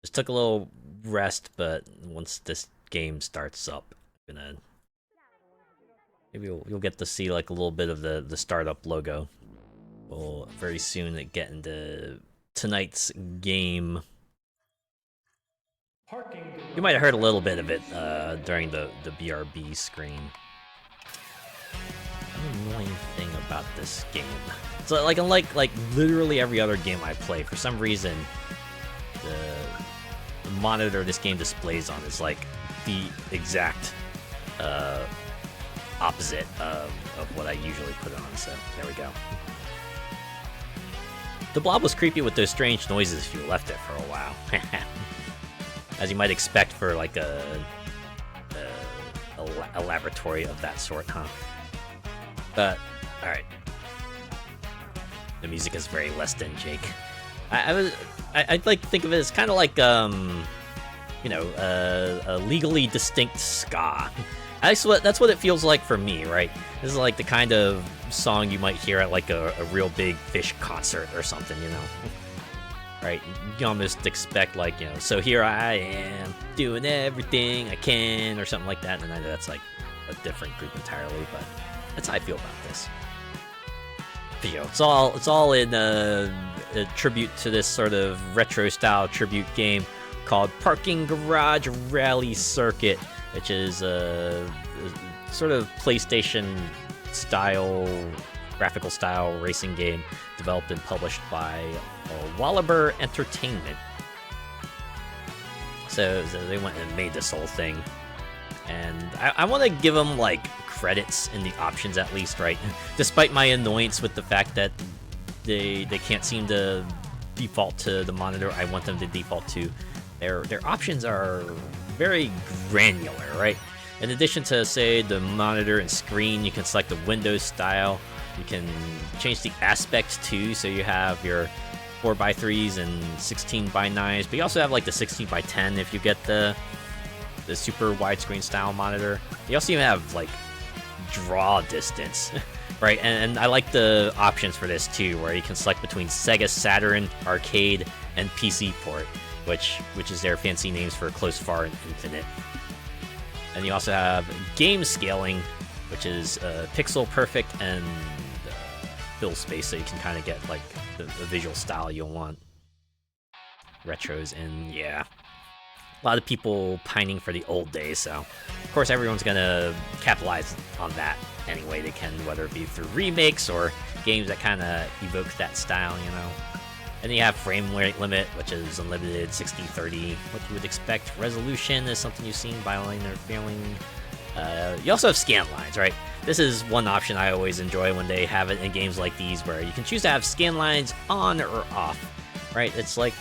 Just took a little rest, but once this game starts up, I'm gonna maybe you'll get to see like a little bit of the startup logo. We'll very soon get into tonight's game. You might have heard a little bit of it during the BRB screen. One annoying thing about this game. So like unlike like literally every other game I play, for some reason the monitor this game displays on is like the exact opposite of what I usually put on. So there we go. The blob was creepy with those strange noises if you left it for a while. As you might expect for like a laboratory of that sort, huh? But, alright. The music is very less than Jake. I'd like to think of it as kind of like, you know, a legally distinct ska. That's what it feels like for me, right? This is like the kind of song you might hear at like a real big Fish concert or something, you know? Right? You almost expect like, you know, so here I am doing everything I can or something like that, and I know that's like a different group entirely, but that's how I feel about this. But, you know, it's all in a tribute to this sort of retro style tribute game called Parking Garage Rally Circuit, which is a sort of PlayStation style, graphical style racing game developed and published by Wallaber Entertainment. So they went and made this whole thing, and I want to give them like credits in the options at least, right? Despite my annoyance with the fact that they can't seem to default to the monitor I want them to default to, their options are very granular, right? In addition to, say, the monitor and screen, you can select the Windows style. You can change the aspect too, so you have your 4x3s and 16x9s, but you also have like the 16x10 if you get the super widescreen style monitor. You also even have like draw distance, right? And I like the options for this too, where you can select between Sega Saturn, arcade, and PC port, which is their fancy names for close, far, and infinite. And you also have game scaling, which is pixel perfect and fill space, so you can kind of get like the visual style you'll want. Retros, and yeah, a lot of people pining for the old days, so of course everyone's gonna capitalize on that any way they can, whether it be through remakes or games that kind of evoke that style, you know. And then you have frame rate limit, which is unlimited 60-30, what you would expect. Resolution is something you've seen by line or failing. You also have scan lines, right? This is one option I always enjoy when they have it in games like these, where you can choose to have scan lines on or off, right? It's like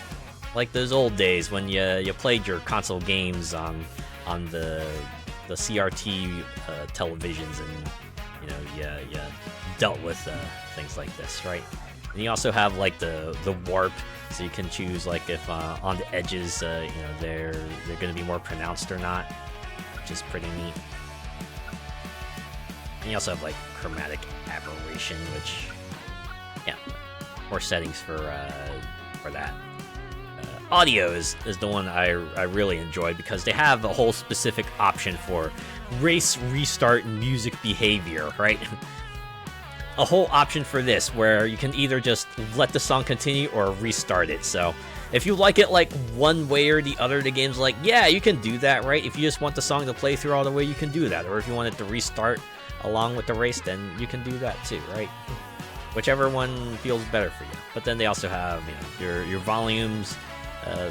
those old days when you played your console games on the CRT televisions, and you know you dealt with things like this, right? And you also have like the warp, so you can choose like if on the edges, you know, they're going to be more pronounced or not, which is pretty neat. And you also have like chromatic aberration, which, yeah, more settings for that. Audio is the one I really enjoy, because they have a whole specific option for race restart music behavior, right? A whole option for this, where you can either just let the song continue or restart it. So if you like it like one way or the other, the game's like, yeah, you can do that, right? If you just want the song to play through all the way, you can do that. Or if you want it to restart along with the race, then you can do that too, right? Whichever one feels better for you. But then they also have, you know, your volumes,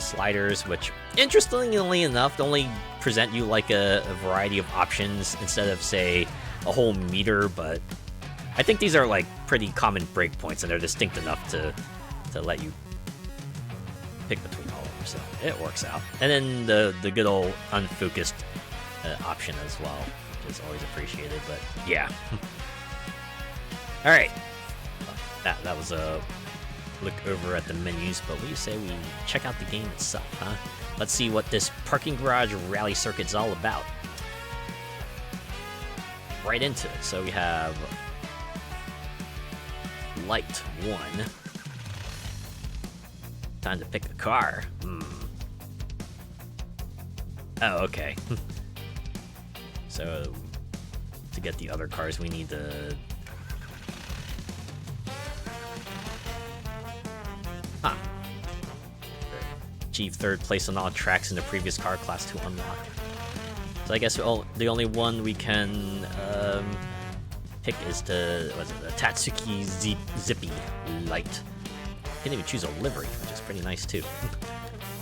sliders, which interestingly enough only present you like a variety of options instead of, say, a whole meter. But I think these are like pretty common breakpoints, and they're distinct enough to let you pick between all of them, so it works out. And then the good old unfocused option as well, which is always appreciated. But yeah. All right, that was a look over at the menus, but what do you say we check out the game itself, huh? Let's see what this Parking Garage Rally Circuit's all about. Right into it. So we have Light 1. Time to pick a car. Oh, okay. So, to get the other cars, we need to... Huh. Achieve 3rd place on all tracks in the previous car class to unlock. So I guess the only one we can pick is the Tatsuki Zippy Light. Can't even choose a livery, which is pretty nice too.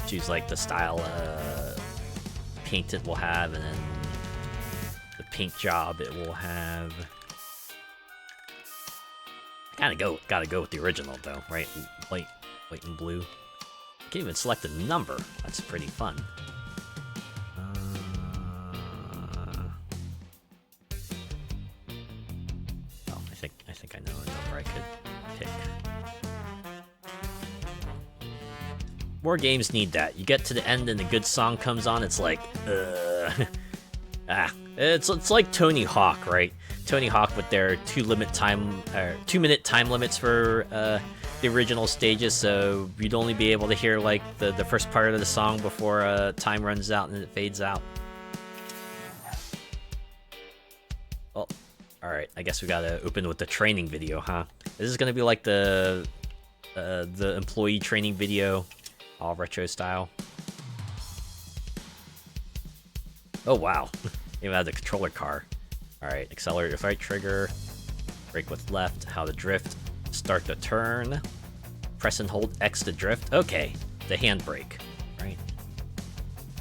Choose like the style paint it will have, and then the paint job it will have. Gotta go with the original though, right? White and blue. Can't even select a number. That's pretty fun. Oh, I think I know a number I could pick. More games need that. You get to the end and a good song comes on, it's like, it's like Tony Hawk, right? Tony Hawk with their 2-minute time limits for the original stages, so you'd only be able to hear like the first part of the song before time runs out and it fades out. Well, alright, I guess we gotta open with the training video, huh? This is gonna be like the employee training video, all retro style. Oh wow, even had the controller car. Alright, accelerate with right trigger, brake with left, how to drift, start the turn, press and hold X to drift. Okay, the handbrake, right?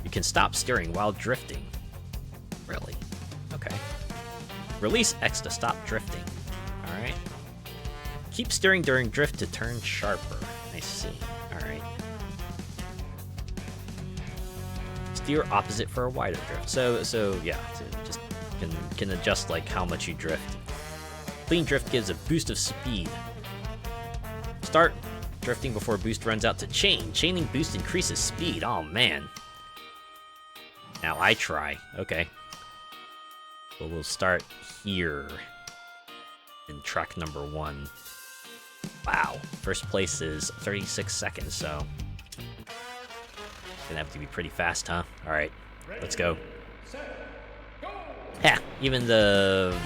You can stop steering while drifting. Really? Okay. Release X to stop drifting. Alright. Keep steering during drift to turn sharper. I see. Alright. Steer opposite for a wider drift. So yeah, just can adjust like how much you drift. Clean drift gives a boost of speed. Start drifting before boost runs out to chain. Chaining boost increases speed. Oh man. Now I try. Okay. Well, we'll start here in track number 1. Wow. First place is 36 seconds, so gonna have to be pretty fast, huh? Alright, let's go. Yeah, even the...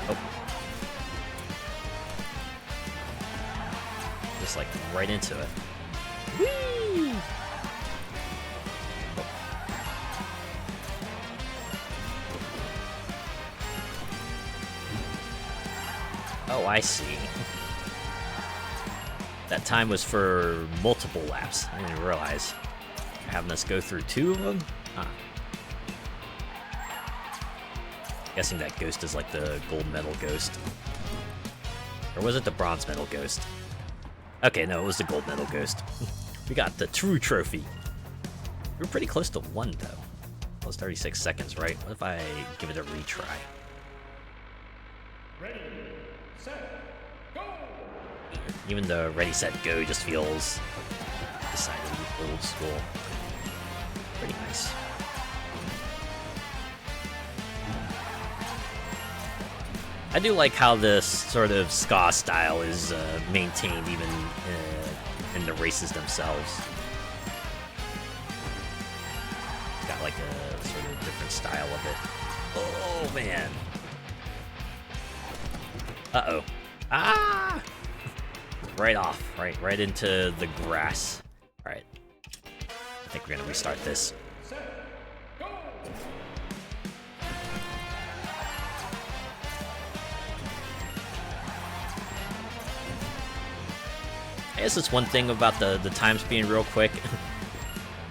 oh. Just like right into it. Whee! Oh, I see. That time was for multiple laps. I didn't realize. You're having us go through 2 of them? Huh. Guessing that ghost is like the gold medal ghost. Or was it the bronze medal ghost? Okay, no, it was the gold medal ghost. We got the true trophy. We're pretty close to 1, though. That was 36 seconds, right? What if I give it a retry? Ready, set, go! Even the ready, set, go just feels decidedly old school. Pretty nice. I do like how this sort of ska style is maintained even in the races themselves. It's got like a sort of different style of it. Oh man. Uh-oh. Ah! Right off, right into the grass. Alright. I think we're gonna restart this. I guess it's one thing about the times being real quick.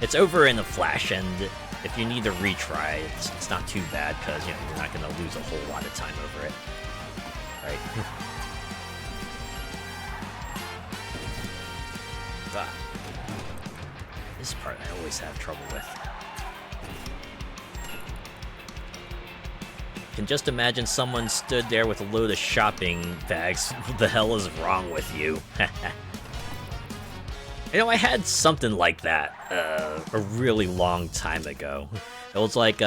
It's over in a flash, and if you need to retry, it's not too bad, because, you know, you're not gonna lose a whole lot of time over it. Right? This part I always have trouble with. Can just imagine someone stood there with a load of shopping bags. What the hell is wrong with you? You know, I had something like that a really long time ago. It was like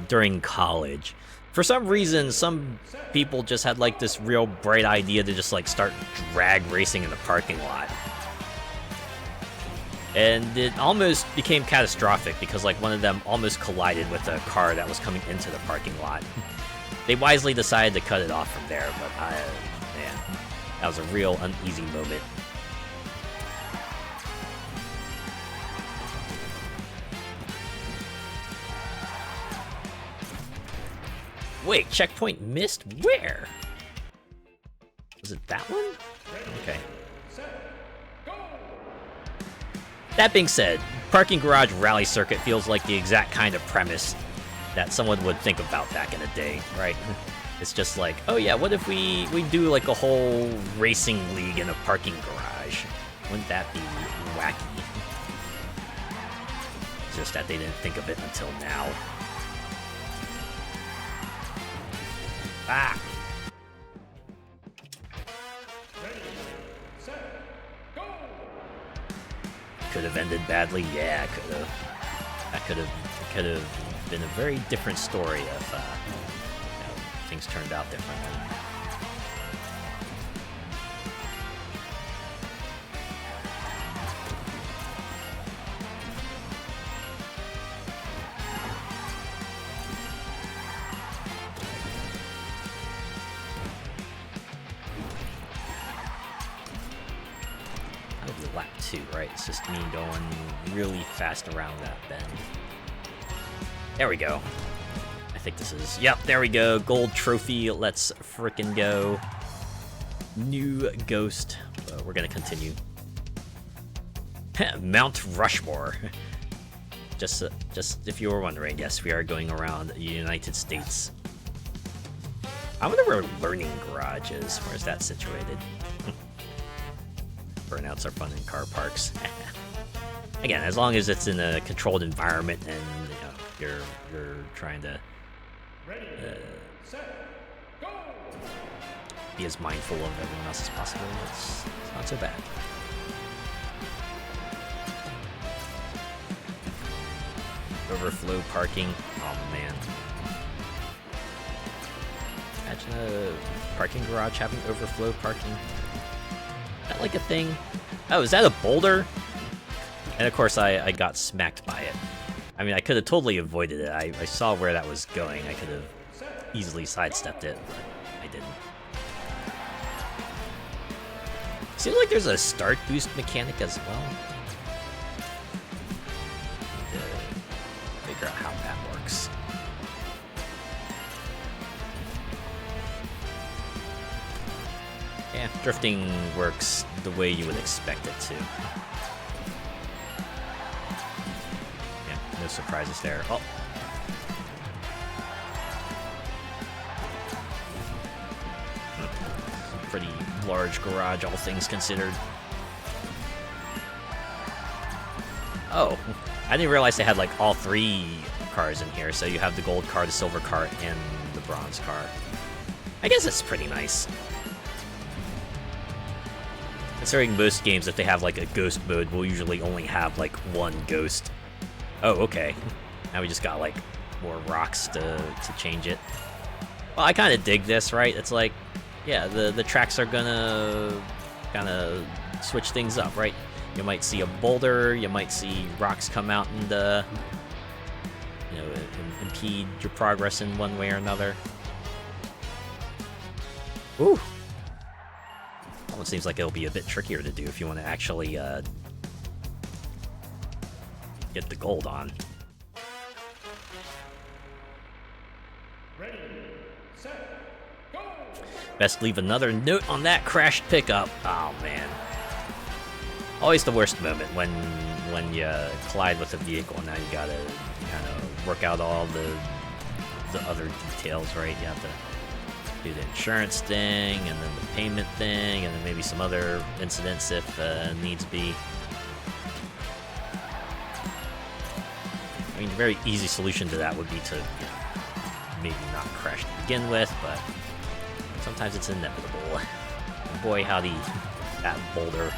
during college. For some reason, some people just had like this real bright idea to just like start drag racing in the parking lot. And it almost became catastrophic because like one of them almost collided with a car that was coming into the parking lot. They wisely decided to cut it off from there, but man, that was a real uneasy moment. Wait, checkpoint missed? Where? Was it that one? Okay. That being said, parking garage rally circuit feels like the exact kind of premise that someone would think about back in the day, right? It's just like, oh yeah, what if we do like a whole racing league in a parking garage? Wouldn't that be wacky? It's just that they didn't think of it until now. Ah! Could have ended badly. Yeah, could have. That could have been a very different story if things turned out differently. Lap 2, right? It's just me going really fast around that bend. There we go. I think this is... Yep, there we go. Gold trophy. Let's frickin' go. New ghost. We're gonna continue. Mount Rushmore. Just if you were wondering, yes, we are going around the United States. I wonder where Learning Garage is. Where's that situated? Burnouts are fun in car parks. Again, as long as it's in a controlled environment and you're trying to be as mindful of everyone else as possible, it's not so bad. Overflow parking. Oh man. Imagine a parking garage having overflow parking. Is that like a thing? Oh, is that a boulder? And of course I got smacked by it. I mean, I could have totally avoided it. I saw where that was going. I could have easily sidestepped it, but I didn't. Seems like there's a start boost mechanic as well. Need to figure out how that works. Yeah, drifting works the way you would expect it to. Yeah, no surprises there. Oh. Pretty large garage, all things considered. Oh, I didn't realize they had like all three cars in here. So you have the gold car, the silver car, and the bronze car. I guess it's pretty nice. Considering most games, if they have like a ghost mode, we'll usually only have like one ghost. Oh, okay. Now we just got like more rocks to change it. Well, I kind of dig this, right? It's like, yeah, the tracks are gonna kind of switch things up, right? You might see a boulder, you might see rocks come out and impede your progress in one way or another. Ooh. It seems like it'll be a bit trickier to do if you want to actually get the gold on. Ready, set, go! Best leave another note on that crashed pickup. Oh man. Always the worst moment when you collide with a vehicle and now you gotta kind of work out all the other details, right? You have to do the insurance thing, and then the payment thing, and then maybe some other incidents if needs be. I mean, a very easy solution to that would be to maybe not crash to begin with, but sometimes it's inevitable. And boy, howdy, that boulder.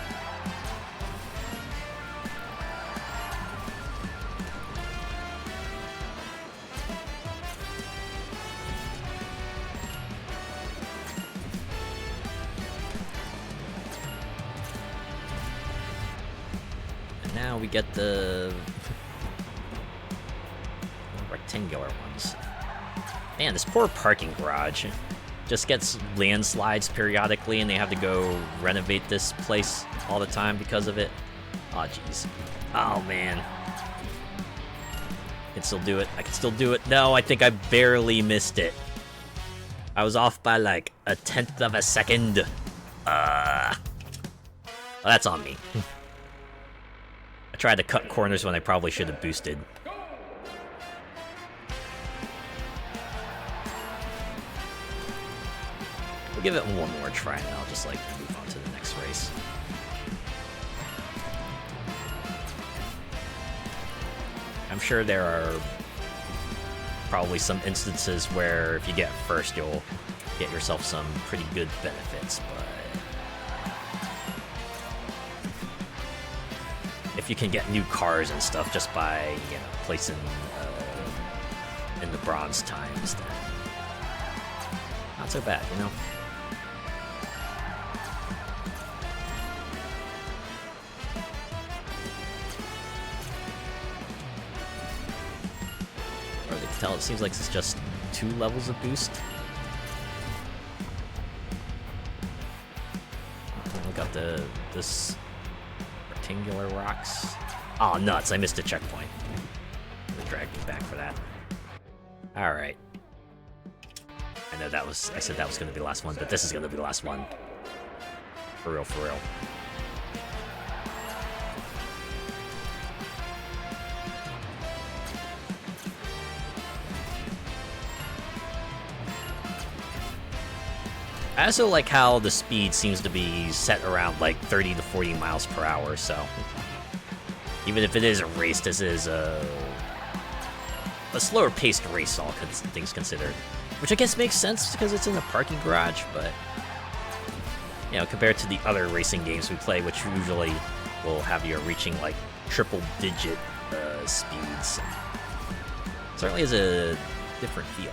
now we get the rectangular ones. Man, this poor parking garage just gets landslides periodically, and they have to go renovate this place all the time because of it. Oh, jeez. Oh, man. I can still do it. I can still do it. No, I think I barely missed it. I was off by like 1/10 of a second. Well, that's on me. I tried to cut corners when I probably should have boosted. We'll give it one more try, and I'll just like move on to the next race. I'm sure there are probably some instances where if you get first, you'll get yourself some pretty good benefits, but if you can get new cars and stuff just by, you know, placing in the bronze times, then not so bad, you know? Tell it seems like it's just 2 levels of boost. We got this rectangular rocks. Oh nuts! I missed a checkpoint. They dragged me back for that. All right. I know that was. I said that was going to be the last one, but this is going to be the last one. For real, for real. I also like how the speed seems to be set around like 30 to 40 miles per hour, so even if it is a race, this is a slower paced race, all things considered. Which I guess makes sense because it's in a parking garage, but you know, compared to the other racing games we play, which usually will have you reaching like triple digit speeds, certainly is a different feel.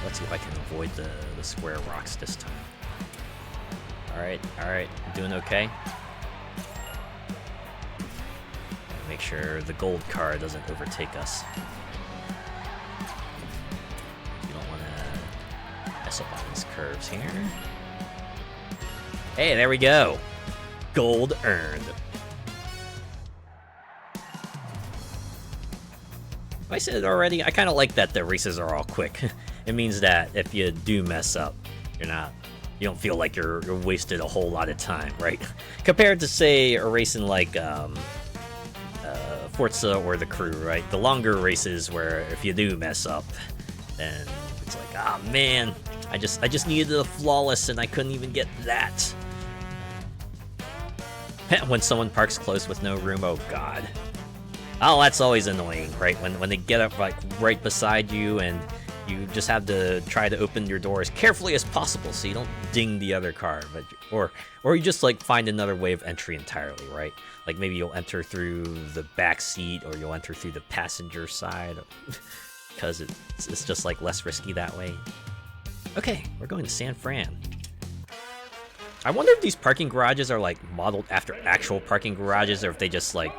Let's see if I can avoid the square rocks this time. Alright, doing okay. Make sure the gold car doesn't overtake us. You don't want to mess up on these curves here. Hey, there we go. Gold earned. If I said it already, I kind of like that the races are all quick. It means that if you do mess up, you don't feel like you're wasted a whole lot of time, right? Compared to, say, a racing like Forza or the Crew, right? The longer races where if you do mess up, then it's like, ah, man, I just needed the flawless and I couldn't even get that. When someone parks close with no room, oh god. Oh, that's always annoying, right? When they get up like right beside you and you just have to try to open your door as carefully as possible so you don't ding the other car, but or you just like find another way of entry entirely, right? Like maybe you'll enter through the back seat or you'll enter through the passenger side because it's just like less risky that way. Okay, we're going to San Fran. I wonder if these parking garages are like modeled after actual parking garages or if they just like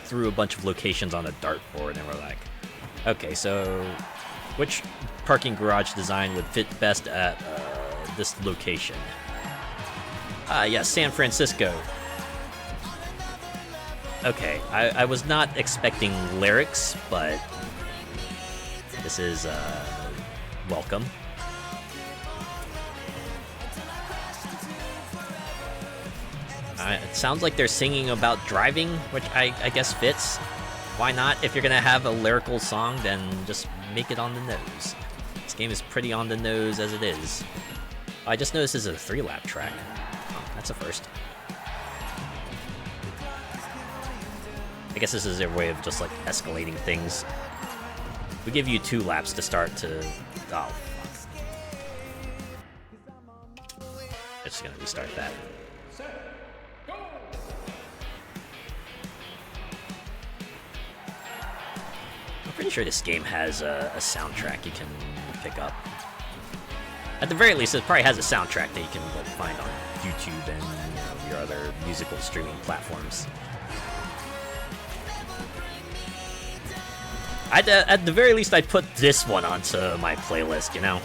threw a bunch of locations on a dartboard and were like, okay, so which parking garage design would fit best at this location? Yes, San Francisco. Okay, I was not expecting lyrics, but this is welcome. It sounds like they're singing about driving, which I guess fits. Why not? If you're gonna have a lyrical song, then just make it on the nose. This game is pretty on the nose as it is. I just noticed this is a 3-lap track. Oh, that's a first. I guess this is their way of just like escalating things. We give you 2 laps to start to... Oh, fuck. I'm just gonna restart that. I'm pretty sure this game has a soundtrack you can pick up. At the very least, it probably has a soundtrack that you can like, find on YouTube and your other musical streaming platforms. At the very least, I'd put this one onto my playlist, you know?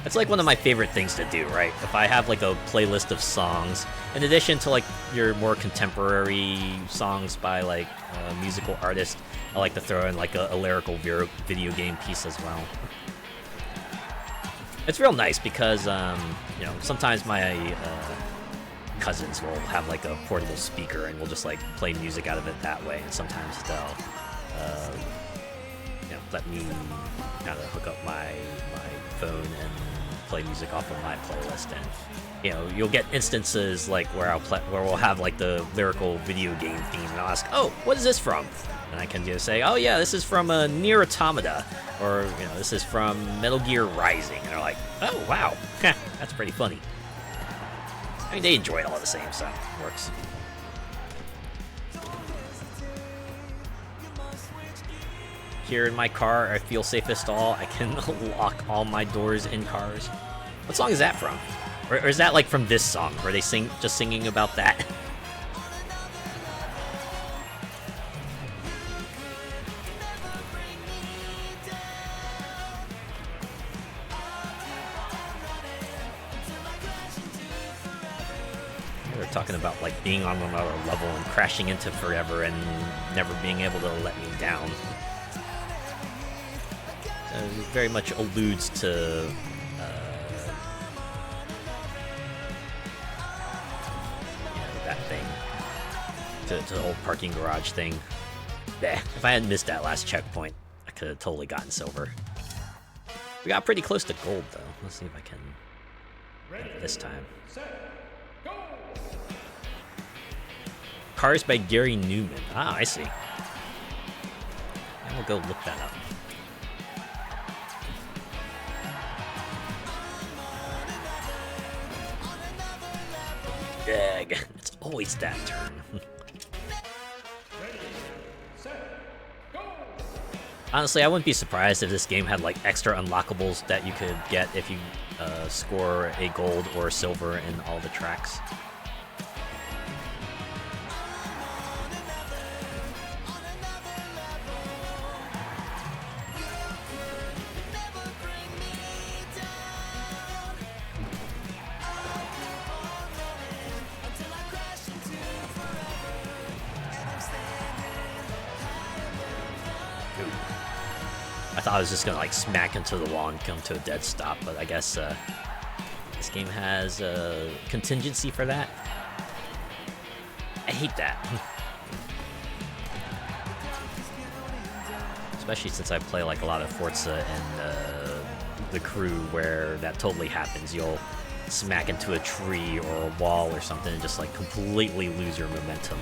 It's like one of my favorite things to do, right? If I have like a playlist of songs, in addition to like your more contemporary songs by like musical artists, I like to throw in like a lyrical video game piece as well. It's real nice because, you know, sometimes my cousins will have like a portable speaker and we'll just like play music out of it that way, and sometimes they'll, you know, let me kind of hook up my phone and play music off of my playlist, and you know, you'll get instances like where we'll have like the lyrical video game theme, and I'll ask, "Oh, what is this from?" And I can just say, "Oh yeah, this is from Nier Automata," or you know, "This is from Metal Gear Rising," and they're like, "Oh wow, that's pretty funny." I mean, they enjoy it all the same, so it works. Here in my car, I feel safest all. I can lock all my doors in cars. What song is that from? Or is that like from this song? Were they just singing about that? They're talking about like being on another level and crashing into forever and never being able to let me down. It very much alludes to that thing, to the whole parking garage thing. Blech. If I hadn't missed that last checkpoint, I could have totally gotten silver. We got pretty close to gold though. Let's see if I can get it this time. Cars by Gary Newman. Ah, I see. I will go look that up. Dag. It's always that turn. Honestly, I wouldn't be surprised if this game had like extra unlockables that you could get if you score a gold or silver in all the tracks. I thought I was just gonna like smack into the wall and come to a dead stop, but I guess this game has a contingency for that. I hate that. Especially since I play like a lot of Forza and the Crew, where that totally happens. You'll smack into a tree or a wall or something and just like completely lose your momentum.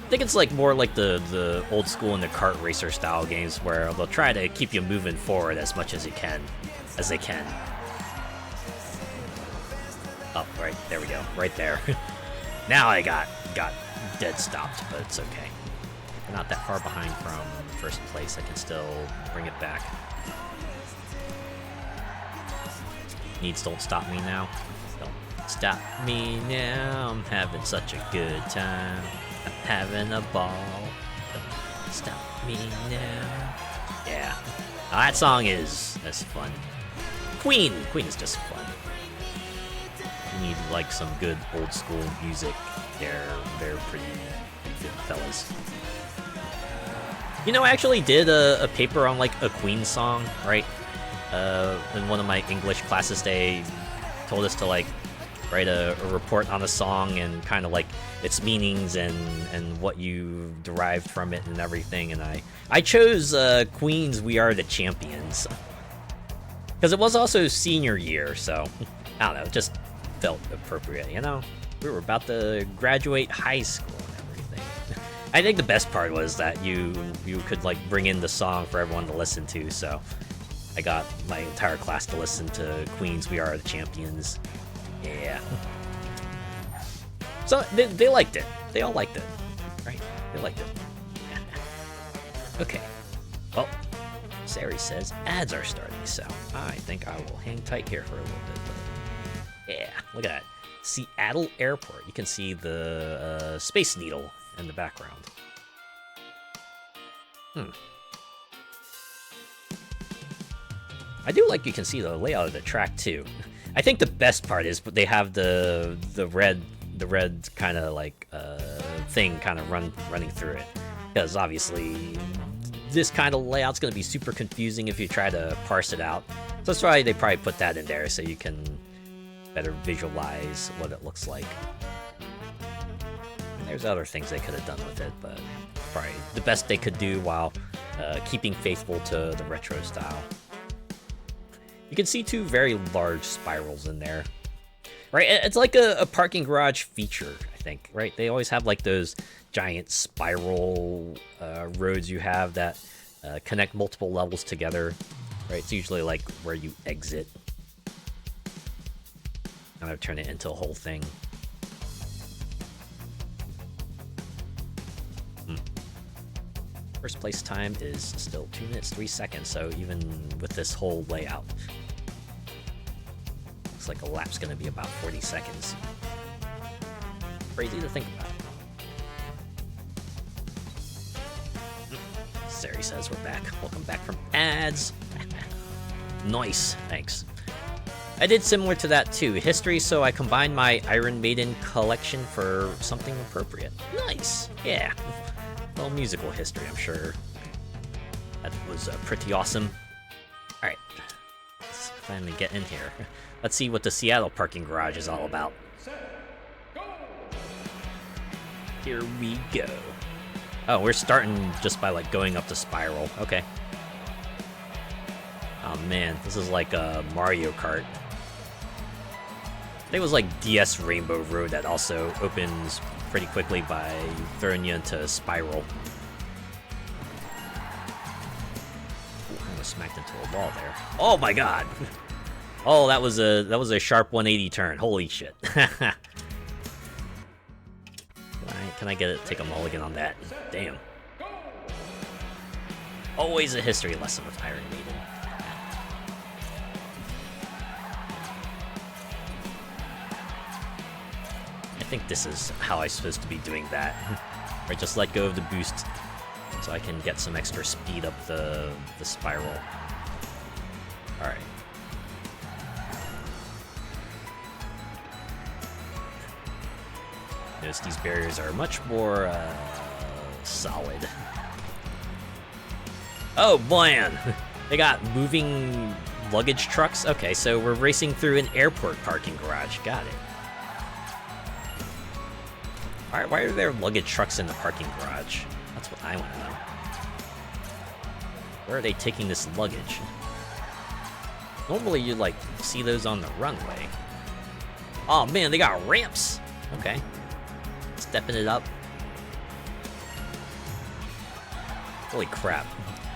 I think it's like more like the old school and the kart racer style games where they'll try to keep you moving forward as much as they can. Oh, right, there we go, right there. Now I got dead stopped, but it's okay. We're not that far behind from first place. I can still bring it back. Needs don't stop me now. Don't stop me now. I'm having such a good time. I'm having a ball. Don't stop me now. Yeah. That song is fun. Queen is just fun. You need like some good old school music. They're pretty good fellas. You know, I actually did a paper on like a Queen song, right? In one of my English classes, they told us to like write a report on a song and kind of like its meanings and what you derived from it and everything. And I chose Queen's "We Are the Champions" because it was also senior year, so I don't know, it just felt appropriate, you know? We were about to graduate high school and everything. I think the best part was that you could like bring in the song for everyone to listen to, so I got my entire class to listen to Queen's "We Are the Champions." Yeah. So they liked it. They all liked it, right? They liked it. Okay. Well, Sari says ads are starting, so I think I will hang tight here for a little bit. But yeah, look at that. Seattle Airport. You can see the Space Needle in the background. I do like you can see the layout of the track too. I think the best part is they have the red kind of like thing kind of running through it, because obviously this kind of layout's going to be super confusing if you try to parse it out. So that's why they probably put that in there so you can better visualize what it looks like. And there's other things they could have done with it, but probably the best they could do while keeping faithful to the retro style. You can see two very large spirals in there. Right, it's like a parking garage feature, I think, right? They always have like those giant spiral roads you have that connect multiple levels together, right? It's usually like where you exit. Kind of turn it into a whole thing. First place time is still 2 minutes 3 seconds, so even with this whole layout, looks like a lap's gonna be about 40 seconds. Crazy to think about. Sari says we're back. Welcome back from ads. Nice, thanks. I did similar to that too. History, so I combined my Iron Maiden collection for something appropriate. Nice, yeah. Well, musical history, I'm sure. That was pretty awesome. Alright, let's finally get in here. Let's see what the Seattle parking garage is all about. Here we go. Oh, we're starting just by like going up the spiral. Okay. Oh man, this is like a Mario Kart. I think it was like DS Rainbow Road that also opens pretty quickly by throwing you into a spiral. Ooh, I almost smacked into a wall there. Oh my god! Oh, that was a sharp 180 turn. Holy shit! Can I get it? Take a mulligan on that? Damn. Always a history lesson with Iron Maiden. I think this is how I'm supposed to be doing that. Or just let go of the boost so I can get some extra speed up the spiral. Alright. Notice these barriers are much more solid. Oh man! They got moving luggage trucks? Okay, so we're racing through an airport parking garage. Got it. Alright, why are there luggage trucks in the parking garage? That's what I want to know. Where are they taking this luggage? Normally you like see those on the runway. Oh man, they got ramps! Okay. Stepping it up. Holy crap.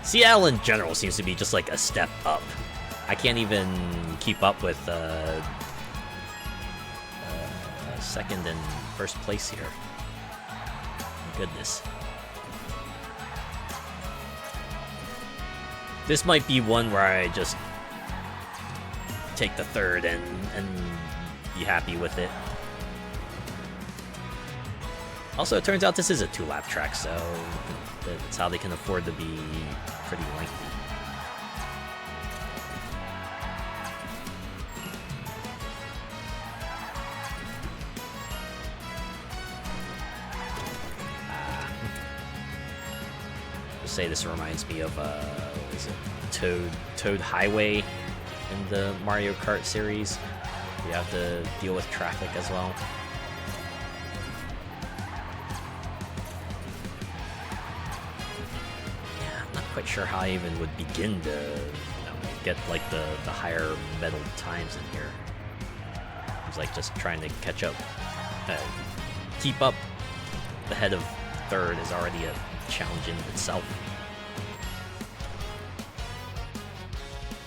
Seattle in general seems to be just like a step up. I can't even keep up with second and first place here. My goodness. This might be one where I just take the third and be happy with it. Also, it turns out this is a 2-lap track, so that's how they can afford to be pretty lengthy. Just say this reminds me of what is it? Toad Highway in the Mario Kart series. You have to deal with traffic as well. Quite sure how I even would begin to get like the higher medal times in here. It's like just trying to catch up, keep up ahead of third is already a challenge in itself.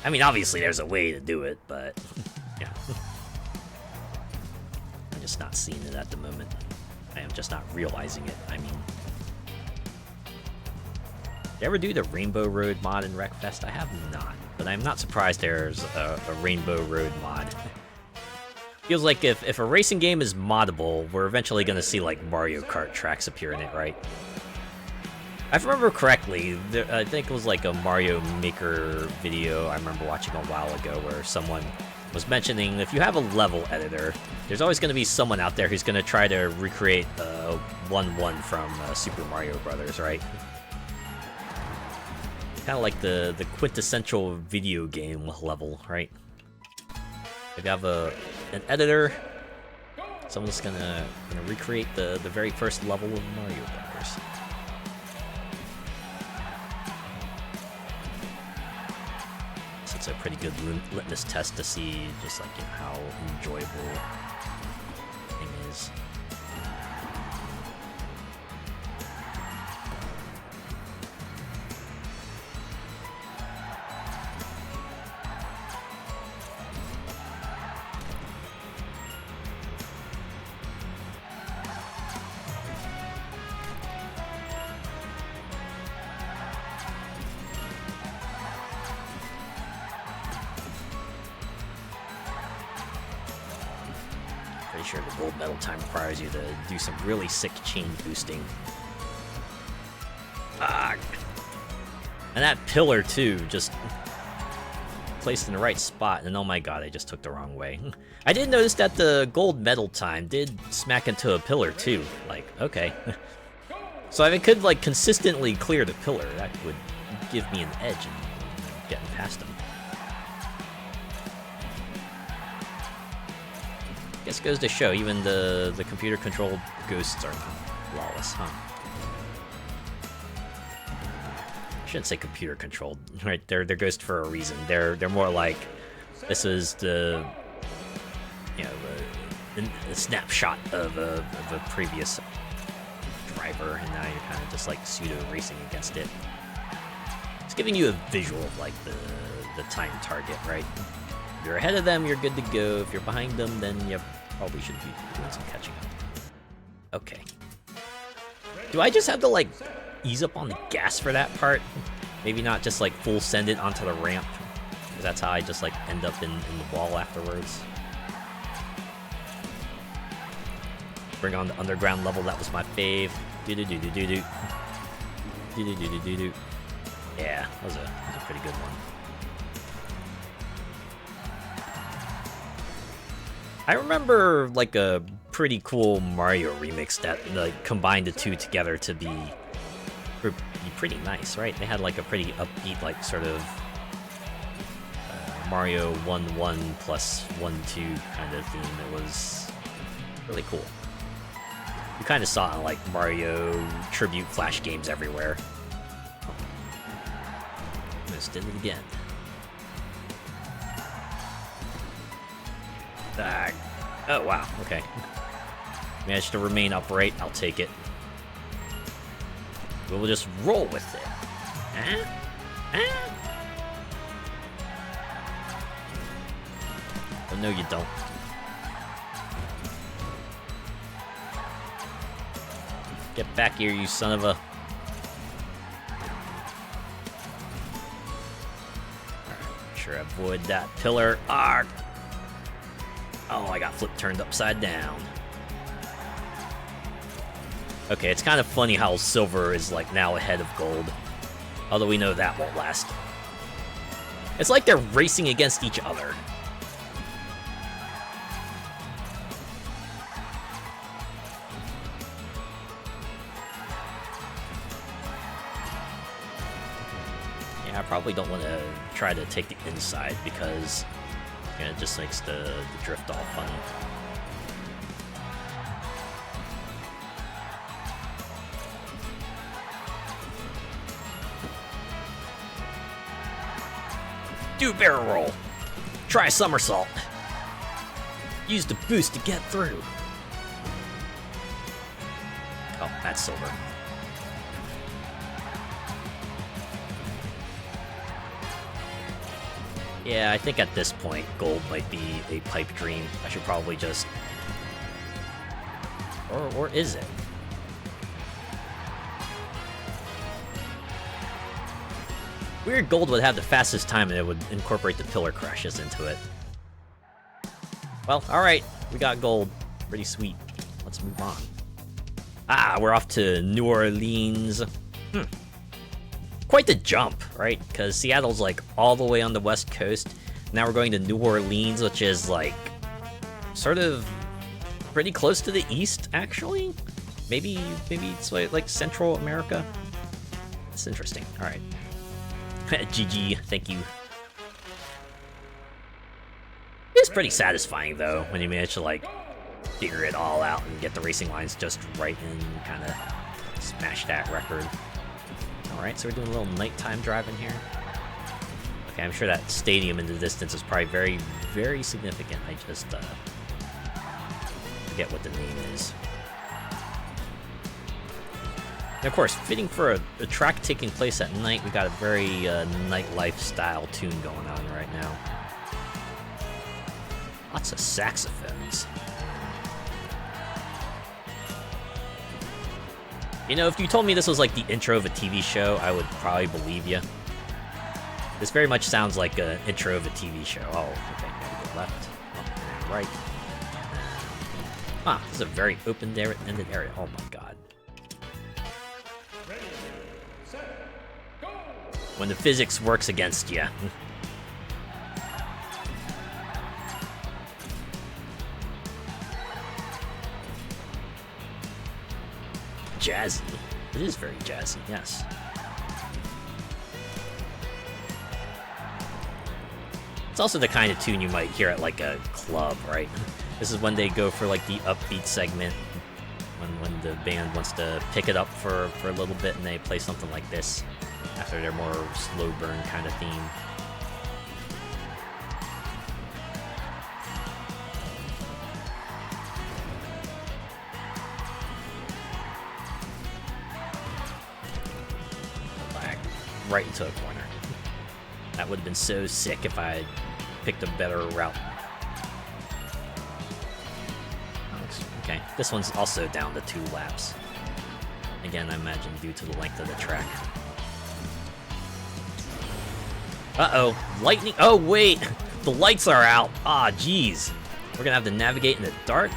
I mean, obviously there's a way to do it, but yeah. I'm just not seeing it at the moment. I am just not realizing it, I mean. Did I ever do the Rainbow Road mod in Wreckfest? I have not, but I'm not surprised there's a Rainbow Road mod. Feels like if a racing game is moddable, we're eventually going to see like Mario Kart tracks appear in it, right? If I remember correctly, I think it was like a Mario Maker video I remember watching a while ago where someone was mentioning if you have a level editor, there's always going to be someone out there who's going to try to recreate 1-1 from Super Mario Brothers, right? Kind of like the quintessential video game level, right? If you have an editor, someone's gonna recreate the very first level of Mario Brothers. So it's a pretty good litmus test to see just like how enjoyable the thing is. Pretty sure the gold medal time requires you to do some really sick chain boosting. Ah. And that pillar too, just placed in the right spot, and oh my god, I just took the wrong way. I did notice that the gold medal time did smack into a pillar too, like, okay. So if I could like consistently clear the pillar, that would give me an edge in getting past them. Guess goes to show, even the computer-controlled ghosts are not flawless, huh? I shouldn't say computer-controlled, right? They're ghosts for a reason. They're more like, this is the, you know, the snapshot of a previous driver, and now you're kind of just like pseudo-racing against it. It's giving you a visual of like the time target, right? If you're ahead of them, you're good to go. If you're behind them, then you probably should be doing some catching up. Okay. Do I just have to, like, ease up on the gas for that part? Maybe not just, like, full send it onto the ramp? Because that's how I just, like, end up in the wall afterwards. Bring on the underground level. That was my fave. Do-do-do-do-do-do. Do-do-do-do-do-do. Yeah, that was a pretty good one. I remember like a pretty cool Mario remix that like combined the two together to be pretty nice, right? They had like a pretty upbeat, like sort of Mario 1-1 plus 1-2 kind of theme. It was really cool. You kind of saw it in like Mario tribute flash games everywhere. Almost did it again. Oh, wow, okay. Managed to remain upright, I'll take it. We'll just roll with it. Oh, no, you don't. Get back here, you son of a... Alright, sure avoid that pillar. Arg! Oh, I got flipped turned upside down. Okay, it's kind of funny how silver is like now ahead of gold. Although we know that won't last. It's like they're racing against each other. Yeah, I probably don't want to try to take the inside because yeah, it just makes the drift all funny. Do barrel roll. Try somersault. Use the boost to get through. Oh, that's silver. Yeah, I think at this point, gold might be a pipe dream. I should probably just... Or is it? Weird Gold would have the fastest time and it would incorporate the pillar crashes into it. Well, alright, we got gold. Pretty sweet. Let's move on. Ah, we're off to New Orleans. Quite the jump, right? Because Seattle's like all the way on the west coast. Now we're going to New Orleans, which is like sort of pretty close to the east, actually. Maybe it's like Central America. It's interesting. All right. GG, thank you. It's pretty satisfying though when you manage to like figure it all out and get the racing lines just right and kind of smash that record. All right, so we're doing a little nighttime driving here. Okay, I'm sure that stadium in the distance is probably very, very significant. I just forget what the name is. And of course, fitting for a track taking place at night, we got a very nightlife style tune going on right now. Lots of saxophones. You know, if you told me this was like the intro of a TV show, I would probably believe you. This very much sounds like an intro of a TV show. Oh, okay, gotta go left. Oh, right. Ah, this is a very open-ended area. Oh my god. Ready, set, go! When the physics works against you. Jazzy. It is very jazzy, yes. It's also the kind of tune you might hear at like a club, right? This is when they go for like the upbeat segment, when the band wants to pick it up for a little bit and they play something like this after their more slow burn kind of theme. Right into a corner. That would have been so sick if I had picked a better route. Okay, this one's also down to 2 laps. Again, I imagine due to the length of the track. Uh-oh, lightning. Oh, wait, the lights are out. Ah, jeez. We're gonna have to navigate in the dark.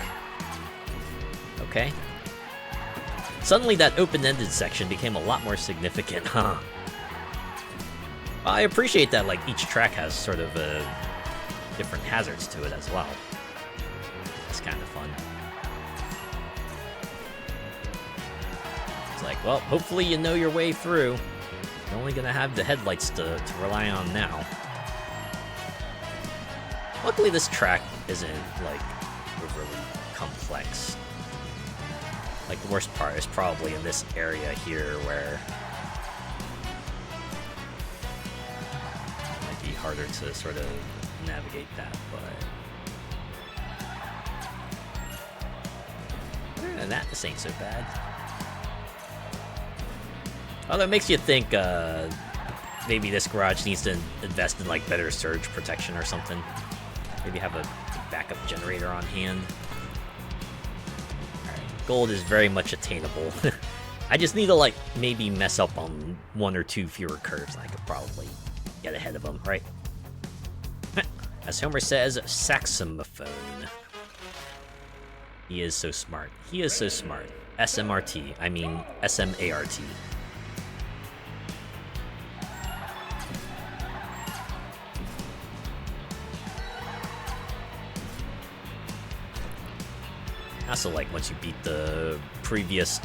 Okay. Suddenly that open-ended section became a lot more significant, huh? I appreciate that, like, each track has sort of different hazards to it as well. It's kind of fun. It's like, well, hopefully you know your way through. You're only gonna have the headlights to rely on now. Luckily, this track isn't, like, overly complex. Like, the worst part is probably in this area here where harder to sort of navigate that, but other than that, this ain't so bad. Although it makes you think maybe this garage needs to invest in like better surge protection or something. Maybe have a backup generator on hand. Alright, gold is very much attainable. I just need to like maybe mess up on 1 or 2 fewer curves and I could probably get ahead of them, right? As Homer says, saxophone. He is so smart. He is so smart. SMRT. I mean, SMART. Also, like, once you beat the previous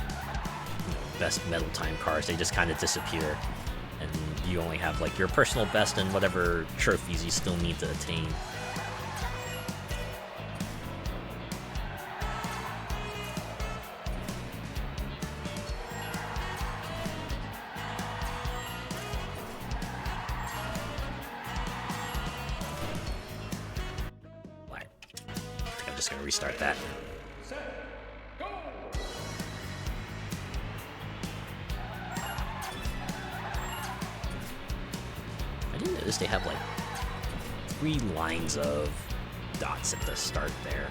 best metal time cars, they just kind of disappear. And you only have, like, your personal best and whatever trophies you still need to attain. I think I'm just gonna restart that. Set, go! I didn't notice they have like 3 lines of dots at the start there.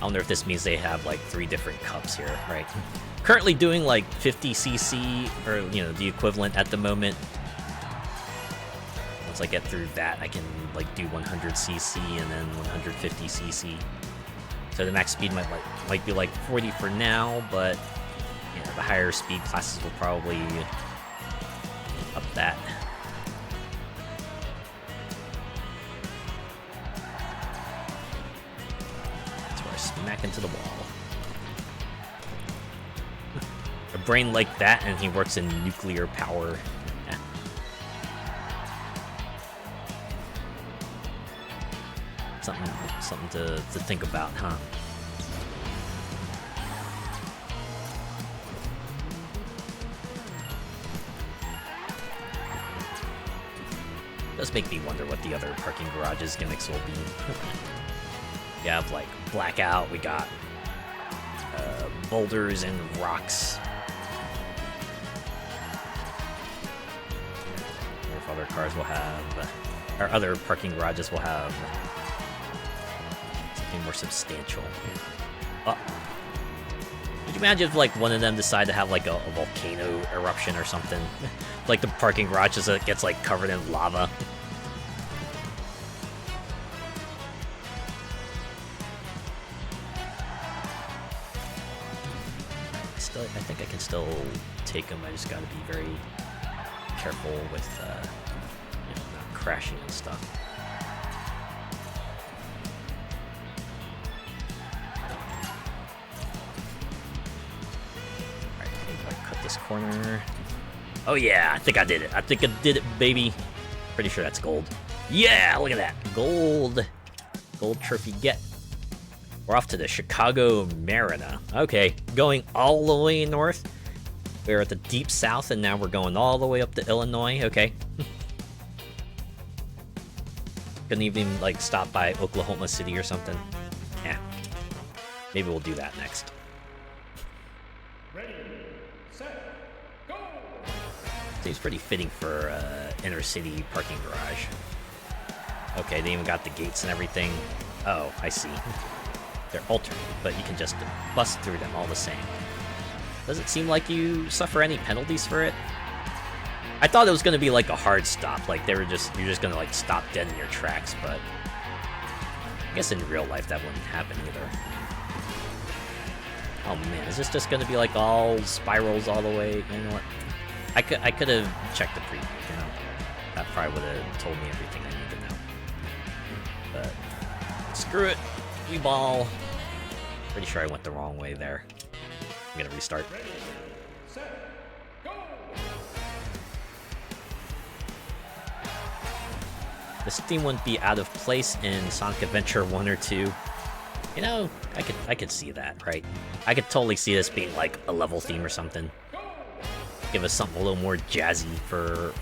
I wonder if this means they have like 3 different cups here, right? currently doing like 50cc, or you know, the equivalent at the moment. Once I get through that, I can like do 100cc and then 150cc. So the max speed might be like 40 for now, but you know, the higher speed classes will probably up that. That's where I smack into the wall. A brain like that, and he works in nuclear power. Something to think about, huh? Does make me wonder what the other parking garages gimmicks will be. We have like blackout, we got boulders and rocks. I wonder if other cars will have, or other parking garages will have something more substantial. Oh. Could you imagine if like one of them decide to have like a volcano eruption or something? Like the parking garage just gets like covered in lava. I think I can still take them. I just gotta be very careful with you know, not crashing and stuff. Alright, maybe I cut this corner. Oh yeah, I think I did it. I think I did it, baby. Pretty sure that's gold. Yeah, look at that. Gold. Gold trophy get. We're off to the Chicago Marina. Okay, going all the way north. We're at the deep south, and now we're going all the way up to Illinois. Okay. Couldn't even, like, stop by Oklahoma City or something. Yeah. Maybe we'll do that next. Ready, set, go! Seems pretty fitting for inner city parking garage. Okay, they even got the gates and everything. Oh, I see. They're alternating, but you can just bust through them all the same. Does it seem like you suffer any penalties for it? I thought it was gonna be like a hard stop, like you're just gonna like stop dead in your tracks, but I guess in real life that wouldn't happen either. Oh man, is this just gonna be like all spirals all the way? You know what? I could have checked the preview, you know. That probably would have told me everything I need to know. But screw it. We ball. Pretty sure I went the wrong way there. I'm gonna restart. Ready, set, go! This theme wouldn't be out of place in Sonic Adventure 1 or 2. You know, I could see that, right? I could totally see this being like a level theme or something. Give us something a little more jazzy for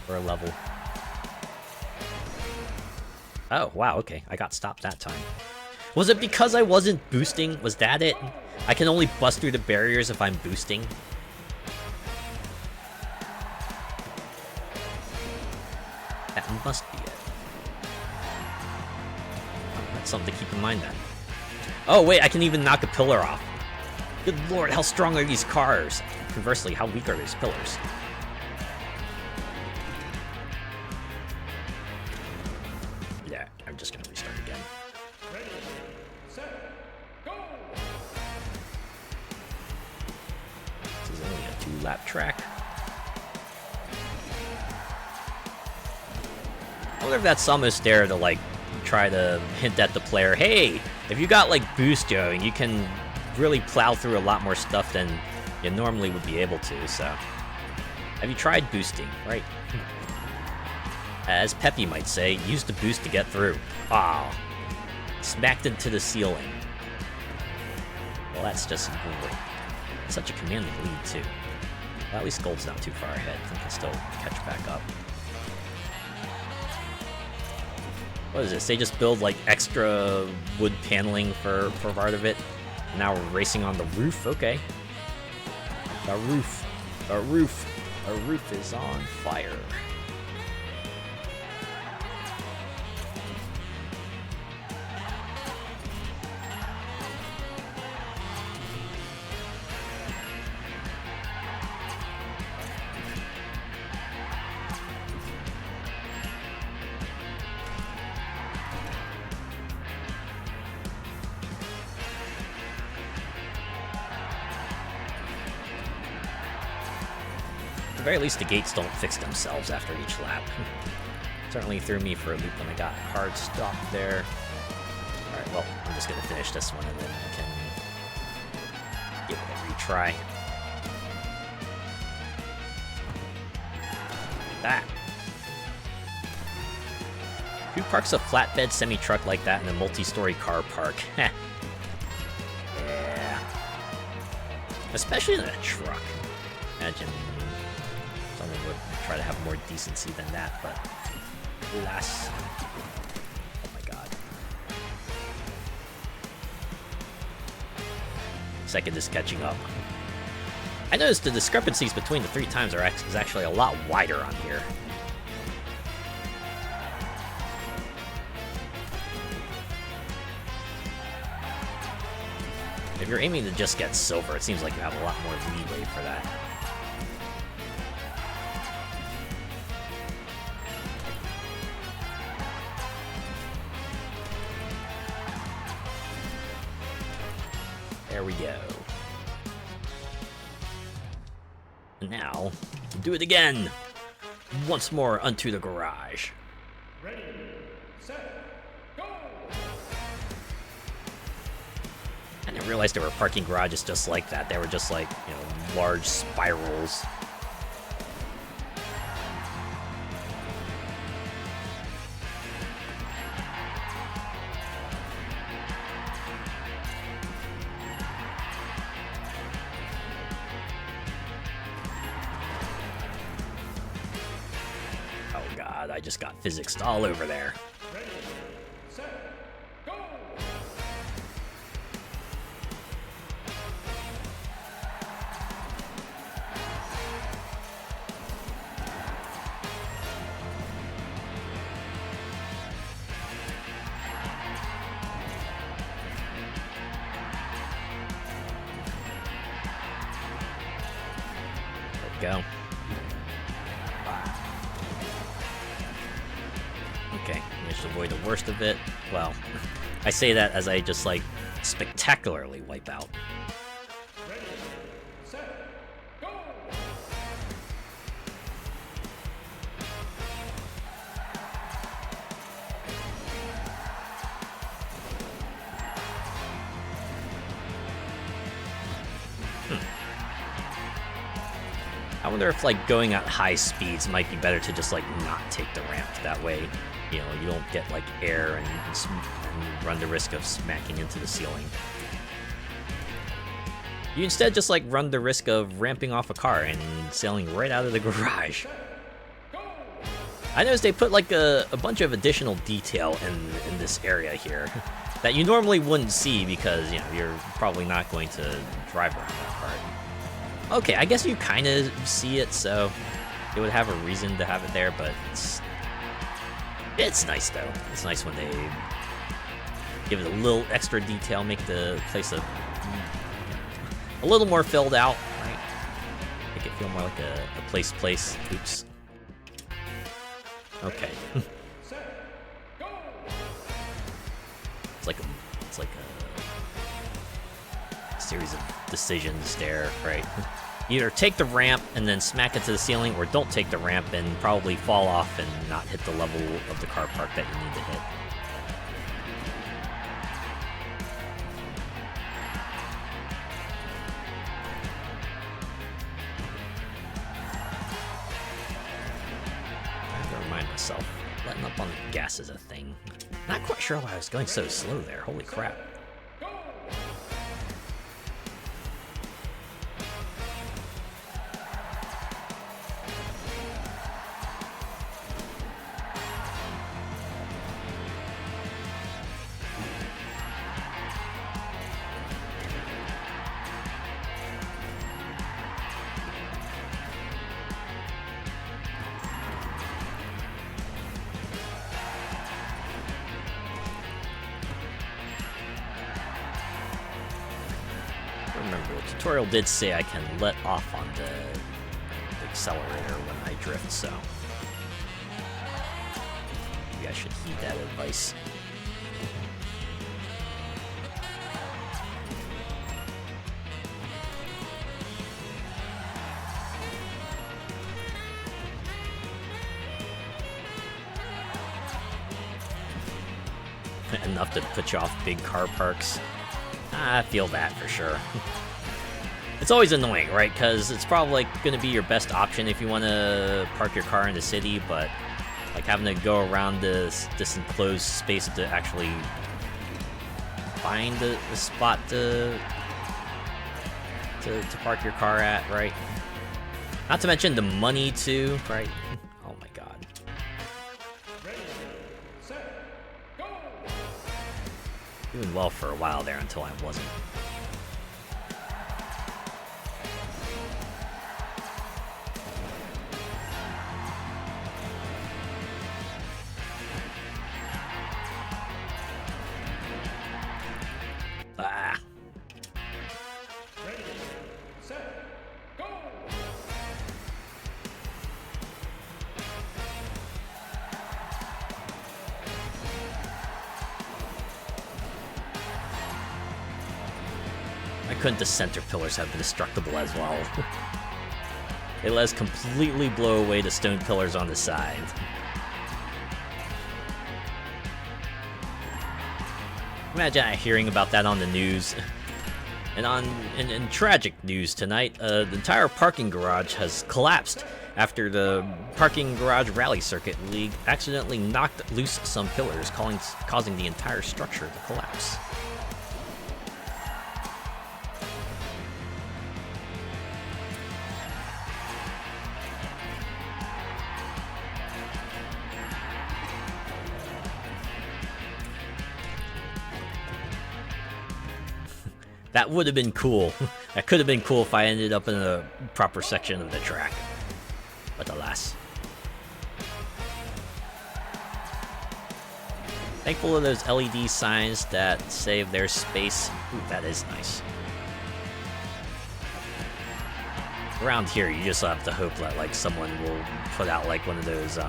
a level. Oh, wow, okay. I got stopped that time. Was it because I wasn't boosting? Was that it? I can only bust through the barriers if I'm boosting? That must be it. That's something to keep in mind then. Oh, wait, I can even knock a pillar off. Good lord, how strong are these cars? Conversely, how weak are these pillars? Yeah, I'm just gonna restart again. Ready, set, go! This is only a 2-lap track. I wonder if that's almost there to, like, try to hint at the player, hey, if you got, like, boost going, you can really plow through a lot more stuff than you normally would be able to, so. Have you tried boosting, right? As Peppy might say, use the boost to get through. Ah, smacked into the ceiling. Well, that's just great. Such a commanding lead, too. Well, at least Gold's not too far ahead. I can still catch back up. What is this? They just build, like, extra wood paneling for part of it. Now we're racing on the roof. Okay. The roof. The roof. The roof is on fire. the very least, the gates don't fix themselves after each lap. Certainly threw me for a loop when I got hard stopped there. Alright, well, I'm just gonna finish this one and then I can give it a retry. That. Who parks a flatbed semi-truck like that in a multi-story car park? Heh. Yeah. Especially in a truck. Imagine someone would try to have more decency than that, but alas. Oh my god. Second is catching up. I noticed the discrepancies between the 3 times is actually a lot wider on here. If you're aiming to just get silver, it seems like you have a lot more leeway for that. There we go. And now, do it again! Once more unto the garage. Ready, set, go! I didn't realize there were parking garages just like that. They were just like, you know, large spirals. Oh god, I just got physicsed all over there. Ready, set, go! There we go. Okay, managed to avoid the worst of it. Well, I say that as I just, like, spectacularly wipe out. Ready, set, go! I wonder if, like, going at high speeds might be better to just, like, not take the ramp. That way, you know, you don't get, like, air and run the risk of smacking into the ceiling. You instead just, like, run the risk of ramping off a car and sailing right out of the garage. I noticed they put, like, a bunch of additional detail in this area here that you normally wouldn't see because, you know, you're probably not going to drive around that part. Okay, I guess you kind of see it, so it would have a reason to have it there, but it's nice, though. It's nice when they give it a little extra detail, make the place a little more filled out, right? Make it feel more like a place. Oops. Okay. It's like a series of decisions there, right? Either take the ramp and then smack it to the ceiling, or don't take the ramp and probably fall off and not hit the level of the car park that you need to hit. I have to remind myself, letting up on the gas is a thing. Not quite sure why I was going so slow there, holy crap. Remember, the tutorial did say I can let off on the accelerator when I drift, so maybe I should heed that advice. enough to put you off big car parks. I feel that for sure. It's always annoying, right? Because it's probably like going to be your best option if you want to park your car in the city, but like having to go around this enclosed space to actually find the spot to park your car at, right? Not to mention the money too, right? Oh my god. Ready, set, go! Doing well for a while there until I wasn't. Ah. Ready, set, go! Why couldn't the center pillars have been destructible as well? It let us completely blow away the stone pillars on the side. Imagine hearing about that on the news. And in tragic news tonight, the entire parking garage has collapsed after the Parking Garage Rally Circuit League accidentally knocked loose some pillars, causing the entire structure to collapse. That would have been cool. That could have been cool if I ended up in a proper section of the track. But alas. Thankful of those LED signs that save their space. Ooh, that is nice. Around here, you just have to hope that like someone will put out like one of those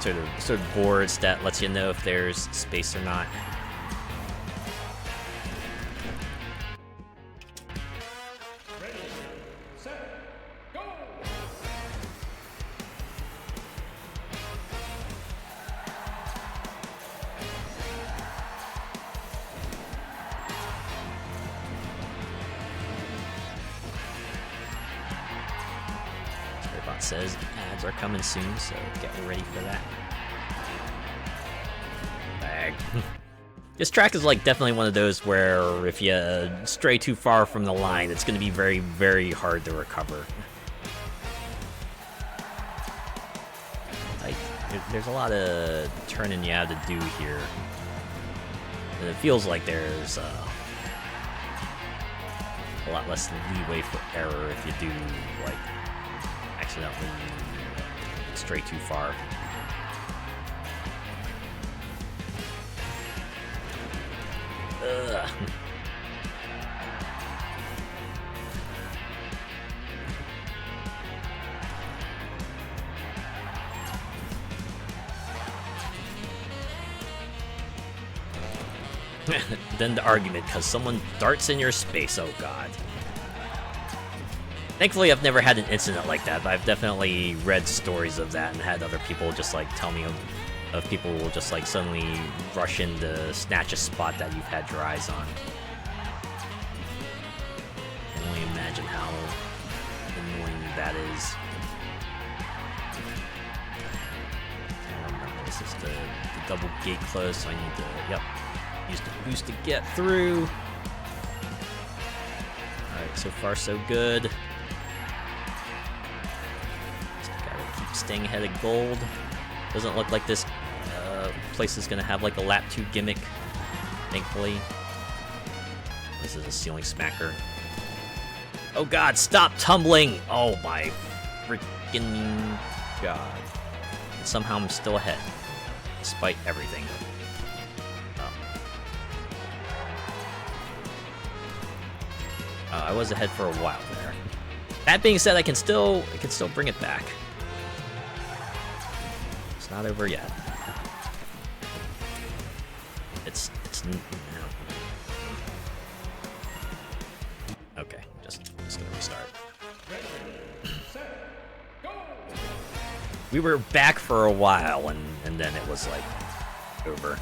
sort of boards that lets you know if there's space or not. Ready, set, go! Bot says ads are coming soon, so get ready for that. Bag. This track is like definitely one of those where if you stray too far from the line, it's going to be very, very hard to recover. Like, there's a lot of turning you have to do here. And it feels like there's a lot less leeway for error if you do, like, accidentally stray too far. Ugh. Then the argument because someone darts in your space. Oh god. Thankfully, I've never had an incident like that, but I've definitely read stories of that and had other people just like tell me of people who will just like suddenly rush in to snatch a spot that you've had your eyes on. I can only imagine how annoying that is. I remember this is the double gate close, so I need to, yep, use the boost to get through. Alright, so far so good. Staying ahead of gold. Doesn't look like this place is gonna have like a lap 2 gimmick, thankfully. This is a ceiling smacker. Oh god, stop tumbling! Oh my freaking god. And somehow I'm still ahead, despite everything. I was ahead for a while there. That being said, I can still bring it back. It's not over yet. It's okay. Just gonna restart. Ready, set, go! We were back for a while, and then it was like over.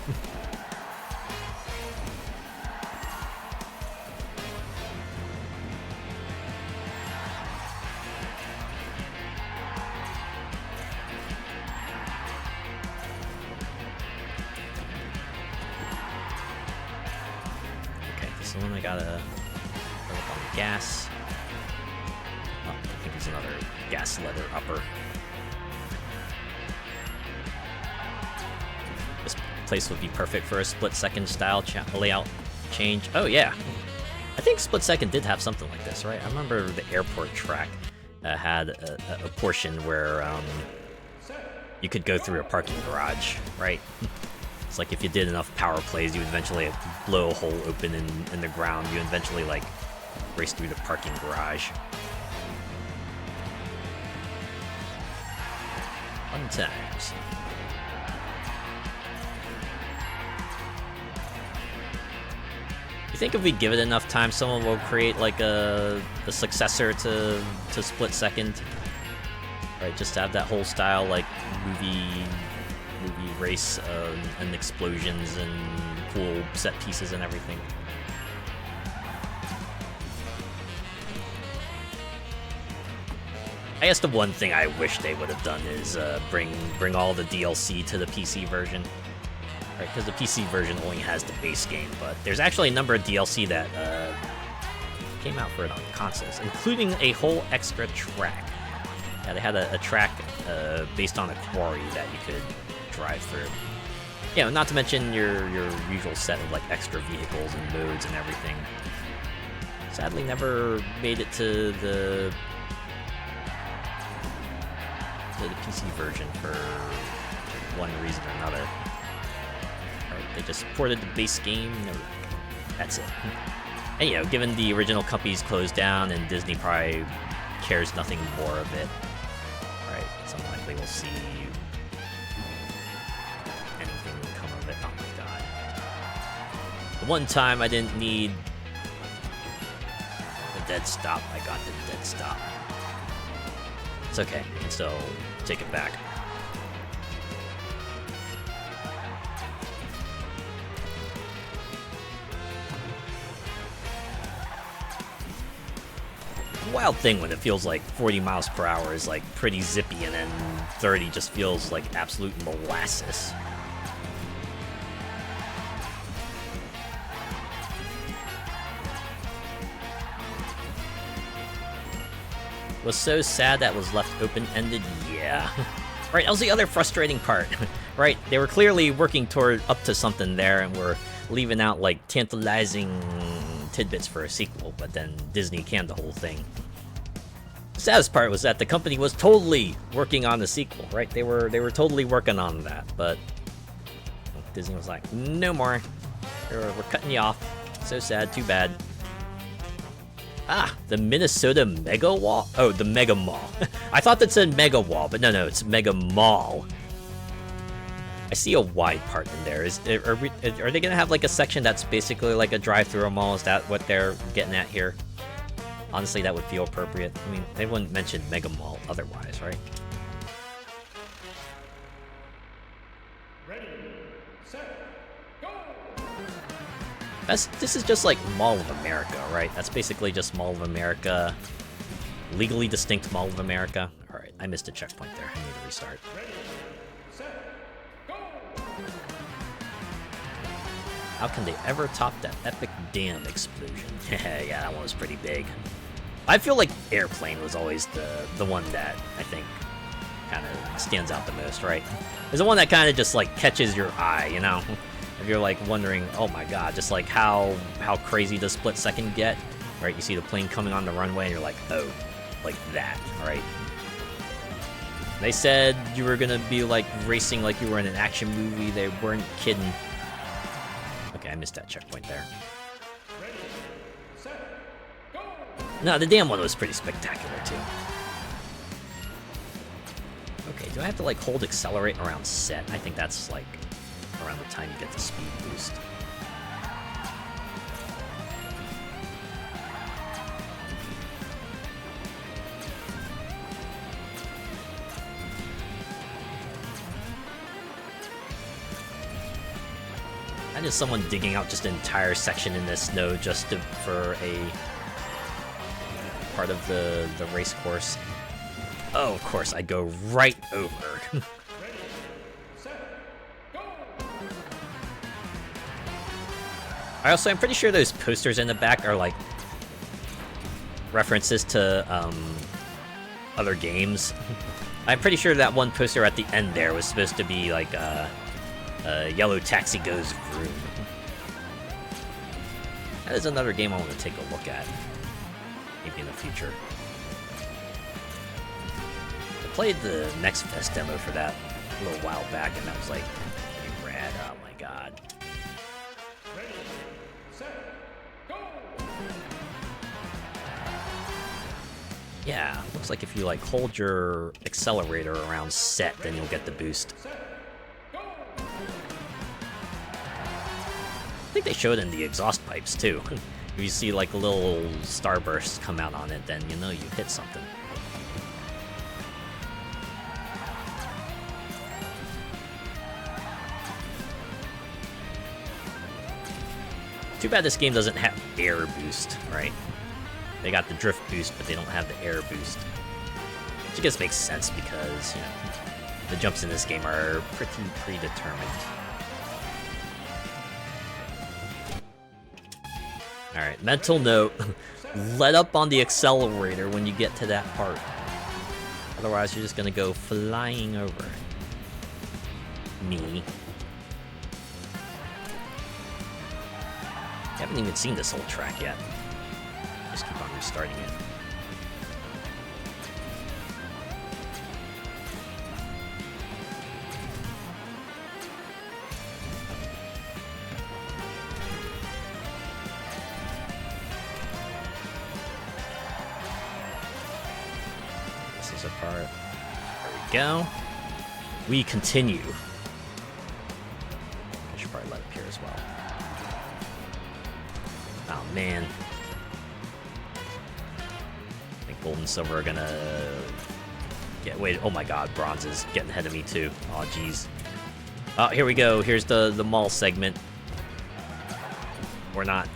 Okay, this one I gotta look on the gas. Oh, I think there's another gas leather upper. This place would be perfect for a split-second style layout change. Oh yeah, I think Split Second did have something like this, right? I remember the airport track had a portion where you could go through a parking garage, right? It's like if you did enough power plays, you would eventually blow a hole open in the ground. You eventually like race through the parking garage. Fun times. You think if we give it enough time, someone will create like a successor to Split Second, right? Just to have that whole style like movie race and explosions and cool set pieces and everything. I guess the one thing I wish they would have done is bring all the DLC to the PC version. Right, because the PC version only has the base game, but there's actually a number of DLC that came out for it on consoles, including a whole extra track. Yeah, they had a track based on a quarry that you could drive through. You know, not to mention your usual set of like extra vehicles and modes and everything. Sadly, never made it to the PC version for one reason or another. Right, they just ported the base game, and that's it. And you know, given the original company's closed down and Disney probably cares nothing more of it, right, it's unlikely we'll see anything come of it. Oh my god. The one time I didn't need the dead stop, I got the dead stop. It's okay, I can still take it back. Wild thing when it feels like 40 miles per hour is like pretty zippy, and then 30 just feels like absolute molasses. Was so sad that was left open-ended? Yeah. Right, that was the other frustrating part. Right, they were clearly working toward up to something there, and were leaving out like tantalizing tidbits for a sequel, but then Disney canned the whole thing. The saddest part was that the company was totally working on the sequel, right? They were totally working on that, but Disney was like, no more. We're cutting you off. So sad, too bad. Ah, the Minnesota Mega Wall? Oh, the Mega Mall. I thought that said Mega Wall, but no, it's Mega Mall. I see a wide part in there. Are they gonna have like a section that's basically like a drive-through mall? Is that what they're getting at here? Honestly, that would feel appropriate. I mean, they wouldn't mention Mega Mall otherwise, right? Ready, set, go! This is just like Mall of America, right? That's basically just Mall of America. Legally distinct Mall of America. Alright, I missed a checkpoint there. I need to restart. Ready, set, go! How can they ever top that epic dam explosion? Yeah, that one was pretty big. I feel like Airplane was always the one that I think kind of stands out the most, right? It's the one that kind of just like catches your eye, you know? If you're like wondering, oh my god, just like how crazy does Split Second get? Right, you see the plane coming on the runway and you're like, oh, like that, right? They said you were gonna be like racing like you were in an action movie. They weren't kidding. Okay, I missed that checkpoint there. Ready, set, go! No, the damn one was pretty spectacular too. Okay, do I have to like hold accelerate around set? I think that's like around the time you get the speed boost. That is someone digging out just an entire section in this snow just for a part of the race course. Oh, of course, I go right over. Ready, set, go! I'm pretty sure those posters in the back are like references to other games. I'm pretty sure that one poster at the end there was supposed to be like Yellow Taxi Goes Vroom. That is another game I want to take a look at, maybe in the future. I played the Next Fest demo for that a little while back, and that was like pretty rad. Oh my god. Ready, set, go! Yeah, looks like if you like hold your accelerator around set, then you'll get the boost. Set, go! I think they showed in the exhaust pipes too. If you see like a little starburst come out on it, then you know you hit something. Too bad this game doesn't have air boost, right? They got the drift boost, but they don't have the air boost. Which I guess makes sense because, you know, the jumps in this game are pretty predetermined. Alright, mental note. Let up on the accelerator when you get to that part. Otherwise, you're just gonna go flying over. Me. I haven't even seen this whole track yet. Just keep on restarting it. This is a part. There we go. We continue. I should probably let it appear as well. Oh man. I think gold and silver are gonna get. Wait, oh my god, bronze is getting ahead of me too. Oh jeez. Oh, here we go. Here's the mall segment. Or not.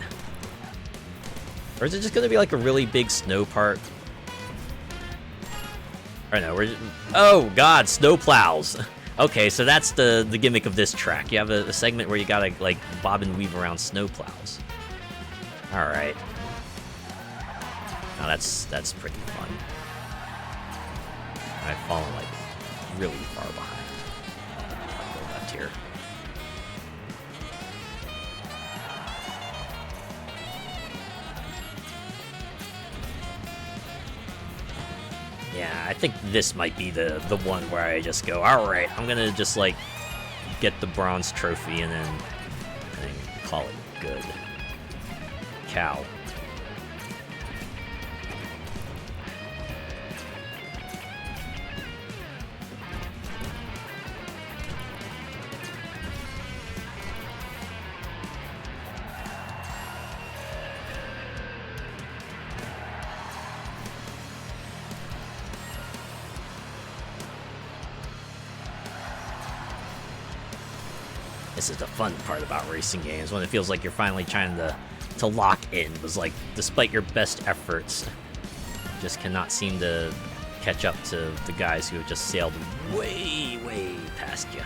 Or is it just gonna be like a really big snow part? Or no, we're just, oh god, snow plows. Okay, so that's the gimmick of this track. You have a segment where you gotta like bob and weave around snow plows. All right. Now that's pretty fun. I've fallen like really far behind. I'll go left here. Yeah, I think this might be the one where I just go, all right, I'm gonna just like get the bronze trophy and then call it good. Cow. This is the fun part about racing games, when it feels like you're finally trying to lock in. It was like, despite your best efforts, you just cannot seem to catch up to the guys who have just sailed way, way past you.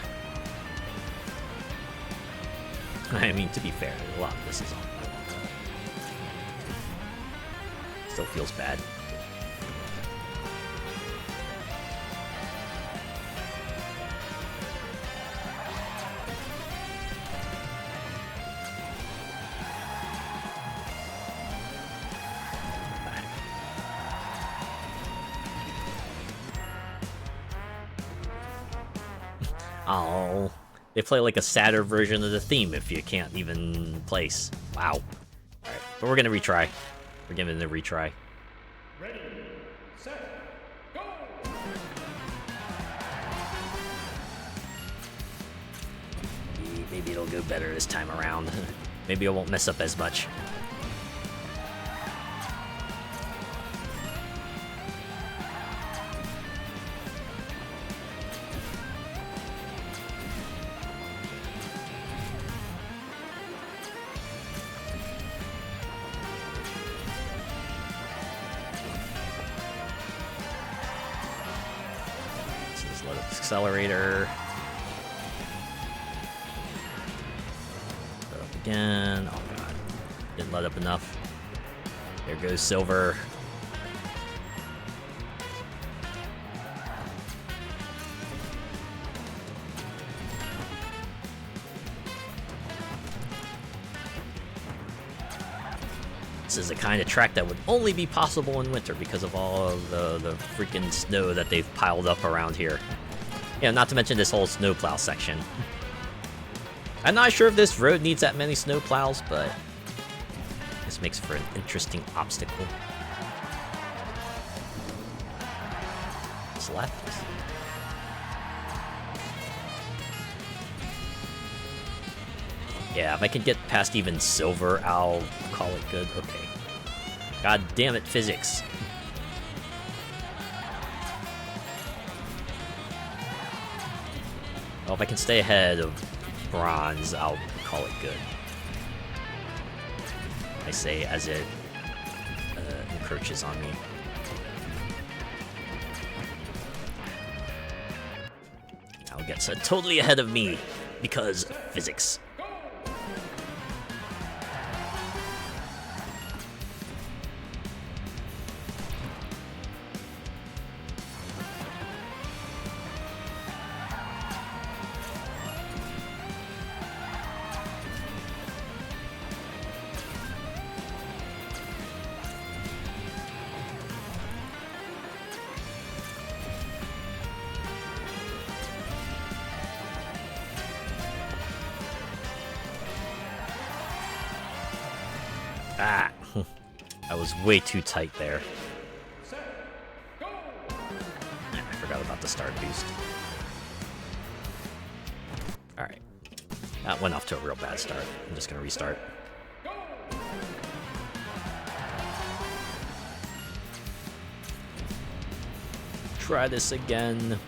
I mean, to be fair, a lot of this is on. Still feels bad. Oh, they play like a sadder version of the theme if you can't even place. Wow. Alright, but we're gonna retry. We're giving it a retry. Ready, set, go! Maybe it'll go better this time around. Maybe I won't mess up as much. Load up accelerator. Load up again. Oh god. Didn't load up enough. There goes silver. This is the kind of track that would only be possible in winter because of all of the freaking snow that they've piled up around here. Yeah, not to mention this whole snowplow section. I'm not sure if this road needs that many snowplows, but this makes for an interesting obstacle. What's left? Yeah, if I can get past even silver, I'll call it good. Okay. God damn it, physics. Well, if I can stay ahead of bronze, I'll call it good. I say as it encroaches on me. Now it gets totally ahead of me because physics. Ah, I was way too tight there. I forgot about the start boost. Alright. That went off to a real bad start. I'm just gonna restart. Try this again.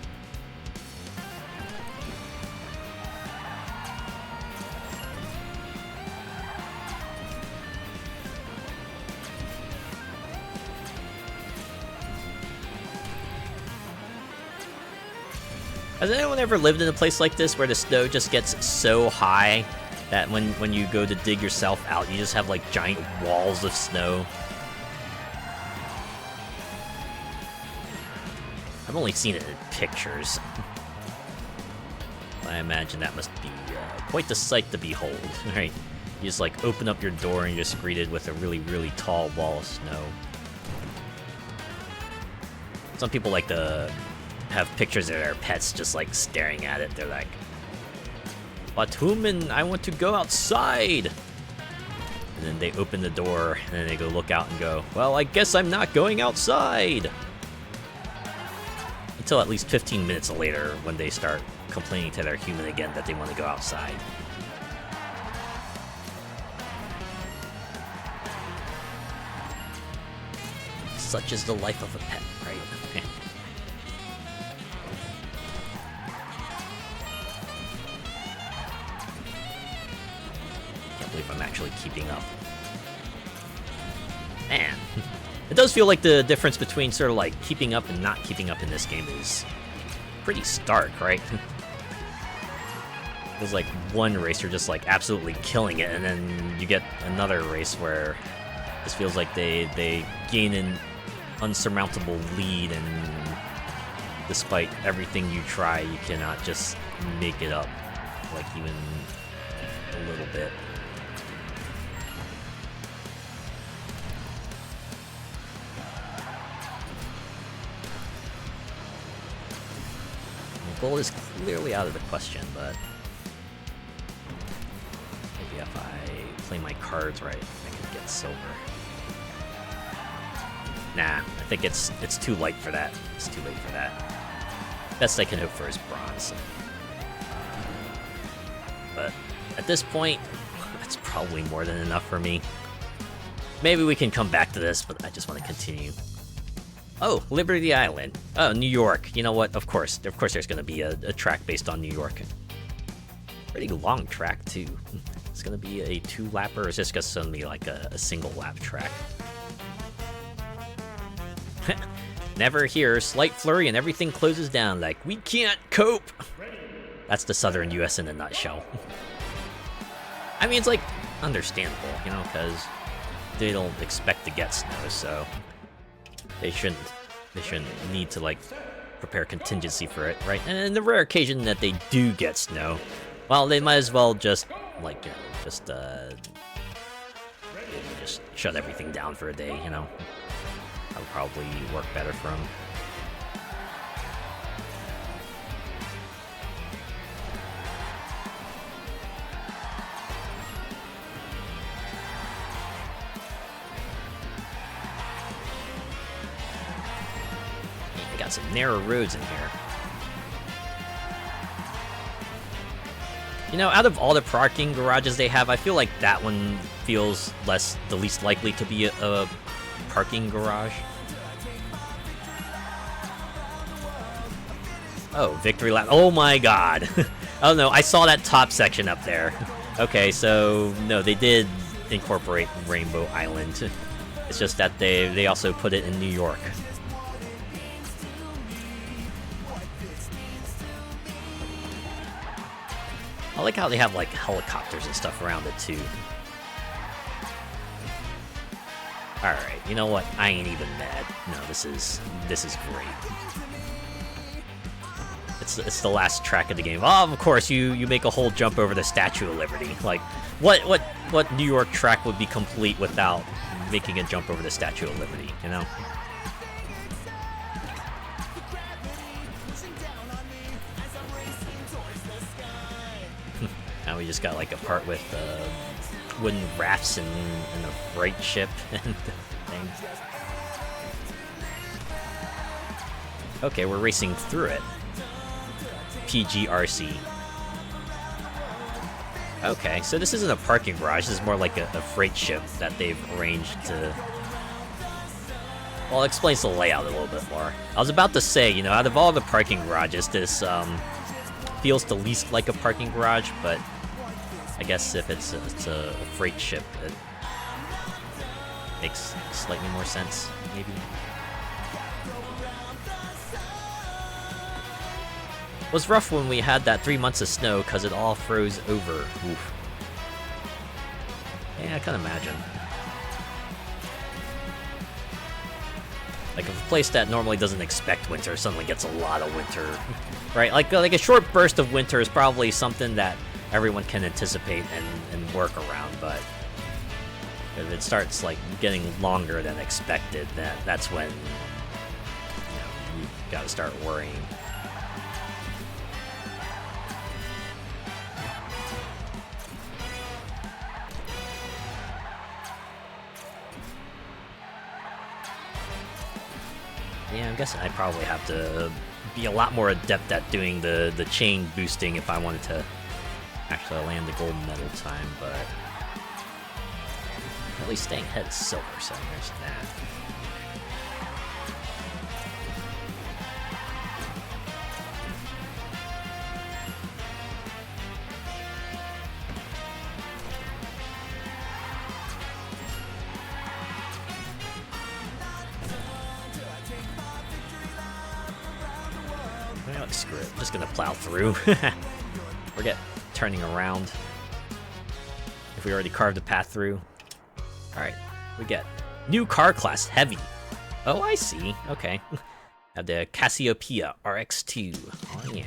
Has anyone ever lived in a place like this where the snow just gets so high that when you go to dig yourself out, you just have like giant walls of snow? I've only seen it in pictures. I imagine that must be quite the sight to behold, right? You just like open up your door and you're just greeted with a really, really tall wall of snow. Some people like to have pictures of their pets just like staring at it. They're like, "But human, I want to go outside." And then they open the door and then they go look out and go, "Well, I guess I'm not going outside." Until at least 15 minutes later when they start complaining to their human again that they want to go outside. Such is the life of a pet, right? Can't believe I'm actually keeping up. Man, it does feel like the difference between sort of like keeping up and not keeping up in this game is pretty stark, right? There's like one race you're just like absolutely killing it, and then you get another race where this feels like they gain an unsurmountable lead, and despite everything you try, you cannot just make it up, like even a little bit. The gold is clearly out of the question, but maybe if I play my cards right, I could get silver. Nah, I think it's too light for that. It's too late for that. Best I can hope for is bronze. But at this point, that's probably more than enough for me. Maybe we can come back to this, but I just want to continue. Oh, Liberty Island. Oh, New York. You know what? Of course there's going to be a track based on New York. Pretty long track, too. It's going to be a 2-lapper, or is this going to be like a single-lap track? Never here. Slight flurry and everything closes down like we can't cope. That's the southern US in a nutshell. I mean, it's like understandable, you know, because they don't expect to get snow, so they shouldn't need to like prepare contingency for it, right? And in the rare occasion that they do get snow, well, they might as well just like just shut everything down for a day, you know. That would probably work better for them. We got some narrow roads in here. You know, out of all the parking garages they have, I feel like that one feels the least likely to be a parking garage. Oh, victory lap. Oh my god. Oh no, I saw that top section up there. Okay, so no, they did incorporate Rainbow Island. It's just that they also put it in New York. I like how they have like helicopters and stuff around it too. Alright, you know what? I ain't even mad. No, this is great. It's the last track of the game. Oh, of course, you make a whole jump over the Statue of Liberty. Like, what New York track would be complete without making a jump over the Statue of Liberty, you know? Now we just got like a part with wooden rafts and a freight ship and things. Okay, we're racing through it. PGRC. Okay, so this isn't a parking garage, this is more like a freight ship that they've arranged to... Well, it explains the layout a little bit more. I was about to say, you know, out of all the parking garages, this feels the least like a parking garage, but I guess if it's a freight ship, it makes slightly more sense, maybe. It was rough when we had that 3 months of snow because it all froze over. Oof. Yeah, I can imagine. Like if a place that normally doesn't expect winter suddenly gets a lot of winter, right? Like a short burst of winter is probably something that everyone can anticipate and work around, but if it starts like getting longer than expected, that's when you gotta start worrying. Yeah, I'm guessing I probably have to be a lot more adept at doing the chain boosting if I wanted to actually land the gold medal time, but at least staying ahead is silver, so there's that. Well, screw it. I'm just gonna plow through. Forget turning around. If we already carved a path through. Alright, we get new car class, heavy. Oh, I see. Okay. Have the Cassiopeia RX2. Oh, yeah.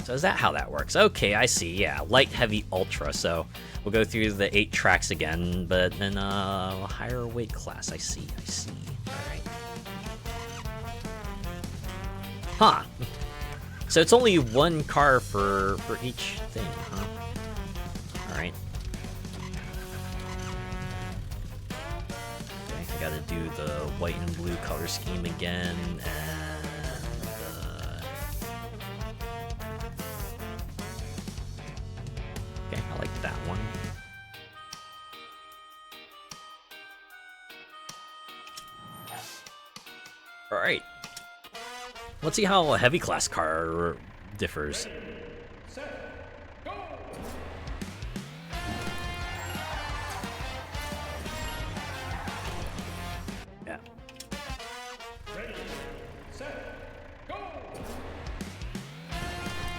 So is that how that works? Okay, I see. Yeah, light, heavy, ultra. So we'll go through the 8 tracks again, but in a higher weight class. I see. Alright. Huh. So it's only one car for each thing, huh? Alright. Okay, I gotta do the white and blue color scheme again, and... Okay, I like that one. Alright. Let's see how a heavy class car differs.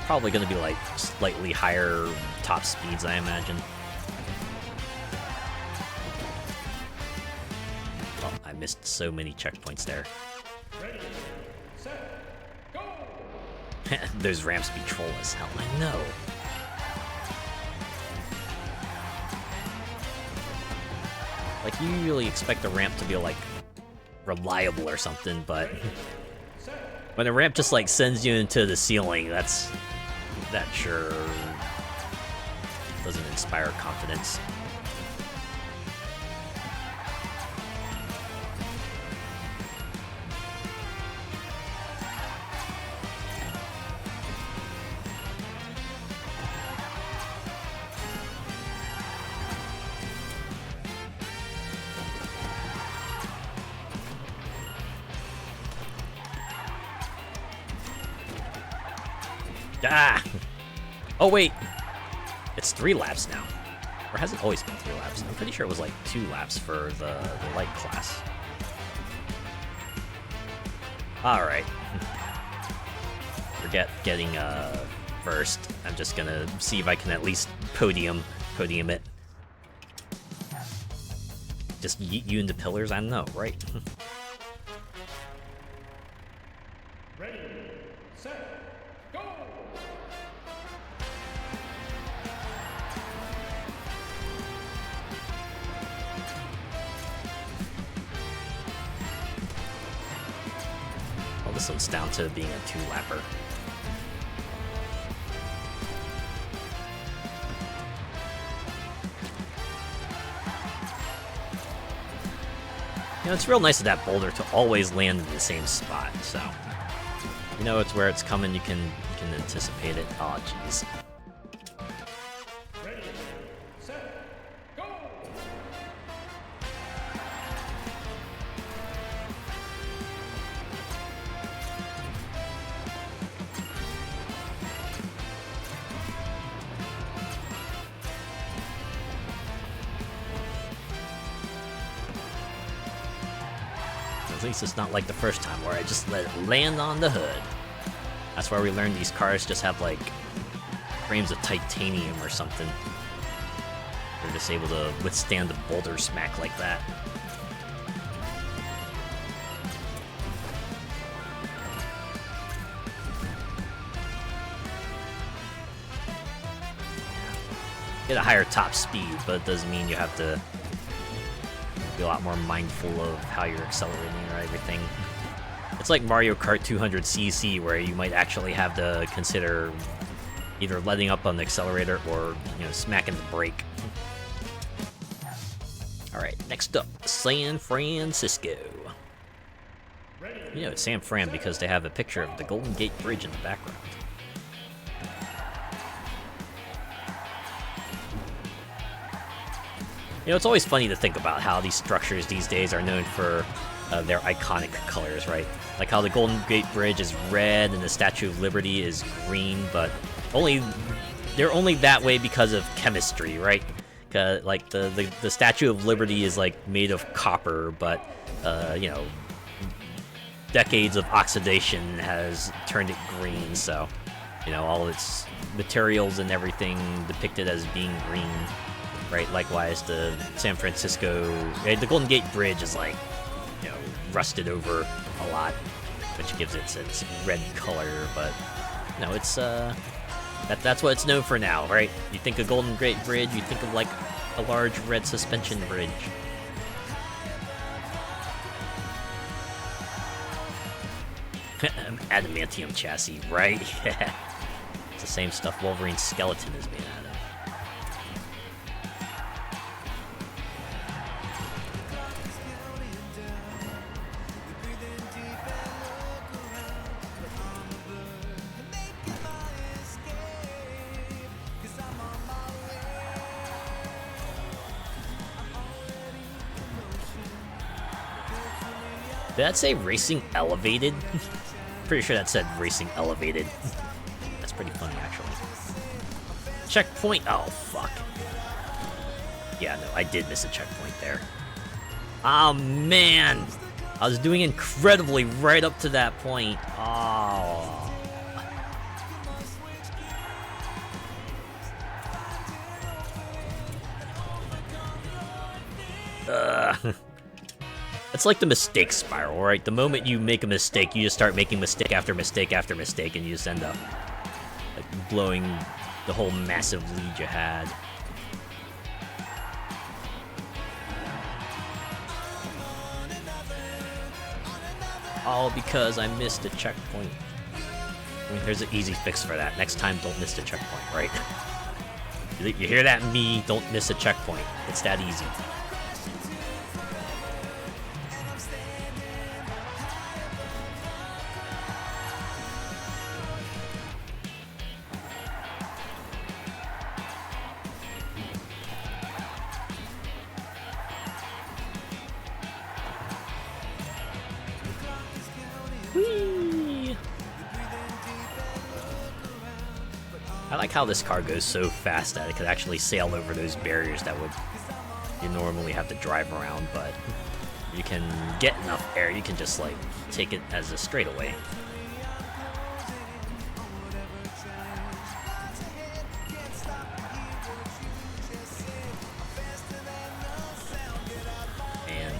probably going to be like slightly higher top speeds, I imagine. Oh, I missed so many checkpoints there. Ready, set, go! Those ramps be troll as hell, I know. Like, you usually expect a ramp to be, like, reliable or something, but when a ramp just, like, sends you into the ceiling, that sure doesn't inspire confidence. Ah! Oh wait, it's 3 laps now. Or has it always been 3 laps? I'm pretty sure it was like 2 laps for the light class. Alright. Forget getting first. I'm just gonna see if I can at least podium it. Just yeet you into pillars? I know, right? Ready, set, go! Well, this one's down to being a 2-lapper. You know, it's real nice of that boulder to always land in the same spot, so you know it's where it's coming, you can anticipate it. Oh jeez. Ready, set, go! At least it's not like the first time where I just let it land on the hood. That's where we learned these cars just have like frames of titanium or something. They're just able to withstand the boulder smack like that. Get a higher top speed, but it doesn't mean you have to be a lot more mindful of how you're accelerating or everything. It's like Mario Kart 200cc, where you might actually have to consider either letting up on the accelerator or, you know, smacking the brake. Alright, next up, San Francisco. You know, it's San Fran because they have a picture of the Golden Gate Bridge in the background. You know, it's always funny to think about how these structures these days are known for their iconic colors, right? Like how the Golden Gate Bridge is red and the Statue of Liberty is green, but they're only that way because of chemistry, right? Like the Statue of Liberty is like made of copper, but you know, decades of oxidation has turned it green, so you know, all its materials and everything depicted as being green. Right, likewise, the San Francisco, the Golden Gate Bridge is like, you know, rusted over a lot, which gives it its red color. But no, it's that's what it's known for now, right? You think of Golden Gate Bridge, you think of like a large red suspension bridge. Adamantium chassis, right? Yeah, it's the same stuff Wolverine's skeleton is made out of. Did that say Racing Elevated? Pretty sure that said Racing Elevated. That's pretty funny, actually. Checkpoint. Oh, fuck. Yeah, no, I did miss a checkpoint there. Oh, man. I was doing incredibly right up to that point. Oh. It's like the mistake spiral, right? The moment you make a mistake, you just start making mistake after mistake after mistake, and you just end up like blowing the whole massive lead you had. All because I missed a checkpoint. I mean, there's an easy fix for that. Next time, don't miss the checkpoint, right? You hear that, me? Don't miss a checkpoint. It's that easy. Whee! I like how this car goes so fast that it could actually sail over those barriers that would you normally have to drive around, but you can get enough air, you can just like take it as a straightaway. And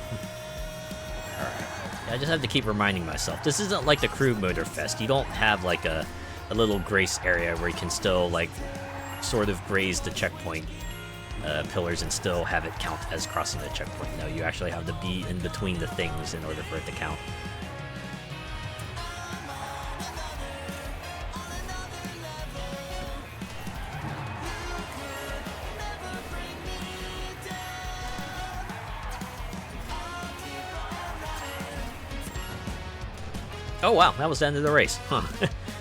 alright. I just have to keep reminding myself. This isn't like the Crew Motor Fest. You don't have like a little grace area where you can still like sort of graze the checkpoint pillars and still have it count as crossing the checkpoint. No, you actually have to be in between the things in order for it to count. Oh wow, that was the end of the race. Huh.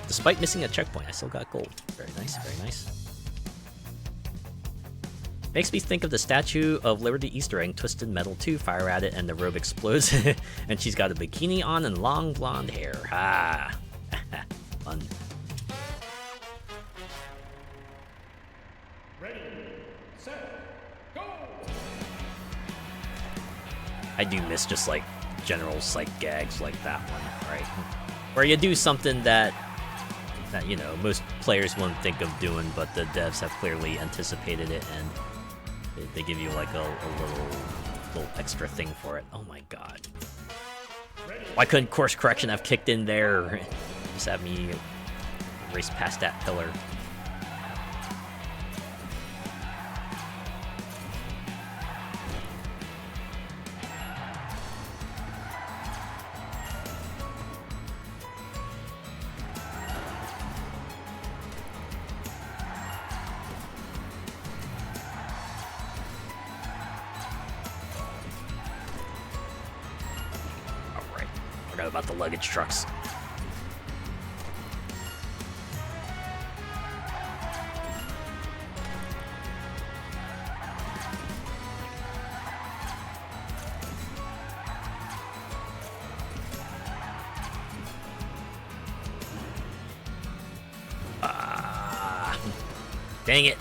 Despite missing a checkpoint, I still got gold. Very nice, very nice. Makes me think of the Statue of Liberty Easter egg, Twisted Metal 2, fire at it and the robe explodes. And she's got a bikini on and long blonde hair. Ah, fun. Ready, set, go! I do miss just like general sight gags like that one, right? Where you do something that you know most players wouldn't think of doing, but the devs have clearly anticipated it, and they give you like a little extra thing for it. Oh my god! Why couldn't course correction have kicked in there? Just have me race past that pillar. Forgot about the luggage trucks. Dang it.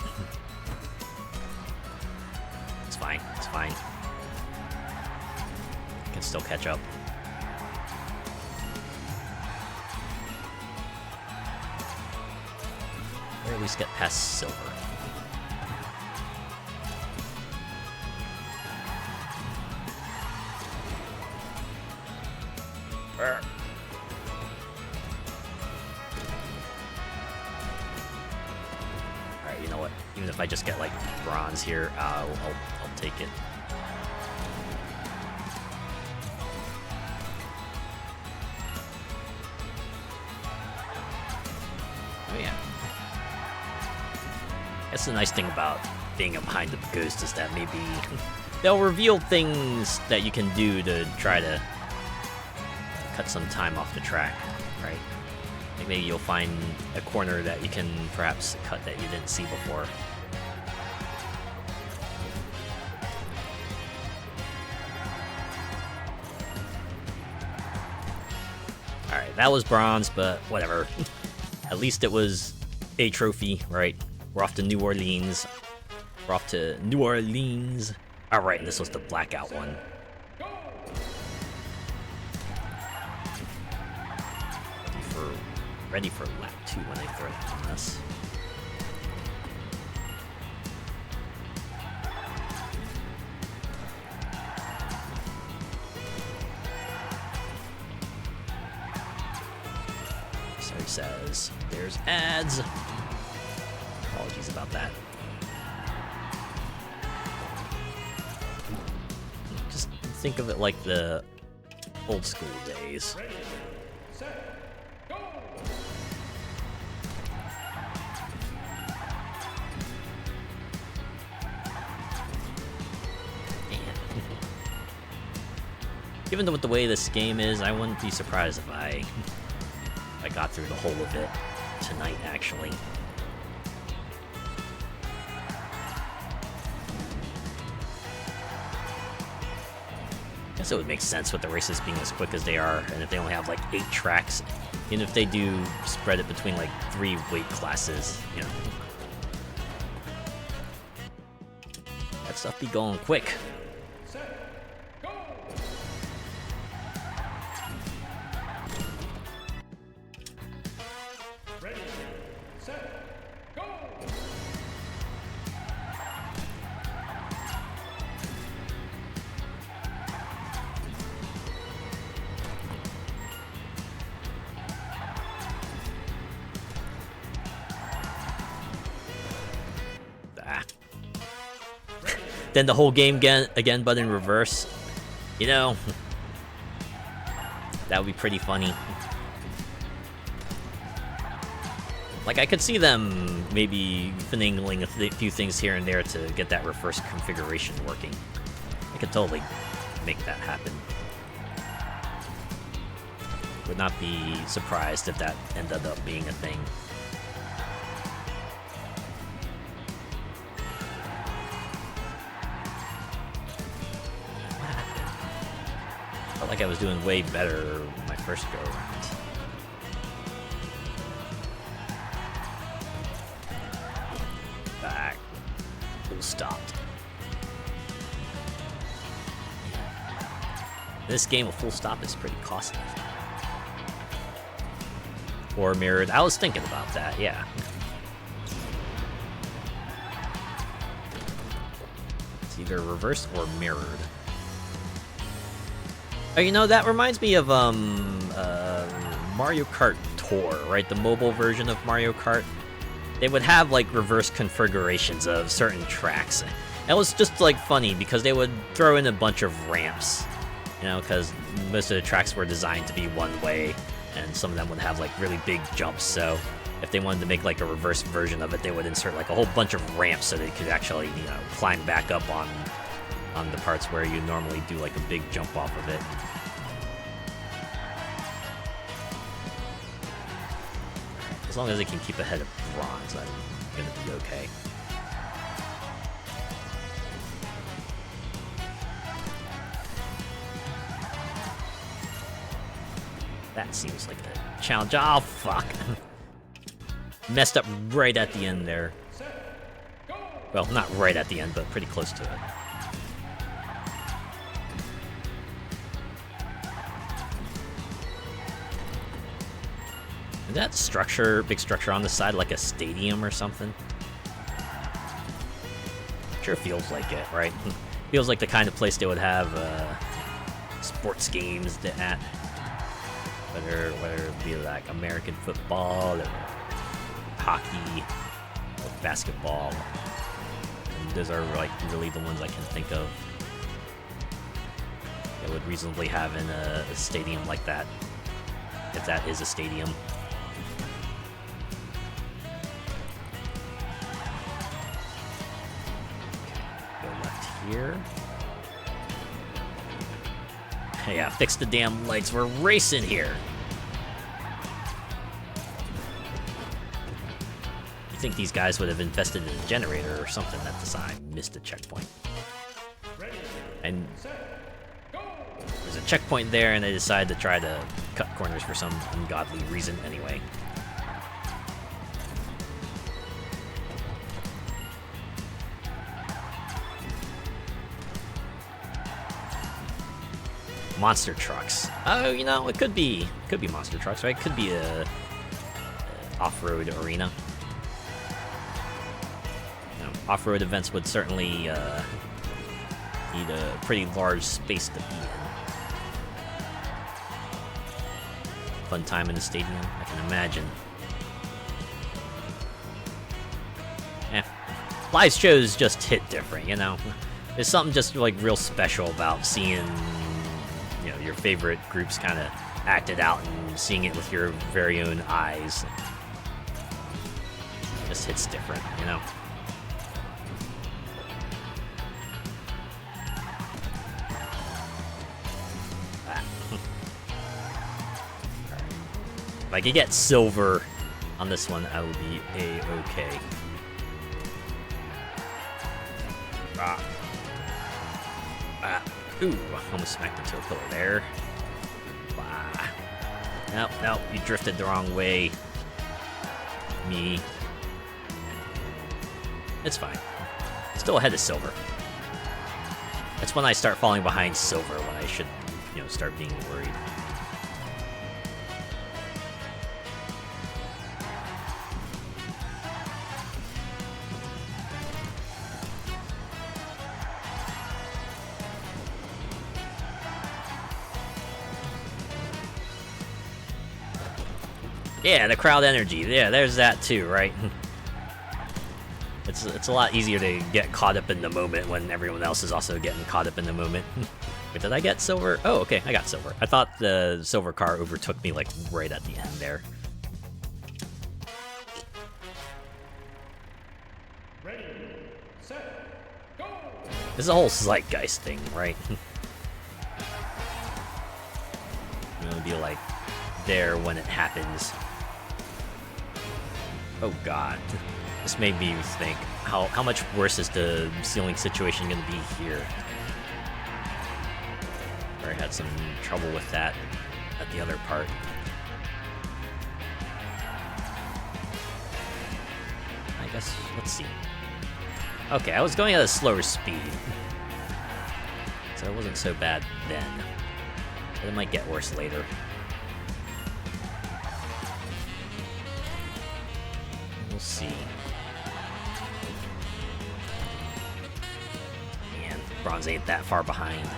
It's fine, it's fine. I can still catch up. Or at least get past silver. Alright, you know what? Even if I just get like bronze here, I'll take it. Oh yeah. That's the nice thing about being behind the ghost is that maybe they'll reveal things that you can do to try to cut some time off the track, right? Like maybe you'll find a corner that you can perhaps cut that you didn't see before. Alright, that was bronze, but whatever. At least it was a trophy, right? We're off to New Orleans. We're off to New Orleans. Alright, and this was the blackout one. Ready for lap 2 when they throw it on us. Sorry, says there's ads. Apologies about that. Just think of it like the old school days. Ready, set, go! Given with the way this game is, I wouldn't be surprised if I got through the whole of it tonight, actually. I guess it would make sense with the races being as quick as they are, and if they only have like 8 tracks, even if they do spread it between like 3 weight classes, you know. That stuff be going quick. Set, go! Ready, set, go! Ah. Then the whole game again, but in reverse. You know, that would be pretty funny. Like, I could see them maybe finagling a few things here and there to get that reverse configuration working. I could totally make that happen. Would not be surprised if that ended up being a thing. Felt like I was doing way better my first go around. Back. Full stopped. This game, a full stop is pretty costly. Or mirrored. I was thinking about that, yeah. It's either reversed or mirrored. Oh, you know, that reminds me of Mario Kart Tour, right? The mobile version of Mario Kart. They would have like reverse configurations of certain tracks. It was just like funny because they would throw in a bunch of ramps, you know, because most of the tracks were designed to be one way, and some of them would have like really big jumps. So if they wanted to make like a reverse version of it, they would insert like a whole bunch of ramps so they could actually, you know, climb back up on the parts where you normally do like a big jump off of it. As long as it can keep ahead of bronze, I'm gonna be okay. That seems like a challenge. Oh, fuck. Messed up right at the end there. Well, not right at the end, but pretty close to it. Is that structure, big structure on the side, like a stadium or something? Sure feels like it, right? Feels like the kind of place they would have sports games at. Whether it be like American football or hockey or basketball. And those are like really the ones I can think of that would reasonably have in a stadium like that, if that is a stadium. Here. Yeah, fix the damn lights. We're racing here. You think these guys would have invested in a generator or something at the time? Missed a checkpoint. And there's a checkpoint there, and they decided to try to cut corners for some ungodly reason anyway. Monster trucks. Oh, you know, it could be monster trucks, right? It could be a off-road arena. You know, off-road events would certainly need a pretty large space to be in. fun time in the stadium, I can imagine. Live shows just hit different, you know? There's something just, like, real special about seeing, you know, your favorite groups kind of acted out and seeing it with your very own eyes. It just hits different, you know? If I could get silver on this one, I would be A-okay. Ooh, almost smacked into a pillar there. Nope, you drifted the wrong way. Me. It's fine. Still ahead of silver. That's when I start falling behind silver, when I should, you know, start being worried. Yeah, the crowd energy. Yeah, there's that too, right? It's a lot easier to get caught up in the moment when everyone else is also getting caught up in the moment. Wait, did I get silver? Oh, okay, I got silver. I thought the silver car overtook me, like, right at the end there. Ready, set, go! This is a whole zeitgeist thing, right? You know, be like there when it happens. Oh god, this made me think, how much worse is the ceiling situation gonna be here? I had some trouble with that at the other part. I guess, let's see. Okay, I was going at a slower speed, so it wasn't so bad then, but it might get worse later. We'll see. Man, bronze ain't that far behind.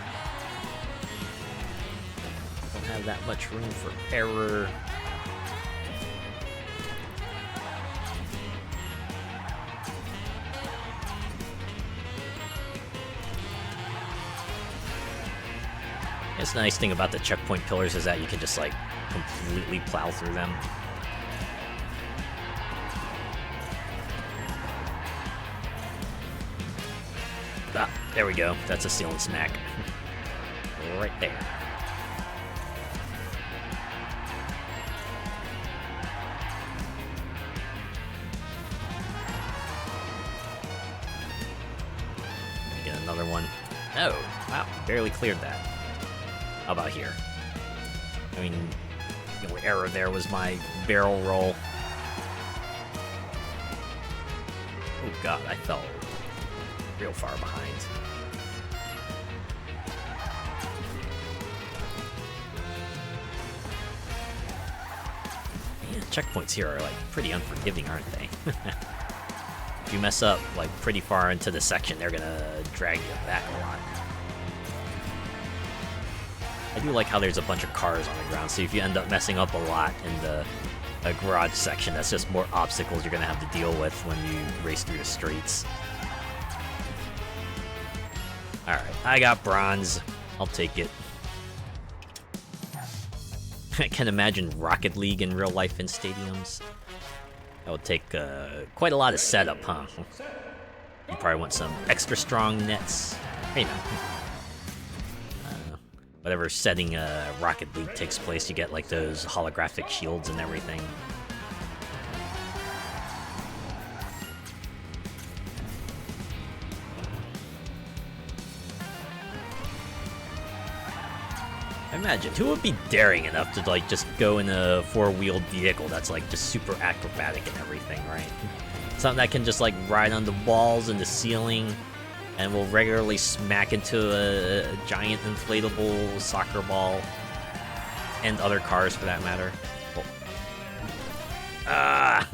Don't have that much room for error. It's the nice thing about the checkpoint pillars is that you can just, like, completely plow through them. Ah, there we go. That's a ceiling smack. Right there. Get another one. Oh, wow. Barely cleared that. How about here? I mean, the only error there was my barrel roll. Oh god, I fell real far behind. Man, checkpoints here are, like, pretty unforgiving, aren't they? If you mess up, like, pretty far into the section, they're gonna drag you back a lot. I do like how there's a bunch of cars on the ground, so if you end up messing up a lot in the garage section, that's just more obstacles you're gonna have to deal with when you race through the streets. Alright, I got bronze. I'll take it. I can imagine Rocket League in real life in stadiums. That would take quite a lot of setup, huh? You probably want some extra strong nets. You know. Whatever setting Rocket League takes place, you get, like, those holographic shields and everything. Imagine, who would be daring enough to, like, just go in a four-wheeled vehicle that's, like, just super acrobatic and everything, right? Something that can just, like, ride on the walls and the ceiling and will regularly smack into a giant inflatable soccer ball and other cars for that matter. Oh. Ah!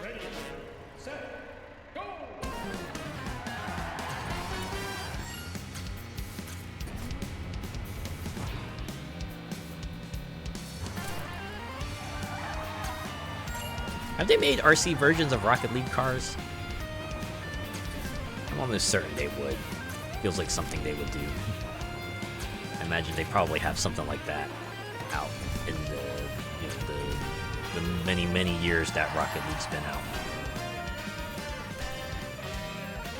Ready, set, go! Have they made RC versions of Rocket League cars? I'm almost certain they would. Feels like something they would do. I imagine they probably have something like that out in the many, many years that Rocket League's been out.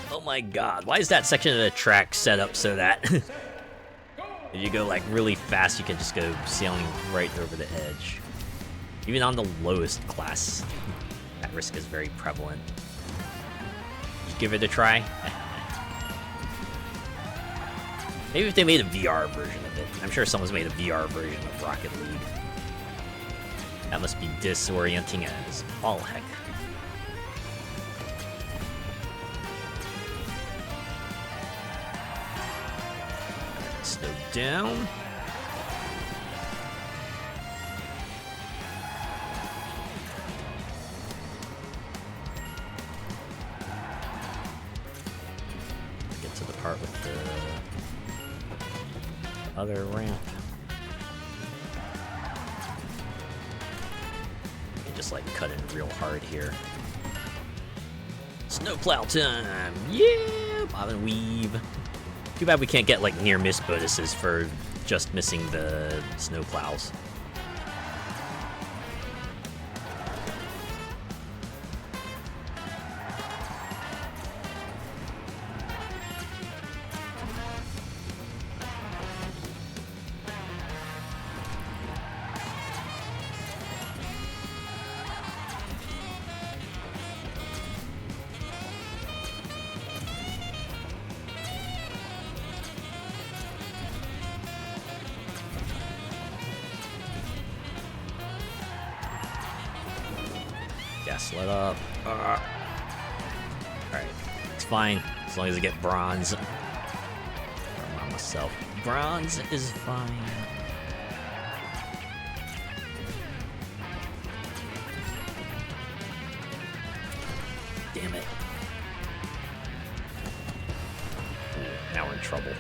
Oh my god, why is that section of the track set up so that if you go like really fast, you can just go sailing right over the edge? Even on the lowest class, that risk is very prevalent. Just give it a try. Maybe if they made a VR version of it. I'm sure someone's made a VR version of Rocket League. That must be disorienting as all heck. Slow down. Get to the part with the other ramp. You just like cut in real hard here. Snowplow time! Yeah! Bob and weave. Too bad we can't get like near miss bonuses for just missing the snowplows. Gas let up. Alright, it's fine as long as I get bronze. Remind myself, bronze is fine. Damn it. Ooh, now we're in trouble.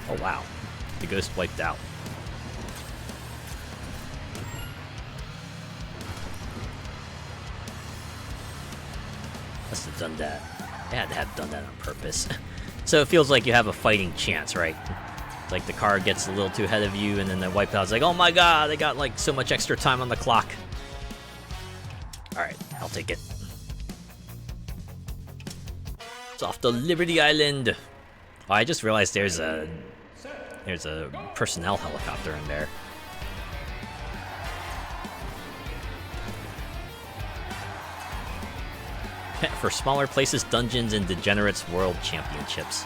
Oh wow, the ghost wiped out. Must have done that. They had to have done that on purpose. So it feels like you have a fighting chance, right? Like the car gets a little too ahead of you, and then the wipeout's like, oh my god, they got like so much extra time on the clock. Alright, I'll take it. It's off to Liberty Island. Oh, I just realized there's a personnel helicopter in there. For smaller places, dungeons, and degenerates world championships.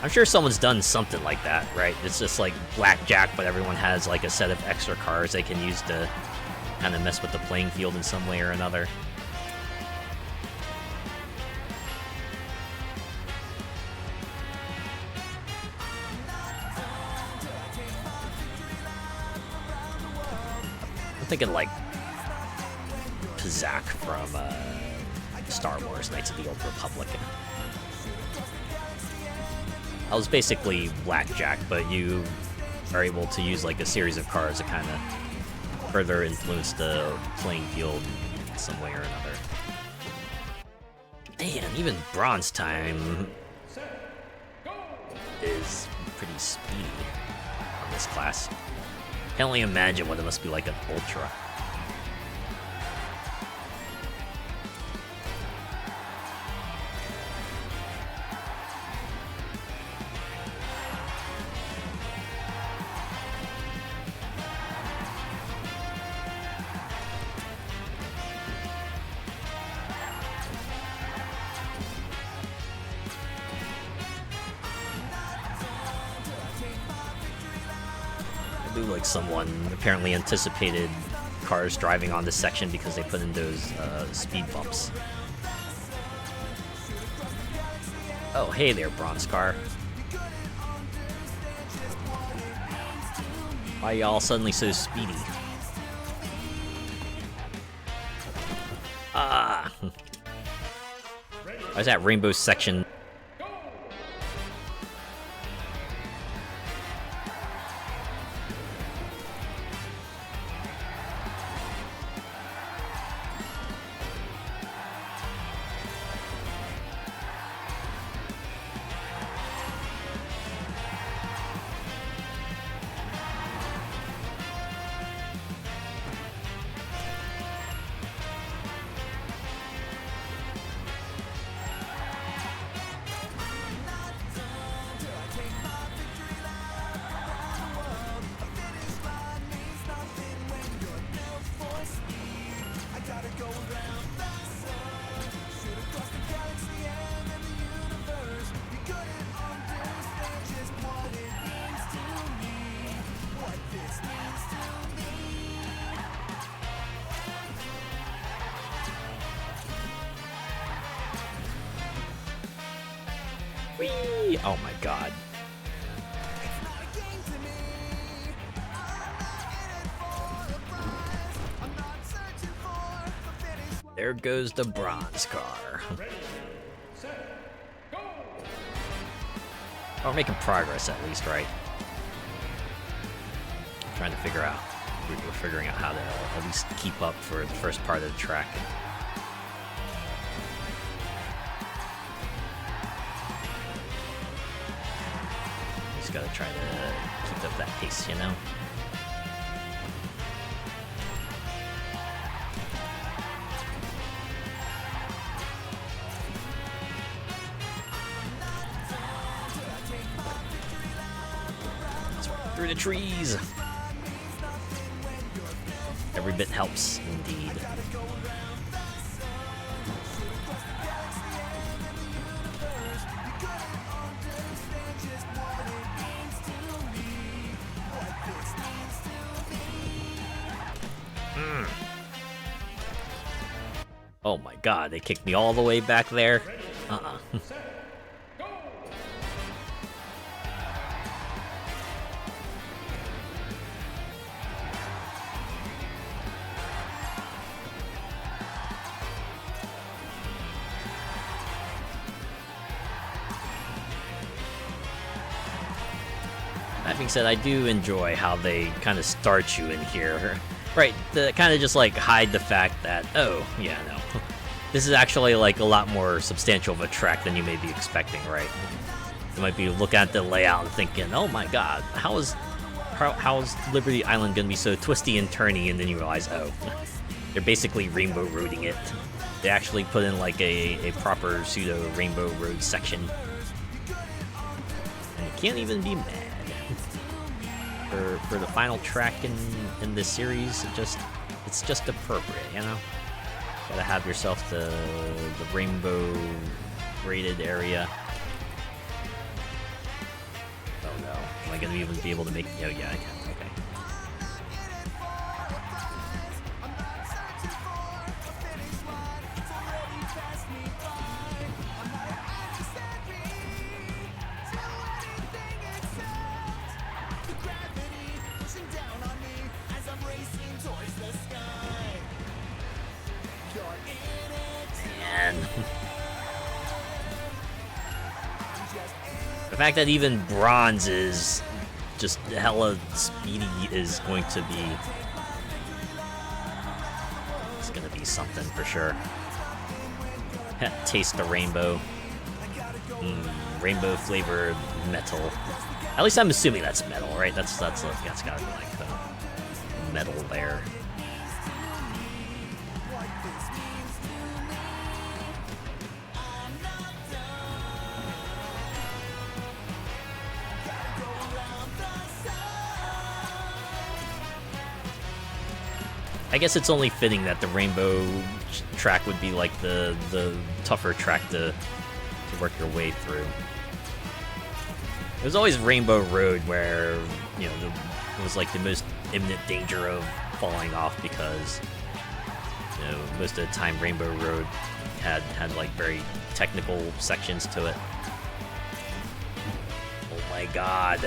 I'm sure someone's done something like that, right? It's just like blackjack, but everyone has like a set of extra cars they can use to kind of mess with the playing field in some way or another. I'm thinking like Zach from Star Wars Knights of the Old Republic. I was basically blackjack, but you are able to use like a series of cards to kind of further influence the playing field in some way or another. Damn, even bronze time is pretty speedy on this class. Can only imagine what it must be like an ultra. Like someone apparently anticipated cars driving on this section because they put in those speed bumps. Oh, hey there, bronze car. Why y'all suddenly so speedy? Ah! Why's that rainbow section? Oh my god. There goes the bronze car. Ready, set, go! We're making progress at least, right? Trying to figure out. We're figuring out how to at least keep up for the first part of the track. Just gotta try to keep up that pace, you know? Through the trees. Every bit helps, indeed. Oh my god, they kicked me all the way back there. That being said, I do enjoy how they kind of start you in here. Right, to kind of just like hide the fact that, oh, yeah, no. This is actually like a lot more substantial of a track than you may be expecting, right? You might be looking at the layout and thinking, oh my god, how's Liberty Island gonna be so twisty and turny? And then you realize, oh, they're basically rainbow roading it. They actually put in like a proper pseudo rainbow road section. And you can't even be mad. For the final track in this series, it's just appropriate, you know? Gotta have yourself the rainbow graded area. Oh no. Am I gonna even be able to make... Oh yeah, I can. Okay. The fact that even bronze is just hella speedy is going to be... It's gonna be something for sure. Taste the rainbow. Rainbow flavored metal. At least I'm assuming that's metal, right? That's gotta be like the metal there. I guess it's only fitting that the rainbow track would be like the tougher track to work your way through. There's always Rainbow Road where, you know, it was like the most imminent danger of falling off because, you know, most of the time Rainbow Road had like very technical sections to it. Oh my god.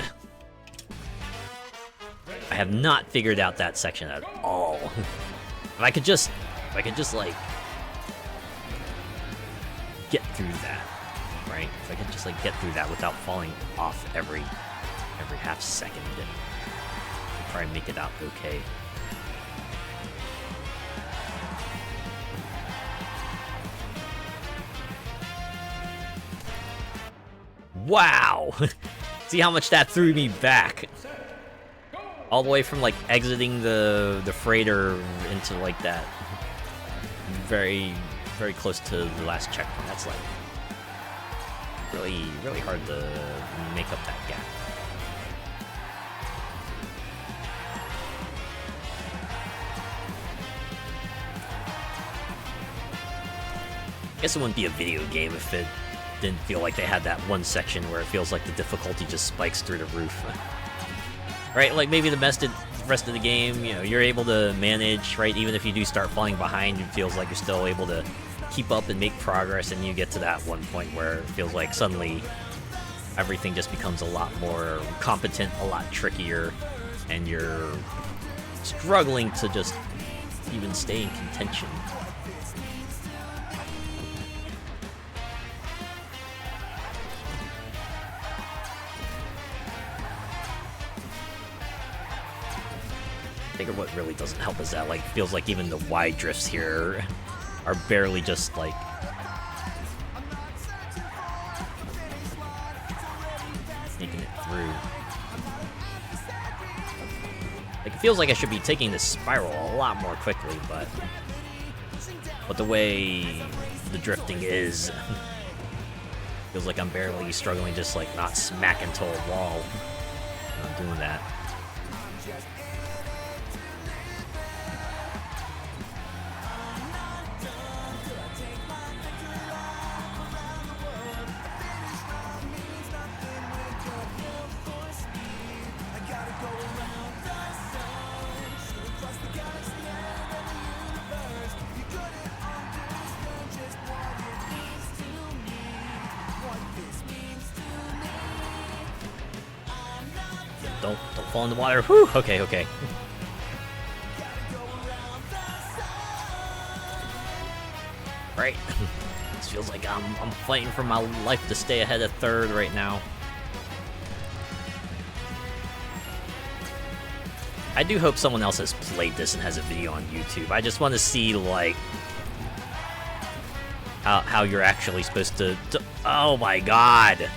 I have not figured out that section at all. If I could just like get through that, right? If I could just like get through that without falling off every half second, I'd probably make it out okay. Wow! See how much that threw me back. All the way from like exiting the freighter into like that very close to the last checkpoint. That's like really hard to make up that gap. I guess it wouldn't be a video game if it didn't feel like they had that one section where it feels like the difficulty just spikes through the roof. Right, like maybe the rest of the game, you know, you're able to manage, right? Even if you do start falling behind, it feels like you're still able to keep up and make progress, and you get to that one point where it feels like suddenly everything just becomes a lot more competent, a lot trickier, and you're struggling to just even stay in contention. I think what really doesn't help is that, like, feels like even the wide drifts here are barely just, like, making it through. Like, it feels like I should be taking this spiral a lot more quickly, but the way the drifting is, feels like I'm barely struggling, just, like, not smack into a wall. I'm doing that. Don't fall in the water. Whew, okay. Right. This feels like I'm fighting for my life to stay ahead of third right now. I do hope someone else has played this and has a video on YouTube. I just want to see, like, how you're actually supposed to oh my god!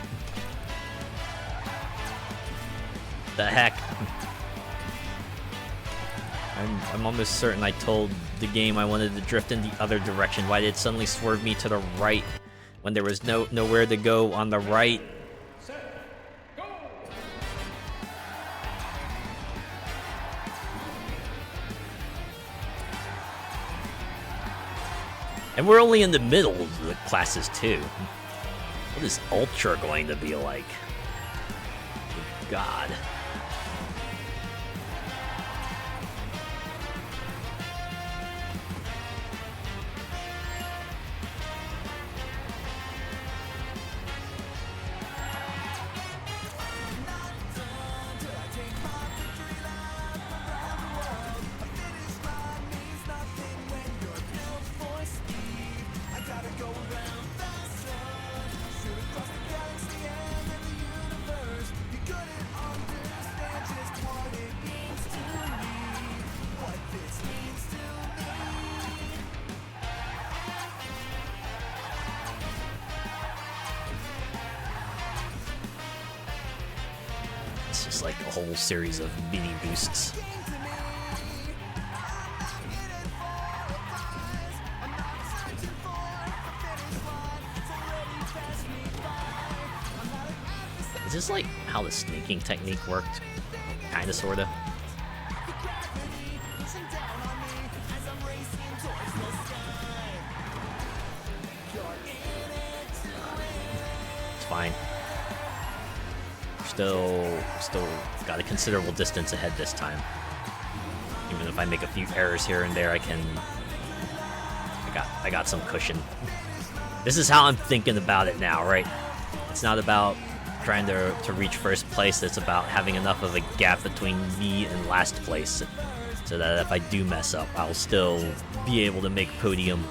The heck? I'm almost certain I told the game I wanted to drift in the other direction. Why did it suddenly swerve me to the right when there was nowhere to go on the right? Set. Go. And we're only in the middle of the classes too. What is Ultra going to be like? Good God. It's just like a whole series of mini boosts. Is this like how the snaking technique worked? Kinda, sorta. It's fine. Still got a considerable distance ahead this time. Even if I make a few errors here and there, I got some cushion. This is how I'm thinking about it now, right? It's not about trying to reach first place, it's about having enough of a gap between me and last place so that if I do mess up, I'll still be able to make podium.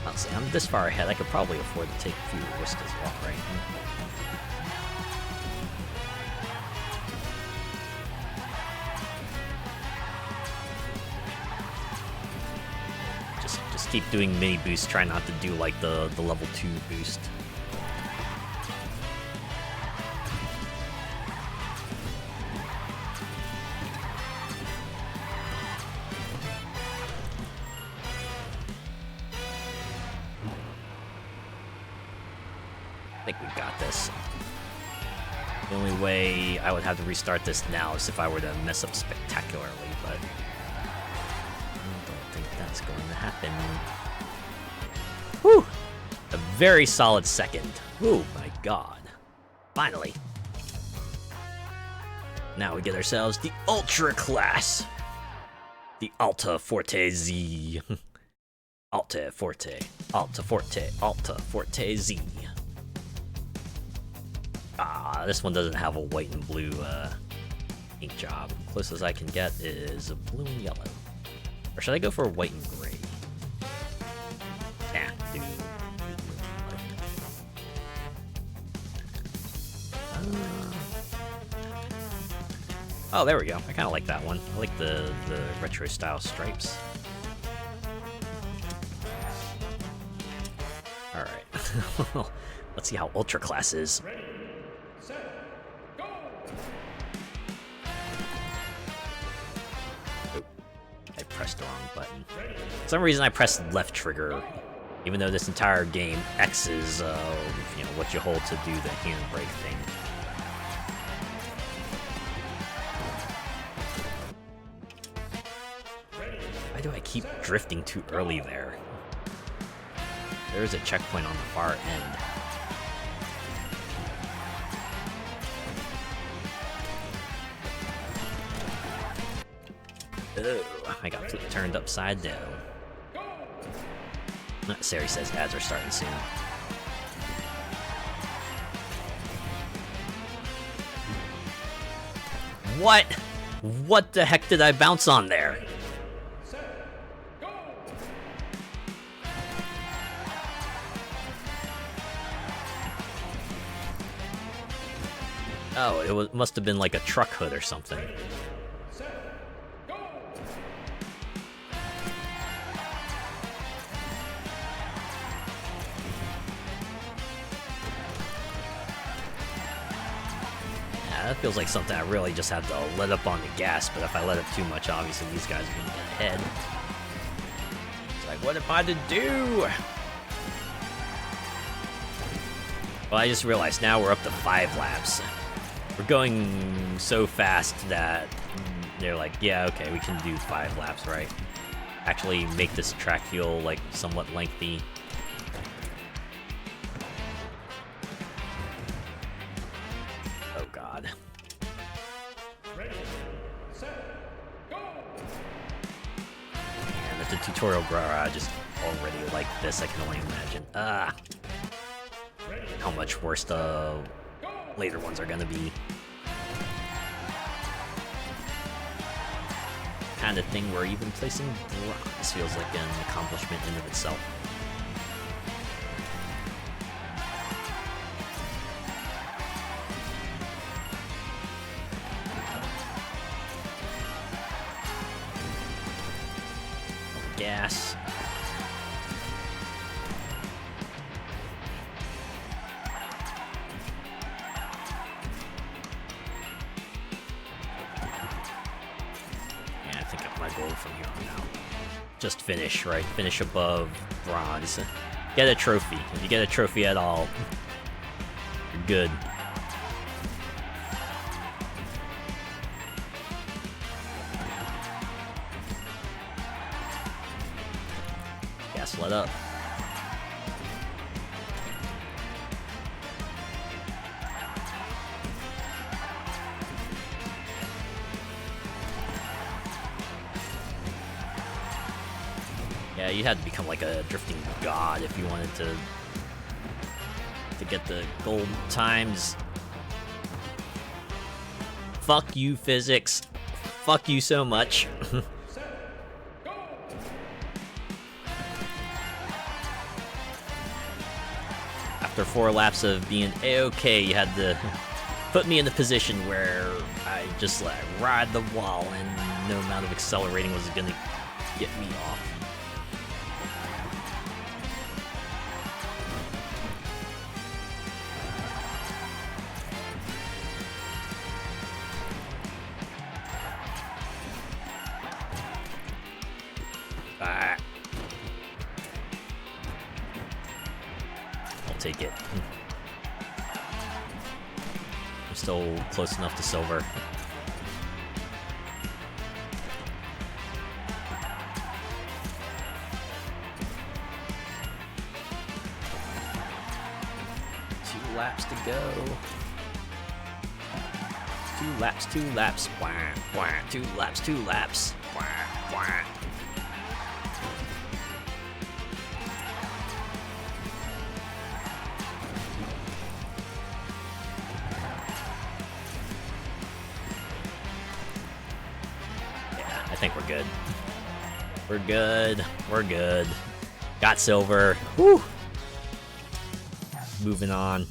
I'll say, I'm this far ahead, I could probably afford to take a few risks as well, right? Just keep doing mini boosts, try not to do like the level 2 boost. I think we got this. The only way I would have to restart this now is if I were to mess up spectacularly, but I don't think that's going to happen. Whew! A very solid second. Oh my god. Finally. Now we get ourselves the Ultra class. The Alta Forte Z. Alta Forte, Alta Forte, Alta Forte Z. Ah, this one doesn't have a white and blue ink job. Closest I can get is a blue and yellow. Or should I go for white and gray? Nah, do. Oh, there we go. I kind of like that one. I like the retro style stripes. All right. Let's see how Ultra class is. Ready, set, go! Oh, I pressed the wrong button. For some reason, I pressed left trigger, even though this entire game X's, what you hold to do the handbrake thing. Why do I keep drifting too early there? There's a checkpoint on the far end. Oh, I got turned upside down. Sari says ads are starting soon. What? What the heck did I bounce on there? Oh, it must have been like a truck hood or something. Yeah, that feels like something I really just have to let up on the gas, but if I let up too much, obviously these guys are gonna get ahead. It's like, what am I to do? Well, I just realized now we're up to 5 laps. We're going so fast that they're like, yeah, okay, we can do 5 laps, right? Actually make this track feel, like, somewhat lengthy. Oh, God. Ready, set, go! And if the tutorial garage is already like this, I can only imagine. How much worse the later ones are gonna be. Kind of thing where even placing bronze feels like an accomplishment in of itself. Gas. From here on out. Just finish, right? Finish above bronze. Get a trophy. If you get a trophy at all, you're good. Gas let up. Yeah, you had to become like a drifting god if you wanted to get the gold times. Fuck you, physics. Fuck you so much. After 4 laps of being A-okay, you had to put me in the position where I just like ride the wall and no amount of accelerating was gonna get me off. I'll take it. I'm still close enough to silver. go. 2 laps, 2 laps. Wah, wah. 2 laps, 2 laps. Wah, wah. Yeah, I think we're good. We're good. We're good. Got silver. Whew. Moving on.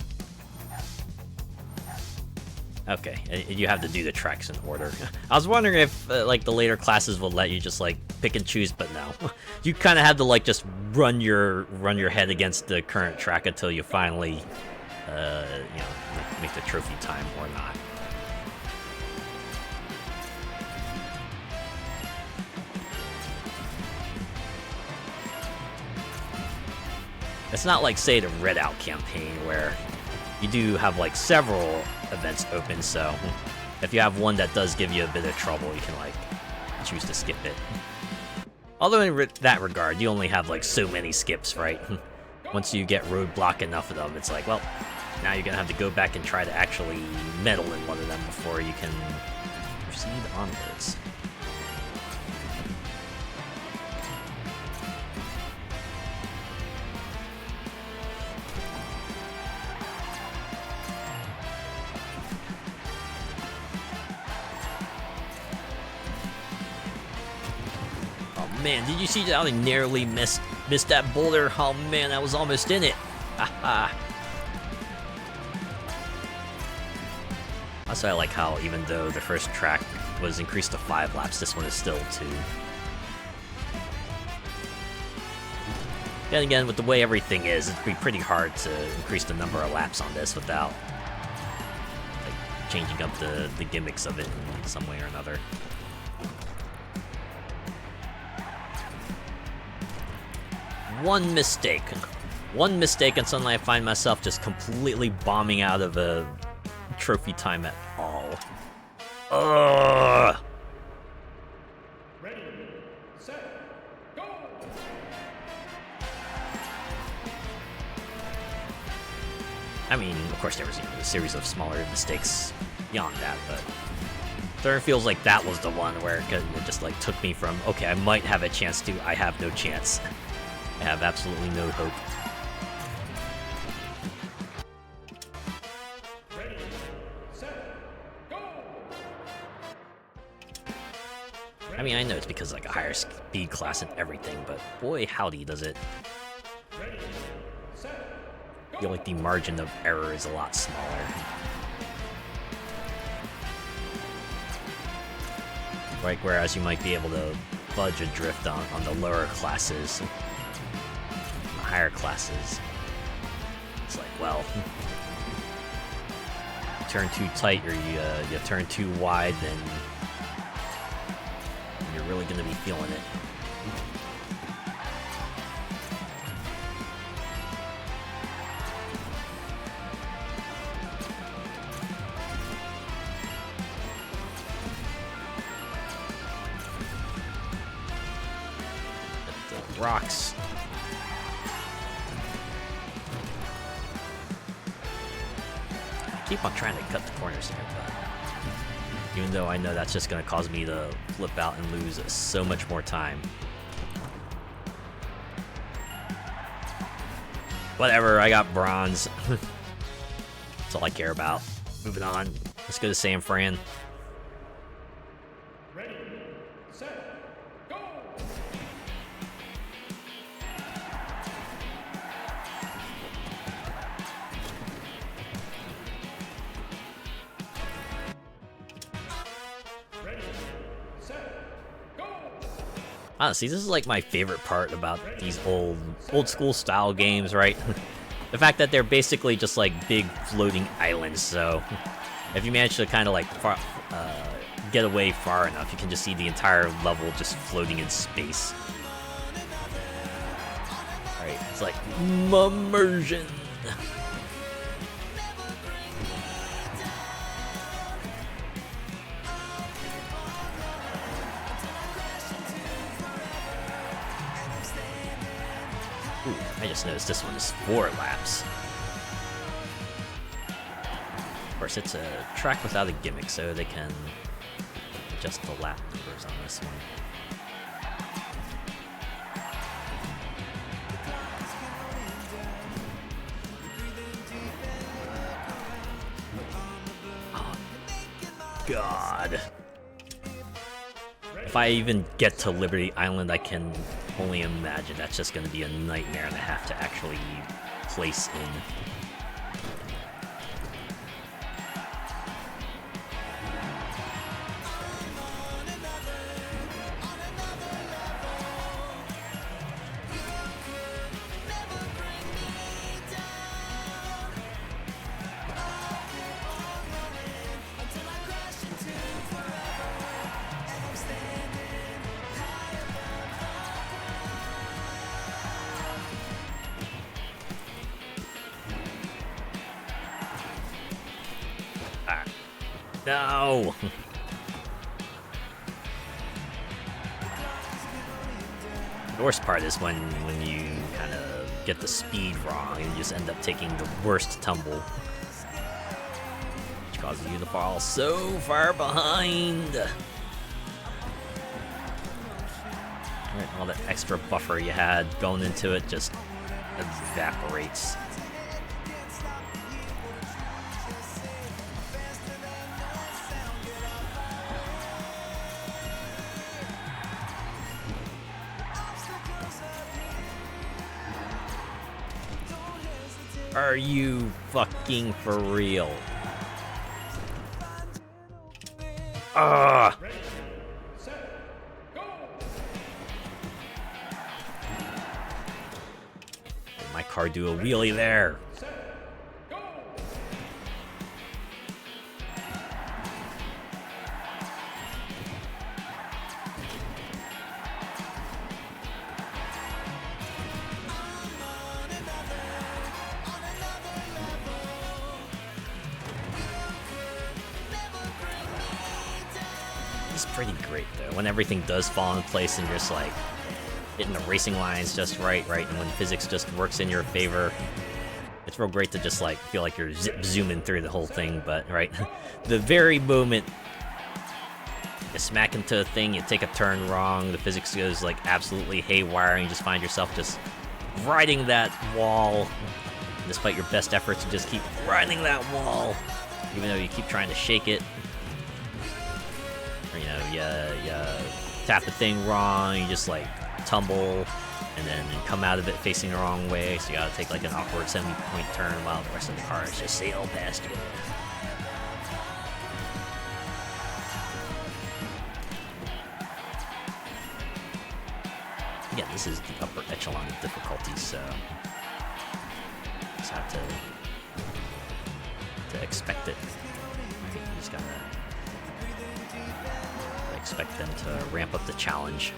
Okay, you have to do the tracks in order. I was wondering if like the later classes will let you just like pick and choose, but no. You kind of have to like just run your head against the current track until you finally, you know, make the trophy time or not. It's not like, say, the Red Out campaign where you do have like several events open, so if you have one that does give you a bit of trouble, you can like choose to skip it. Although in that regard, you only have like so many skips, right? Once you get roadblock enough of them, it's like, well, now you're gonna have to go back and try to actually medal in one of them before you can proceed onwards. Man, did you see how I narrowly missed that boulder? Oh man, I was almost in it. Haha. Also, I like how even though the first track was increased to 5 laps, this one is still 2. Then again, with the way everything is, it'd be pretty hard to increase the number of laps on this without like changing up the gimmicks of it in some way or another. One mistake, and suddenly I find myself just completely bombing out of a trophy time at all. Ugh. Ready, set, go! I mean, of course there was a series of smaller mistakes beyond that, but it feels like that was the one where it just like took me from, okay, I might have a chance to, I have no chance. I have absolutely no hope. Ready, set, go! I mean, I know it's because like a higher speed class and everything, but boy howdy does it. Ready, set, I feel like the margin of error is a lot smaller. Right, whereas you might be able to fudge a drift on the lower classes. Higher classes, it's like, well, you turn too tight or you turn too wide, then you're really gonna be feeling it. The rocks. Keep on trying to cut the corners here, but even though I know that's just going to cause me to flip out and lose so much more time. Whatever, I got bronze. That's all I care about. Moving on. Let's go to San Fran. ready, set, go! Ready, set, go! Honestly, this is like my favorite part about these old school style games, right? The fact that they're basically just like big floating islands, so if you manage to kind of like get away far enough, you can just see the entire level just floating in space. Alright, it's like immersion. Ooh, I just noticed this one is 4 laps. course, it's a track without a gimmick, so they can adjust the lap numbers on this one. Oh, God. If I even get to Liberty Island, I can only imagine that's just going to be a nightmare to have to actually place in. No! The worst part is when you kind of get the speed wrong and you just end up taking the worst tumble, which causes you to fall so far behind. Right, all that extra buffer you had going into it just evaporates. Are you fucking for real? Ah! Ready, set, go! Did my car do a wheelie there? Set, go! He's pretty great though. When everything does fall in place and you're just like hitting the racing lines just right, and when physics just works in your favor, it's real great to just like feel like you're zooming through the whole thing. But right, the very moment you smack into a thing, you take a turn wrong, the physics goes like absolutely haywire, and you just find yourself just riding that wall. Despite your best efforts, you just keep riding that wall, even though you keep trying to shake it. Or, you know, you tap the thing wrong, you just like tumble, and then come out of it facing the wrong way, so you gotta take like an awkward 70-point turn while the rest of the car is just sail past you. Again, this is the upper echelon of difficulty, so just have to expect it. I think you just gotta expect them to ramp up the challenge.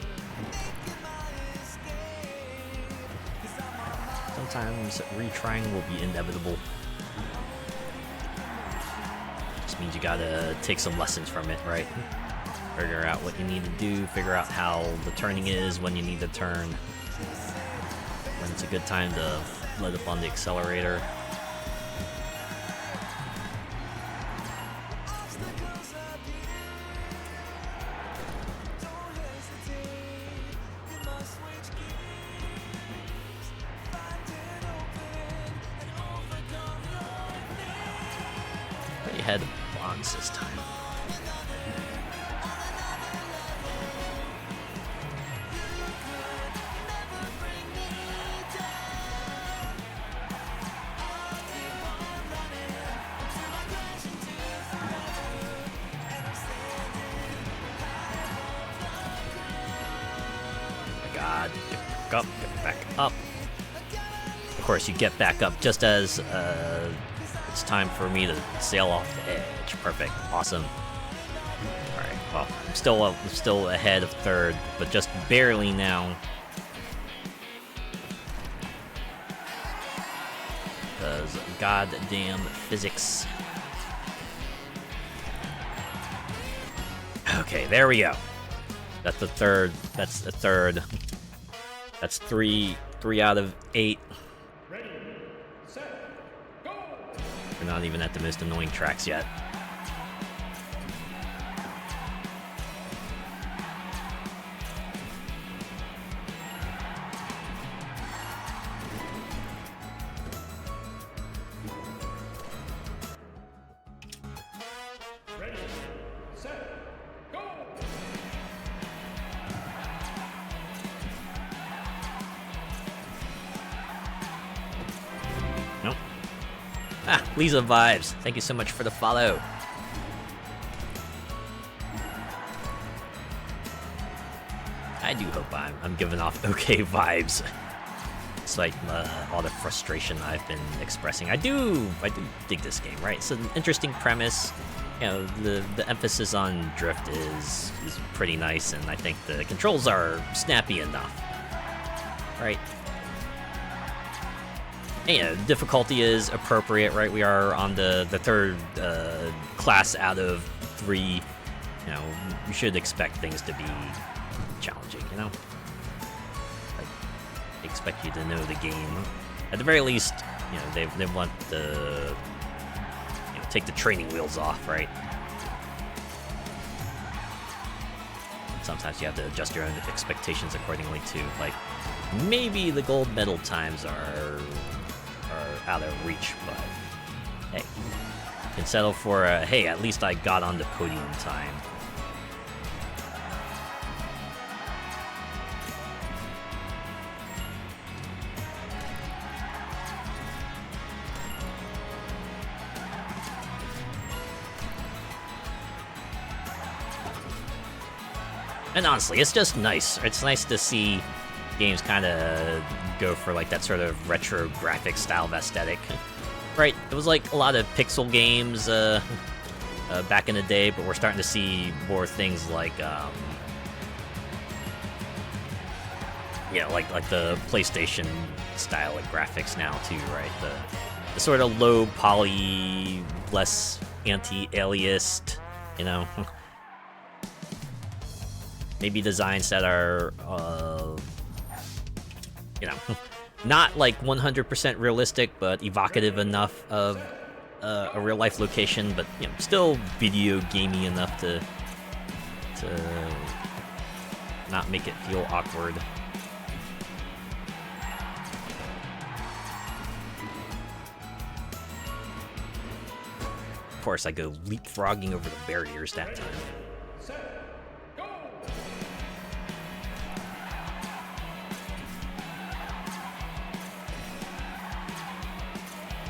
Sometimes retrying will be inevitable. Just means you gotta take some lessons from it, right? Figure out what you need to do, figure out how the turning is, when you need to turn, when it's a good time to let up on the accelerator. You had bronze this time. God, get back up. Of course, you get back up just as it's time for me to sail off the edge. Perfect, awesome. All right, well, I'm still ahead of third, but just barely now. Because goddamn physics. Okay, there we go. That's the third. That's the third. That's three out of 8. Ready, set, go! And not even at the most annoying tracks yet. Ready, set, go! Nope. Ah, Lisa Vibes. Thank you so much for the follow. I do hope I'm giving off okay vibes. Despite all the frustration I've been expressing. I do dig this game, right? It's an interesting premise. You know, the emphasis on drift is pretty nice, and I think the controls are snappy enough. Right? And, you know, difficulty is appropriate, right? We are on the third class out of 3. You know, you should expect things to be challenging, you know? Like, they expect you to know the game. At the very least, you know, they want the, you know, take the training wheels off, right? Sometimes you have to adjust your own expectations accordingly too. Like, maybe the gold medal times are out of reach, but hey, you can settle for hey, at least I got on the podium time. And honestly, it's just nice. It's nice to see games kind of go for like that sort of retro graphic style of aesthetic. Right? It was like a lot of pixel games back in the day, but we're starting to see more things like, you know, like the PlayStation style of graphics now too, right? The sort of low poly, less anti-aliased, you know. Maybe designs that are, you know, not like 100% realistic, but evocative enough of a real-life location, but, you know, still video gamey enough to not make it feel awkward. Of course, I go leapfrogging over the barriers that time.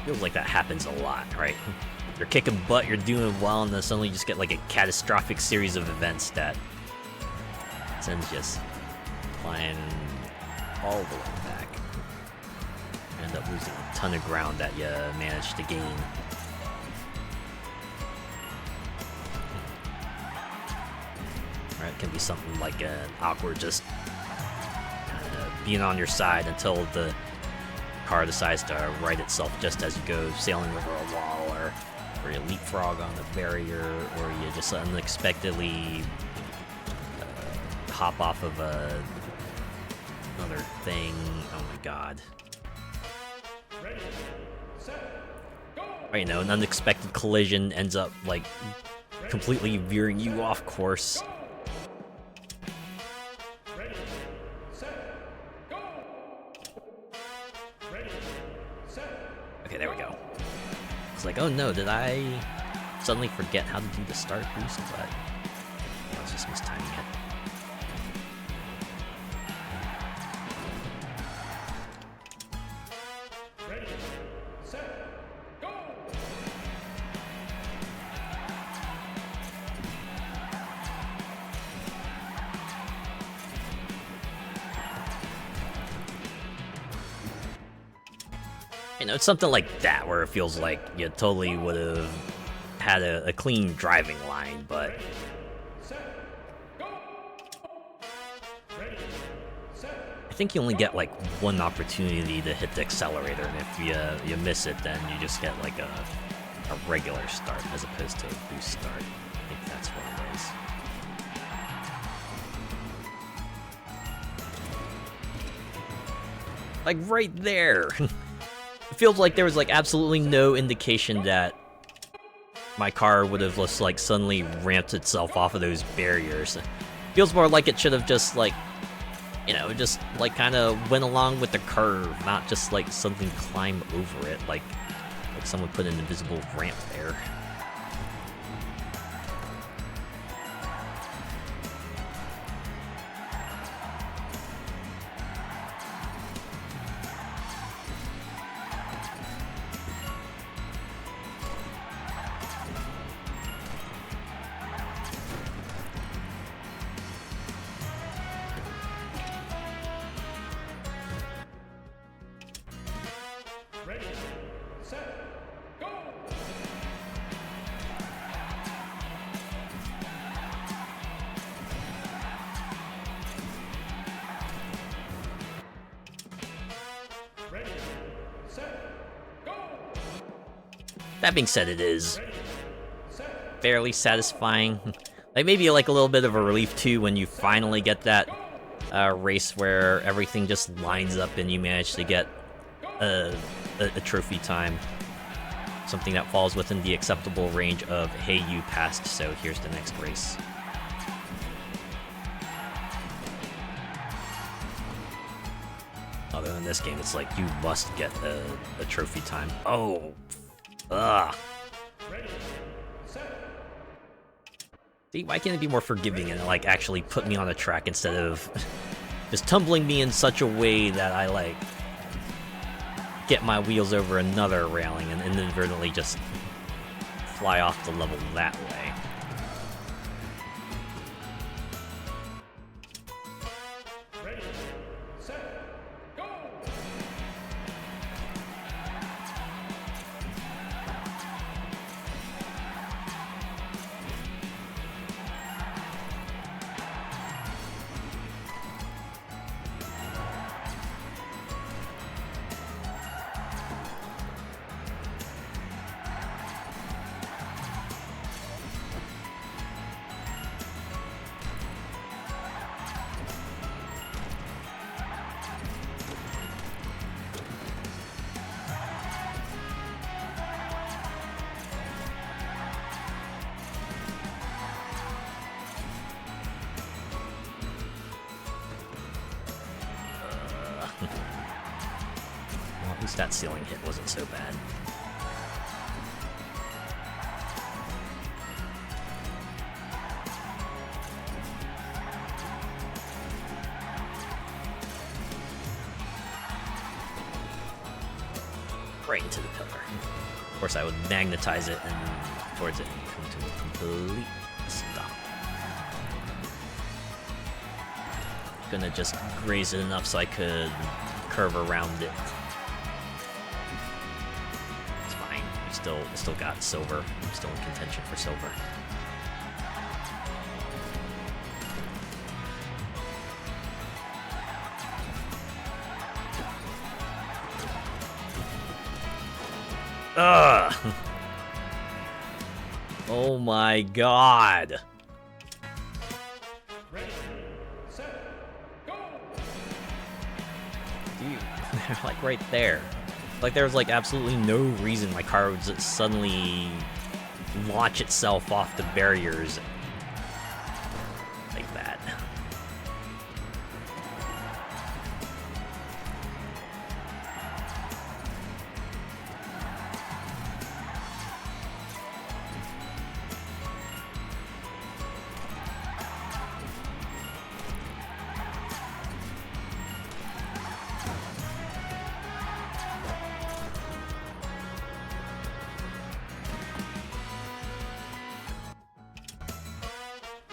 Feels like that happens a lot, right? You're kicking butt, you're doing well, and then suddenly you just get like a catastrophic series of events that sends just flying all the way back. You end up losing a ton of ground that you managed to gain. Right, it can be something like an awkward just being on your side until the car decides to right itself just as you go sailing over a wall, or you leapfrog on the barrier, or you just unexpectedly hop off of another thing. Oh my god. Ready, set, go! Right, you know, an unexpected collision ends up like completely veering you off course. Ready, set, go! Ready, set. Okay, there we go. It's like, oh no, did I suddenly forget how to do the start boost? But I was just mistiming it. Ready, set, go! You know, it's something like that where it feels like you totally would have had a clean driving line, but Set, go! Ready, set. I think you only get like one opportunity to hit the accelerator, and if you miss it, then you just get like a regular start as opposed to a boost start. I think that's what it is. Like right there. It feels like there was like absolutely no indication that my car would have just like suddenly ramped itself off of those barriers. Feels more like it should have just like, you know, just like kind of went along with the curve, not just like something climb over it, like someone put an invisible ramp there. Ready, set, go! Ready, set, go! That being said, it is Ready, set, fairly satisfying. Like maybe like a little bit of a relief too when you finally get that race where everything just lines up and you manage to get a trophy time. Something that falls within the acceptable range of, hey, you passed, so here's the next race. Although in this game, it's like you must get a trophy time. Oh, ugh. ready, set, See, why can't it be more forgiving and like actually put me on a track instead of just tumbling me in such a way that I like get my wheels over another railing and inadvertently just fly off the level that way. ready, set, go! Well, at least that ceiling hit wasn't so bad. Right into the pillar. Of course, I would magnetize it and towards it and come to a complete stop. Gonna just graze it enough so I could curve around it. It's fine. We still got silver. I'm still in contention for silver. Ugh! Oh my god! Ready, set, go! Dude, they're like right there. Like there was like absolutely no reason my car would just suddenly launch itself off the barriers like that.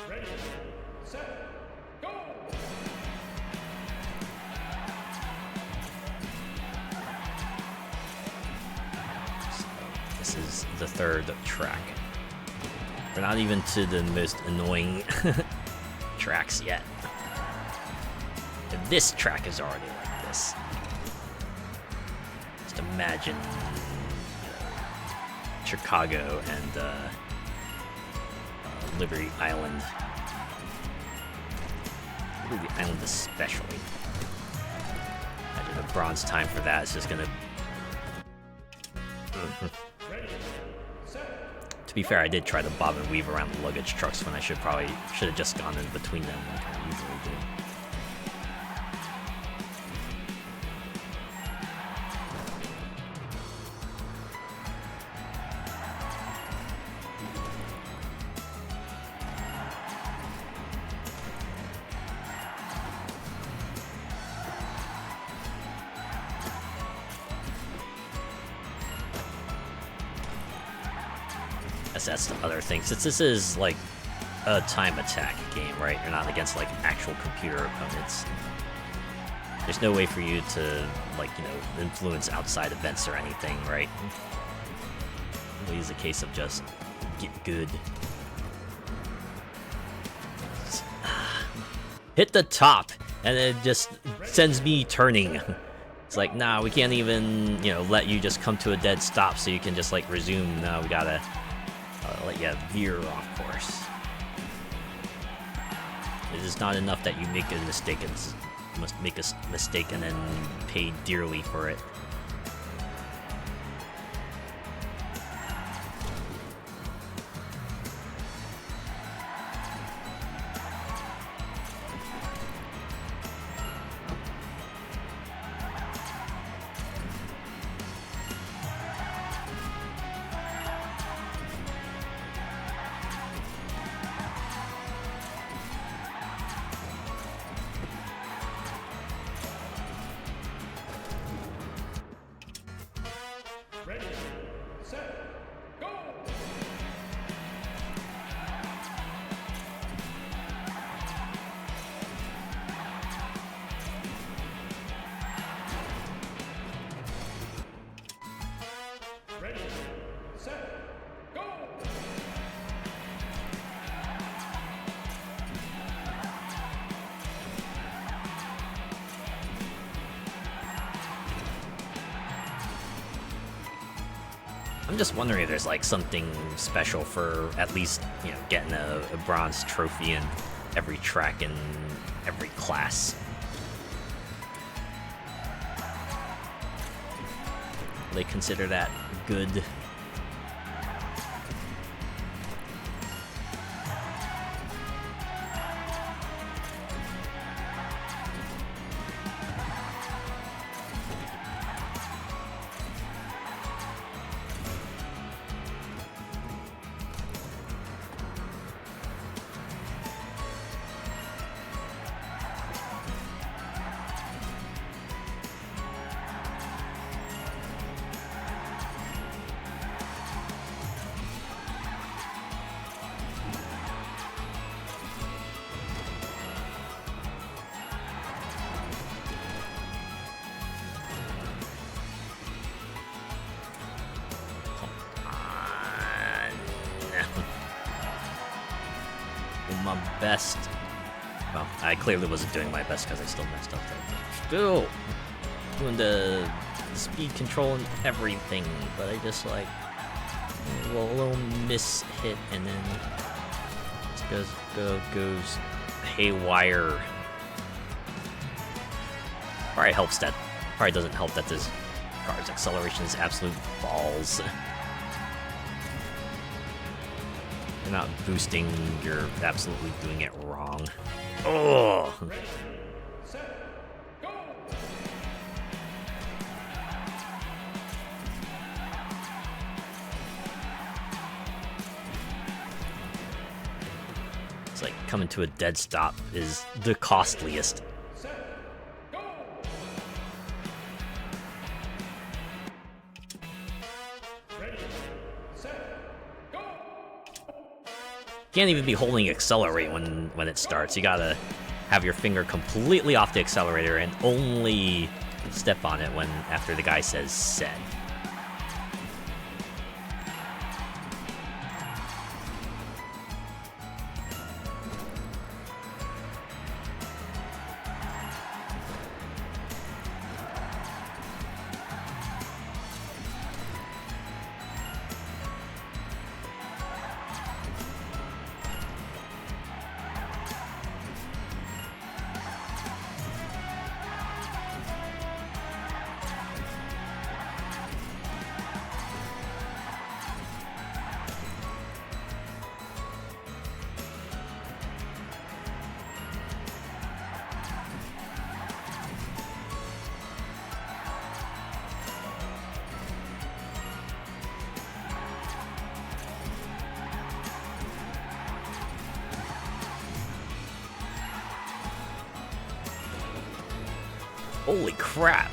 Ready, set, go! This is the third track. We're not even to the most annoying tracks yet. And this track is already like this. Just imagine Chicago and Liberty Island. Liberty Island especially. Imagine the bronze time for that is just gonna Ready, set, To be fair, I did try to bob and weave around the luggage trucks when I should have just gone in between them like I usually do. That's the other thing. Since this is like a time attack game, right? You're not against like actual computer opponents. There's no way for you to like, you know, influence outside events or anything, right? It really is a case of just get good. Hit the top, and it just sends me turning. It's like, nah, we can't even, you know, let you just come to a dead stop so you can just like resume. No, we gotta let you veer off course. It is not enough that you make a mistake and must make a mistake and then pay dearly for it. ready, set, go! Ready, set, go! I'm just wondering if there's like something special for at least, you know, getting a bronze trophy in every track in every class. They consider that good. My best. Well, I clearly wasn't doing my best because I still messed up there. Still doing the speed control and everything, but I just like a little miss hit and then it goes haywire. Probably doesn't help that this car's acceleration is absolute balls. You're not boosting, you're absolutely doing it wrong. Oh! Ready, set, go! It's like coming to a dead stop is the costliest. Set, go! Ready, set, go! Can't even be holding accelerate when it starts. You gotta have your finger completely off the accelerator and only step on it when after the guy says set. Holy crap!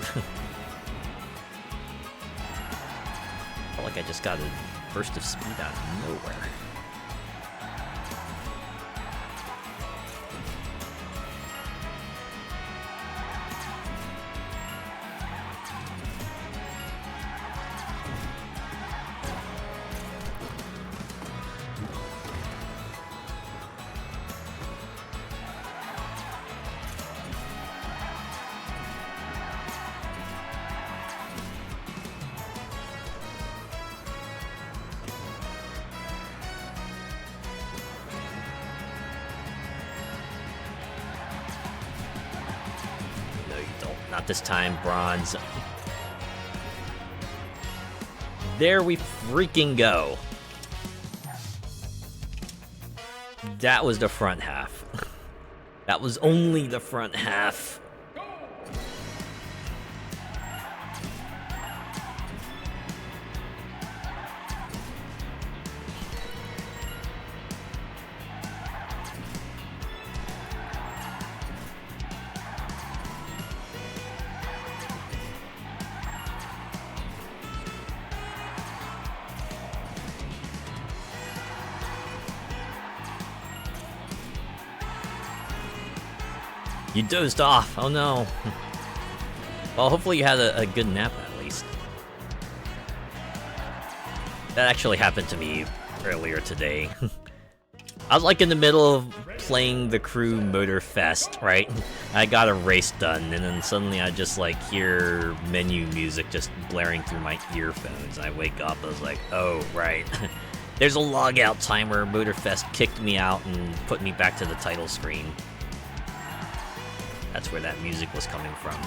Felt like I just got a burst of speed out of nowhere. Not this time, bronze. There we freaking go. That was the front half. That was only the front half. You dozed off. Oh no. Well, hopefully you had a good nap at least. That actually happened to me earlier today. I was like in the middle of playing the crew Motor Fest, right? I got a race done, and then suddenly I just like hear menu music just blaring through my earphones. I wake up, I was like, oh, right. There's a logout timer. Motor Fest kicked me out and put me back to the title screen. That's where that music was coming from.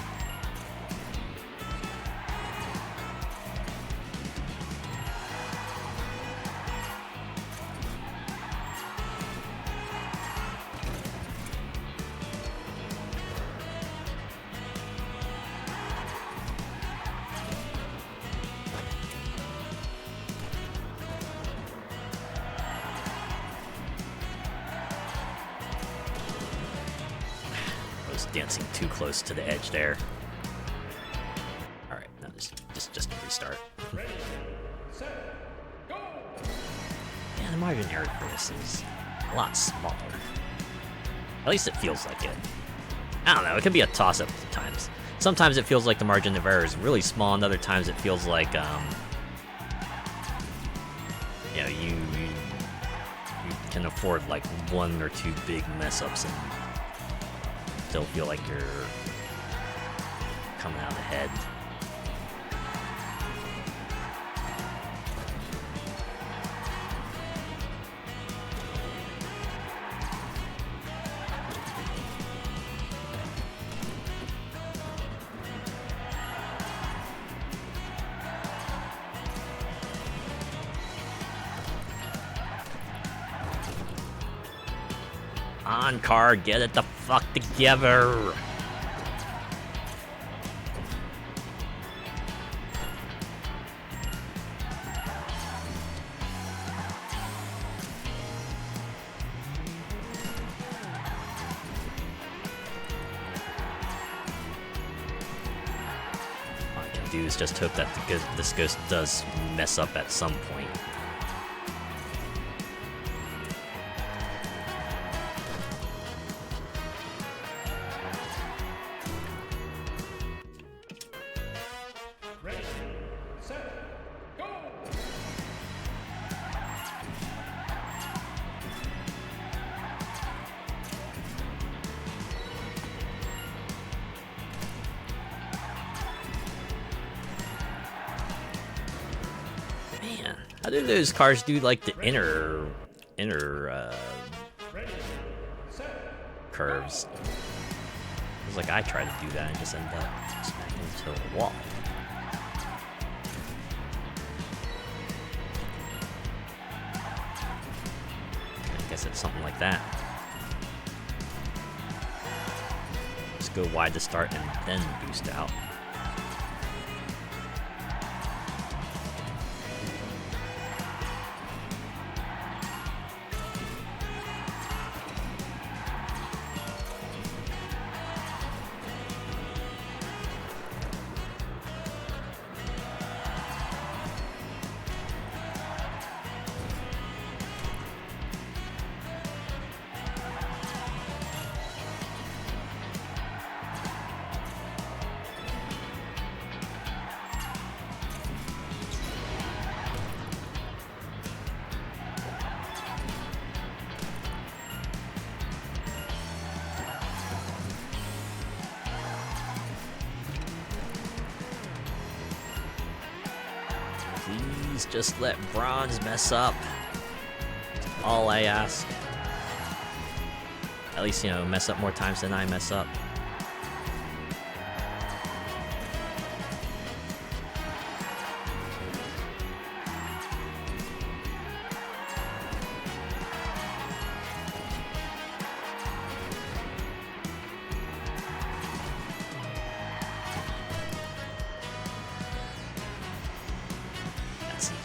Dancing too close to the edge there. All right, now just restart. Ready, set, go! Yeah, the margin error for this is a lot smaller. At least it feels like it. I don't know. It can be a toss-up at times. Sometimes it feels like the margin of error is really small, and other times it feels like you know, you can afford like one or two big mess-ups and still feel like you're coming out ahead. On, car, get it the fuck together. All I can do is just hope that this ghost does mess up at some point. How do those cars do like the inner curves? It's like I try to do that and just end up smacking into a wall. I guess it's something like that. Just go wide to start and then boost out. Please just let Bronze mess up. All I ask. At least, you know, mess up more times than I mess up.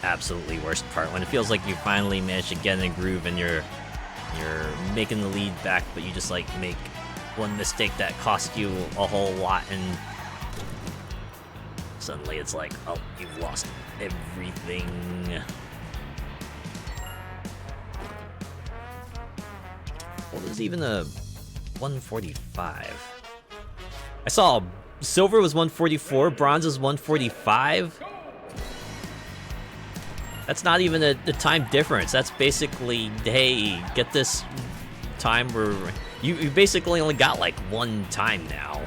Absolutely worst part, when it feels like you finally managed to get in a groove and you're making the lead back, but you just like make one mistake that costs you a whole lot, and suddenly it's like, oh, you've lost everything. What is even a 145? I saw silver was 144, bronze is 145. That's not even a time difference. That's basically, hey, get this time where you basically only got like one time now.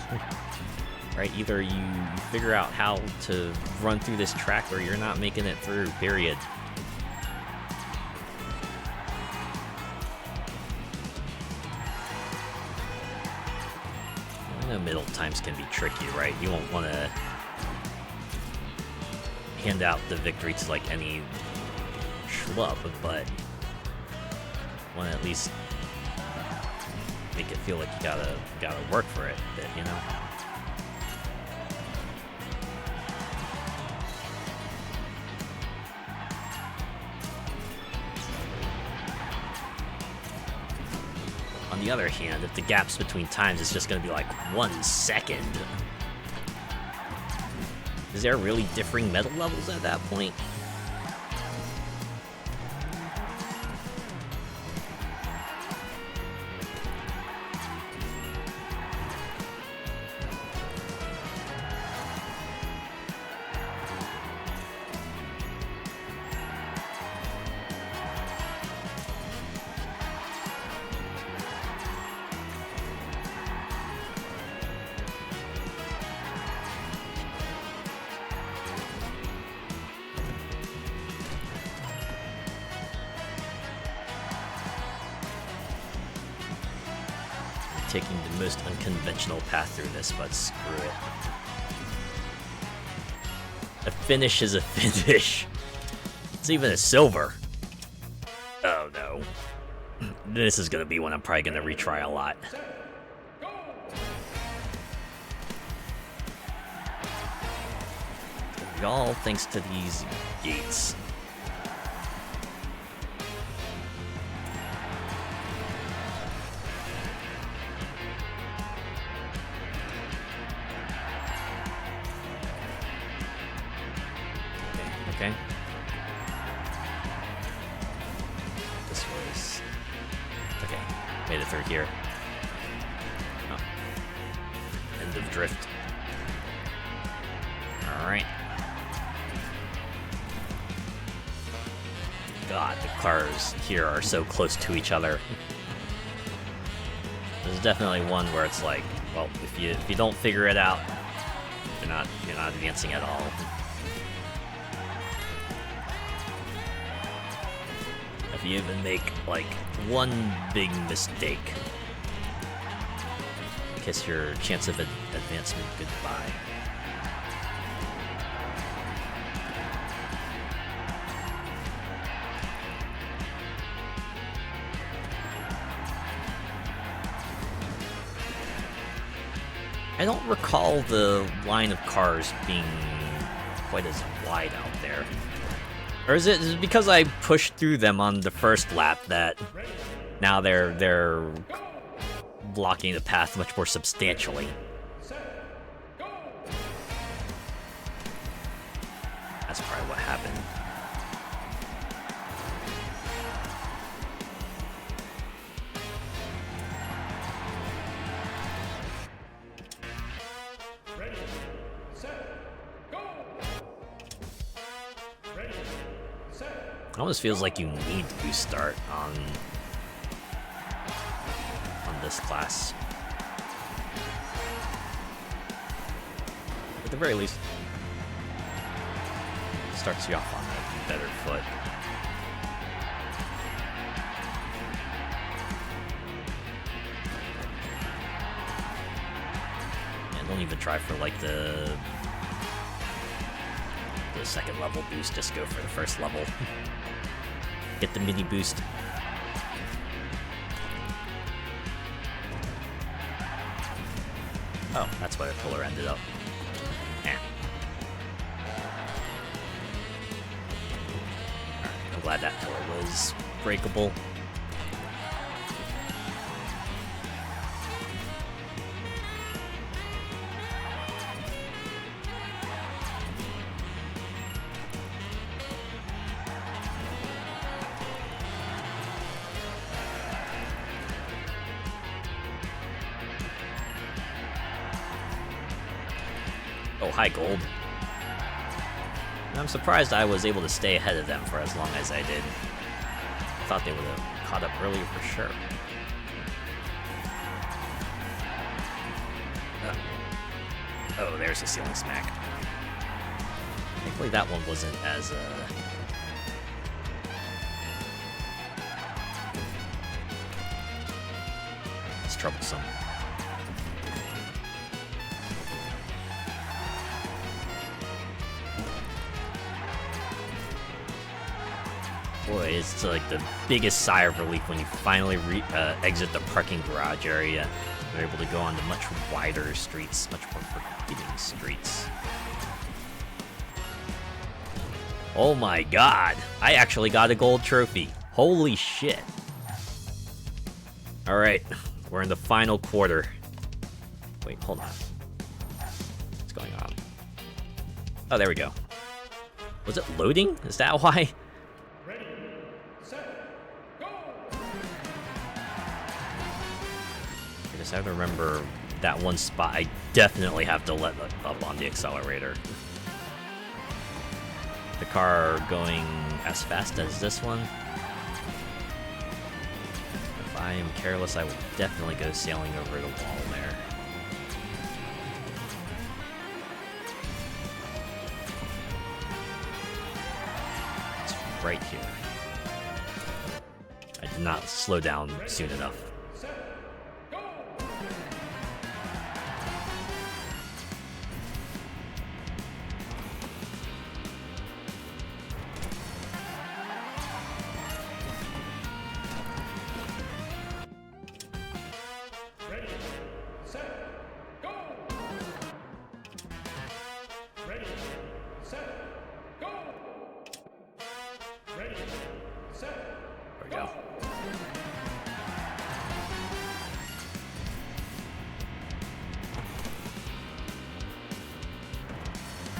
Right? Either you figure out how to run through this track or you're not making it through, period. I know middle times can be tricky, right? You won't want to hand out the victory to like any schlub, but want to at least make it feel like you gotta work for it a bit, you know? On the other hand, if the gaps between times is just gonna be like 1 second, is there really differing medal levels at that point? Taking the most unconventional path through this, but screw it. A finish is a finish. It's even a silver. Oh no. This is gonna be one I'm probably gonna retry a lot. All thanks to these gates. Okay. This was... Okay, made it through here. Oh. End of drift. Alright. God, the cars here are so close to each other. There's definitely one where it's like, well, if you don't figure it out, you're not advancing at all. If you even make, like, one big mistake, kiss your chance of advancement goodbye. I don't recall the line of cars being quite as wide out there. Or is it because I pushed through them on the first lap that now they're blocking the path much more substantially? That's probably what happened. It almost feels like you need to boost start on this class. At the very least, starts you off on better foot. And don't even try for like the second level boost, just go for the first level. Get the mini boost. Oh, that's why the pillar ended up. Eh. Alright, I'm glad that pillar was breakable. Oh, hi, Gold. I'm surprised I was able to stay ahead of them for as long as I did. I thought they would have caught up earlier for sure. Oh, there's a ceiling smack. Thankfully that one wasn't as, it's troublesome. Boy, it's like the biggest sigh of relief when you finally exit the parking garage area. You're able to go onto much wider streets, much more forgiving streets. Oh my god! I actually got a gold trophy. Holy shit. Alright, we're in the final quarter. Wait, hold on. What's going on? Oh, there we go. Was it loading? Is that why? I have to remember that one spot. I definitely have to let up on the accelerator. The car going as fast as this one. If I am careless, I will definitely go sailing over the wall there. It's right here. I did not slow down soon enough.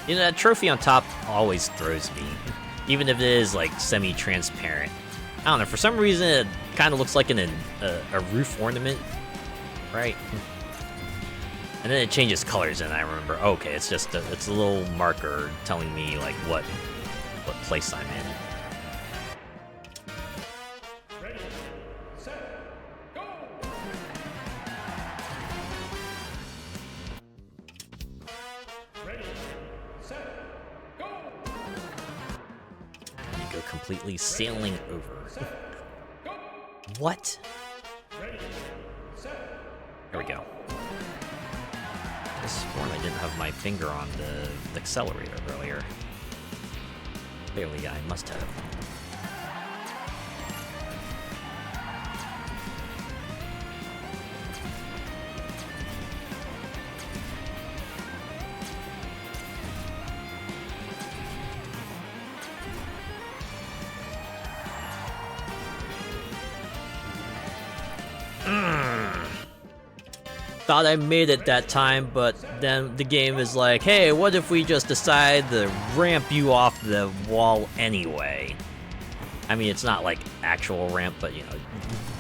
You know, that trophy on top always throws me, even if it is, like, semi-transparent. I don't know, for some reason it kind of looks like a roof ornament, right? And then it changes colors, and I remember, okay, it's just it's a little marker telling me, like, what place I'm in. Completely sailing over. What? There we go. I sworn I didn't have my finger on the accelerator earlier. Clearly, I must have. Thought I made it that time, but then the game is like, hey, what if we just decide to ramp you off the wall anyway? I mean, it's not like actual ramp, but, you know,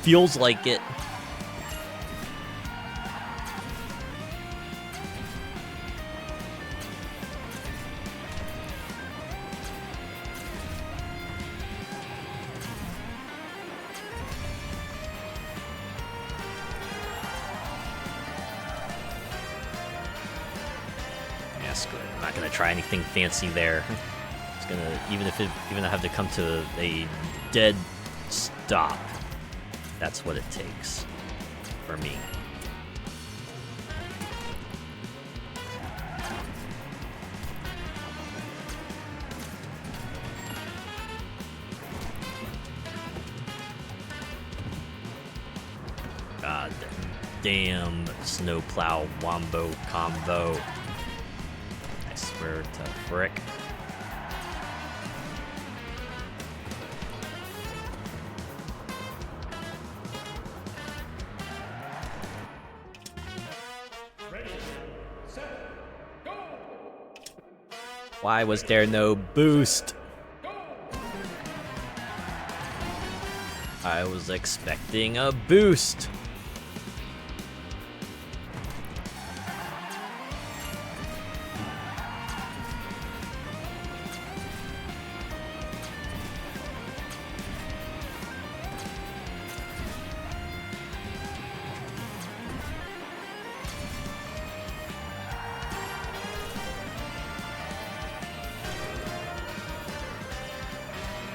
feels like it. Screw it. I'm not gonna try anything fancy there. Just gonna, even I have to come to a dead stop. That's what it takes for me. God damn snowplow wombo combo. I swear to frick. Ready, set, go! Why was there no boost? Go! I was expecting a boost.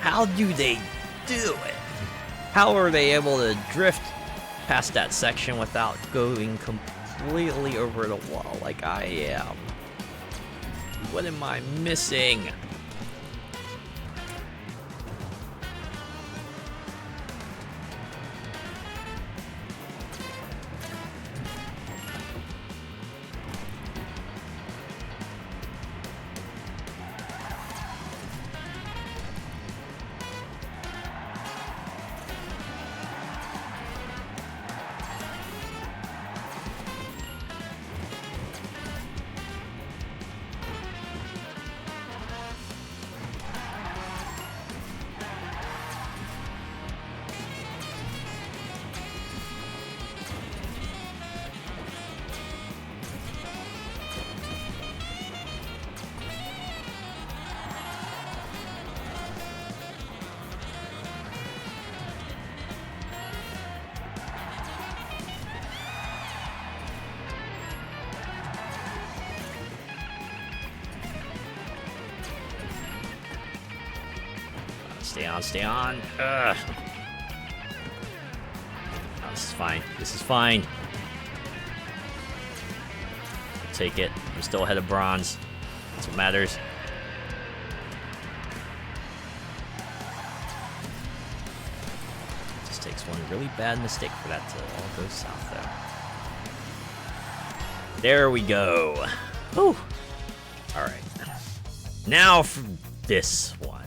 How do they do it? How are they able to drift past that section without going completely over the wall like I am? What am I missing? Stay on, stay on. Ugh. Oh, this is fine. This is fine. I'll take it. I'm still ahead of bronze. That's what matters. Just takes one really bad mistake for that to all go south, though. There we go. Whew. All right. Now for this one.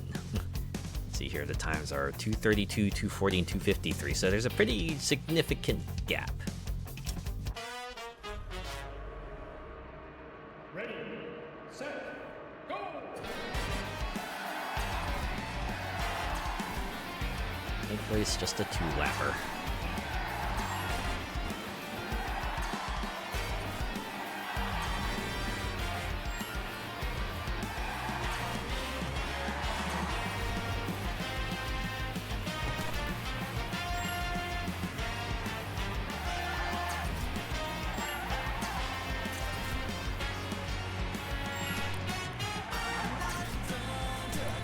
See here, the times are 2:32, 2:40, and 2:53, so there's a pretty significant gap. Ready, set, go! Thankfully, it's just a two-lapper.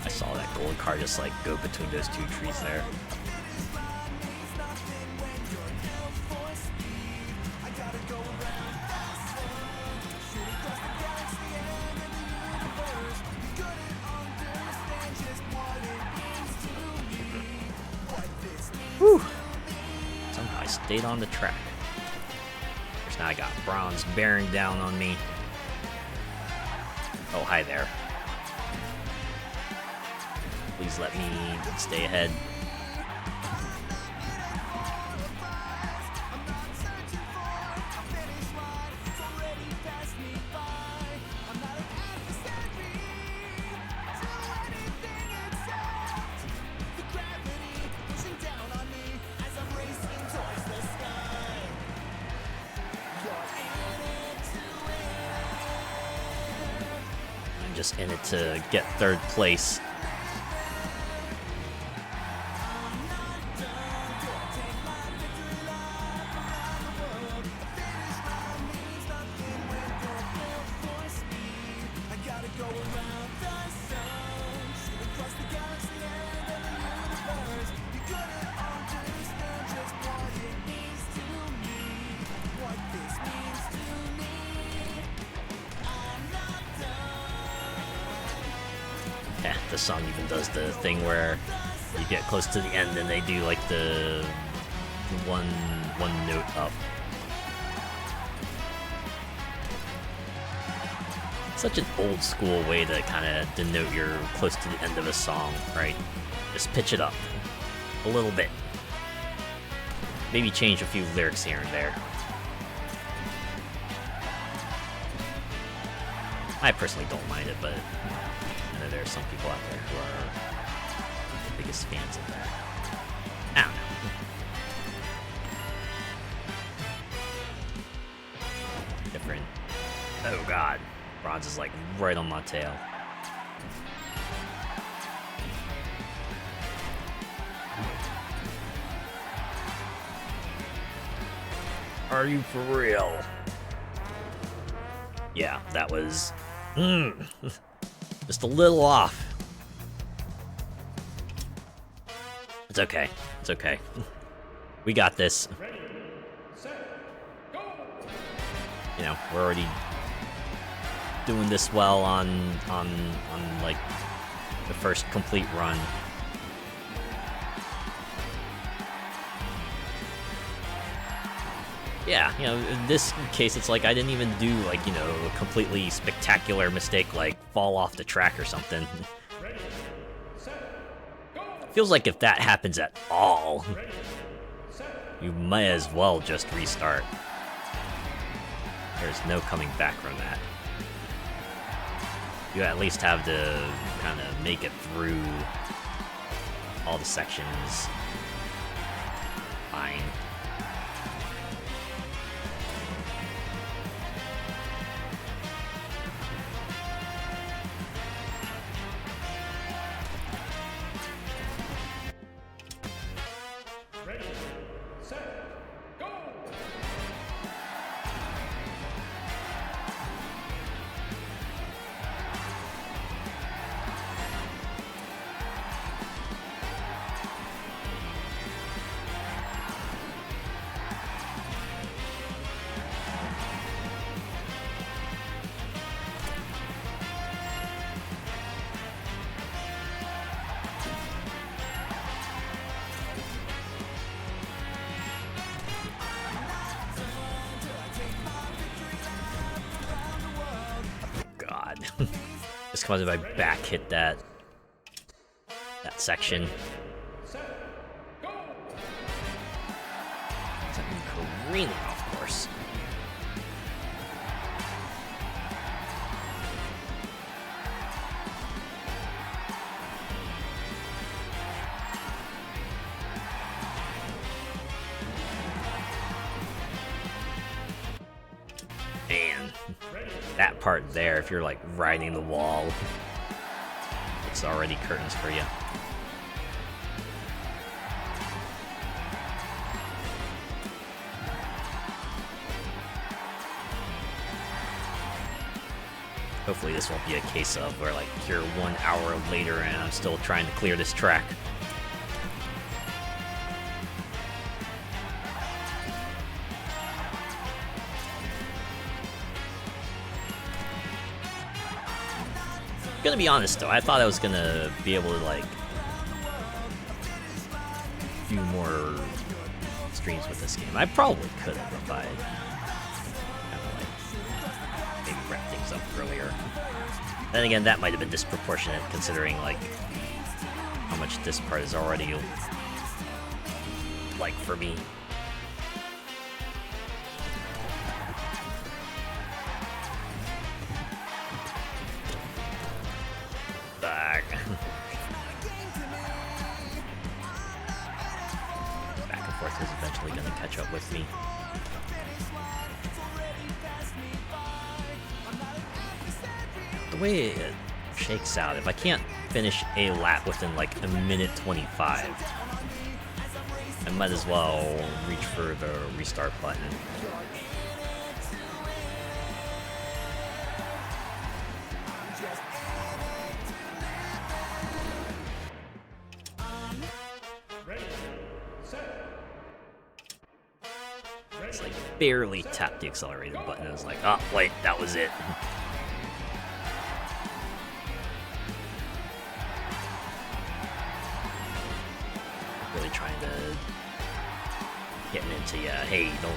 I saw that gold car just like go between those two trees there. Whew. Somehow I stayed on the track. Of course, now I got bronze bearing down on me. Oh, hi there. Please let me stay ahead. I'm just in it to get third place. the song even does the thing where you get close to the end and they do like the one note up. Such an old school way to kind of denote you're close to the end of a song, right? Just pitch it up a little bit. Maybe change a few lyrics here and there. I personally don't mind it, but I know there are some people out there who are the biggest fans of that. I don't know. Different. Oh god. Bronze is like right on my tail. Are you for real? Yeah, that was just a little off. It's okay. It's okay. We got this. Ready, set, go! You know, we're already doing this well on like the first complete run. Yeah, you know, in this case, it's like I didn't even do, like, you know, a completely spectacular mistake, like fall off the track or something. Ready, set, go! Feels like if that happens at all, Ready, set, you might as well just restart. There's no coming back from that. You at least have to kind of make it through all the sections fine. ready, set, go! God. Just because my back hit that section. Set, go! That mean careening, of course. Man, that part there, if you're like riding the wall, it's already curtains for you. Hopefully this won't be a case of where like you're 1 hour later and I'm still trying to clear this track. Gonna be honest though, I thought I was gonna be able to like do more streams with this game. I probably could have if I kind of like maybe wrap things up earlier. Then again, that might have been disproportionate considering like how much this part is already like for me. Back and forth is eventually going to catch up with me. The way it shakes out, if I can't finish a lap within like a minute 25, I might as well reach for the restart button. It's like barely tapped the accelerated button. I was like, oh wait, that was it. getting into you. Hey, don't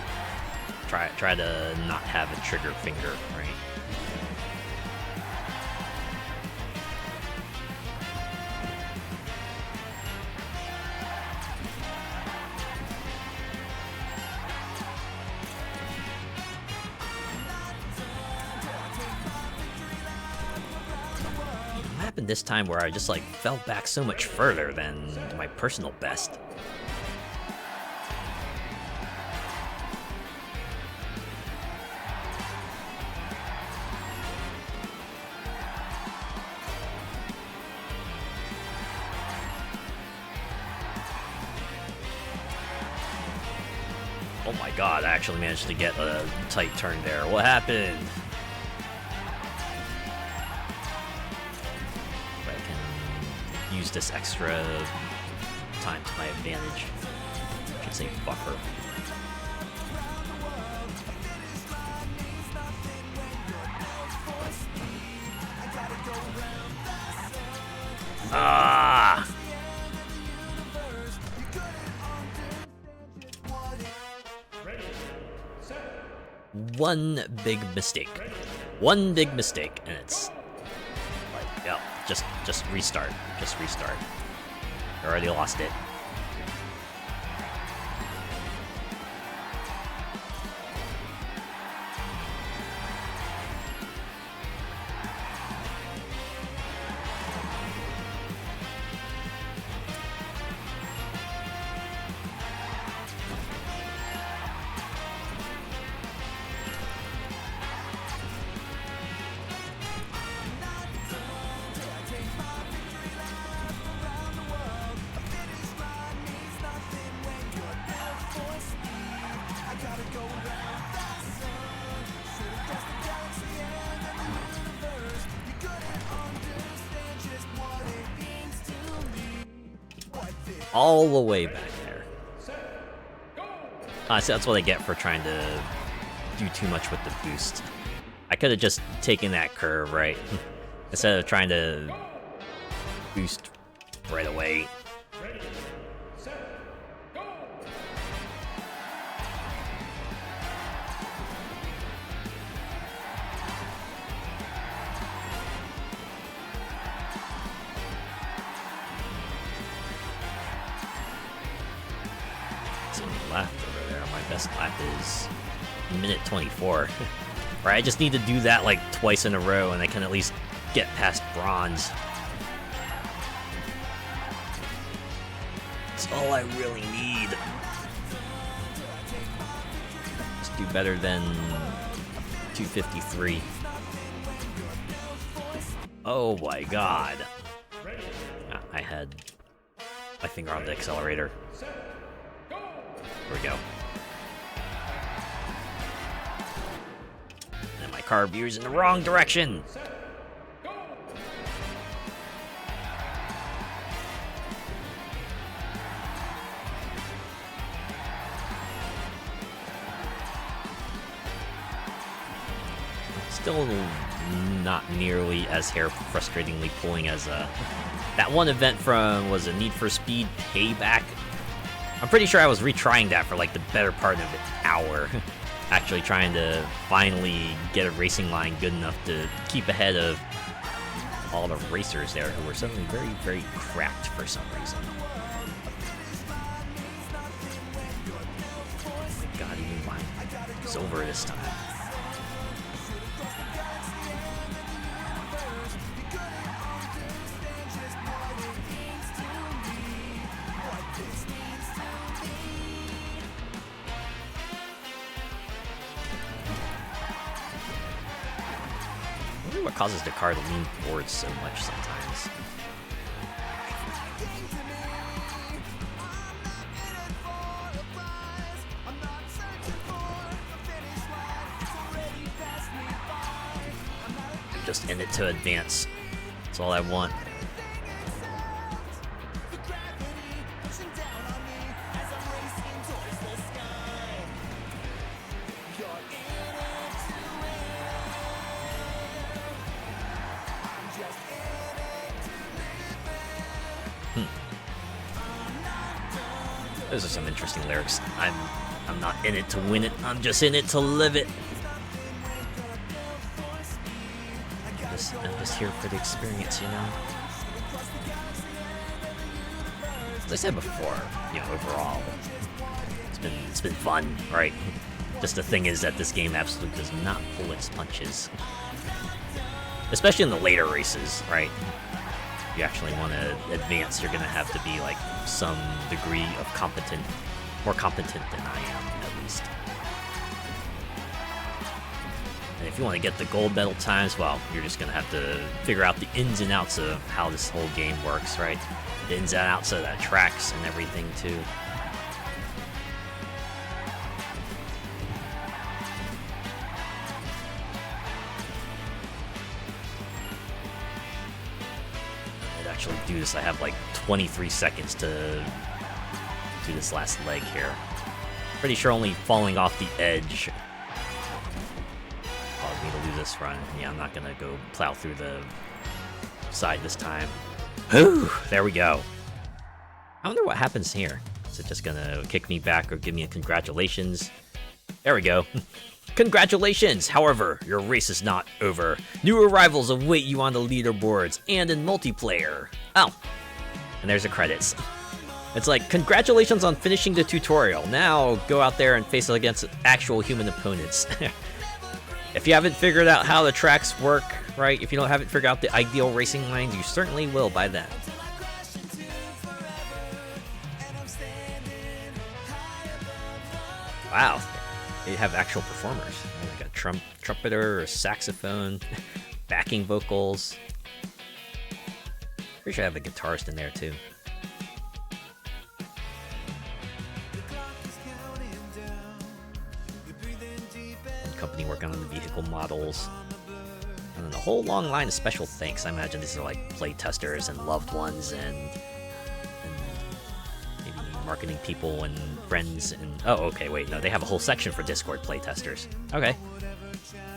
try to not have a trigger finger, right? What happened this time where I just like fell back so much further than my personal best? Oh my god, I actually managed to get a tight turn there. What happened? I can use this extra time to my advantage. I should say buffer. Ah! One big mistake. One big mistake, and it's like, yep, just restart. Just restart. I already lost it. All the way back there. So that's what I get for trying to do too much with the boost. I could have just taken that curve, right? Instead of trying to boost right away. Ready, set, go! Lap over there. My best lap is minute 24. Right, I just need to do that like twice in a row and I can at least get past bronze. That's all I really need. Just do better than 253. Oh my god. I had my finger on the accelerator. There we go. And my car veers in the wrong direction. Still not nearly as frustratingly pulling as that one event from, was a Need for Speed Payback. I'm pretty sure I was retrying that for like the better part of an hour. Actually trying to finally get a racing line good enough to keep ahead of all the racers there who were suddenly very, very cracked for some reason. Oh my god, even mine was over this time. I wonder what causes the car to lean forward so much sometimes. Just end it to advance. That's all I want. Those are some interesting lyrics. I'm not in it to win it. I'm just in it to live it. I'm just here for the experience, you know. As I said before, you know, overall, it's been fun, right? Just the thing is that this game absolutely does not pull its punches, especially in the later races, right? If you actually want to advance, you're gonna have to be like some degree of more competent than I am, at least. And if you want to get the gold medal times, well, you're just gonna have to figure out the ins and outs of how this whole game works, right? The ins and outs of the tracks and everything too. Do this. I have like 23 seconds to do this last leg here. Pretty sure only falling off the edge caused me to lose this run. Yeah, I'm not gonna go plow through the side this time. Whew, there we go. I wonder what happens here. Is it just gonna kick me back or give me a congratulations? There we go. Congratulations! However, your race is not over. New arrivals await you on the leaderboards and in multiplayer. Oh, and there's the credits. It's like, congratulations on finishing the tutorial. Now go out there and face it against actual human opponents. If you haven't figured out how the tracks work, right? If you haven't figured out the ideal racing lines, you certainly will by then. Wow. They have actual performers. Like a trumpeter or saxophone, backing vocals. Pretty sure I have a guitarist in there too. One company working on the vehicle models. And then a whole long line of special thanks. I imagine these are like play testers and loved ones and maybe marketing people and friends and oh, okay, wait, no, they have a whole section for Discord playtesters. Okay.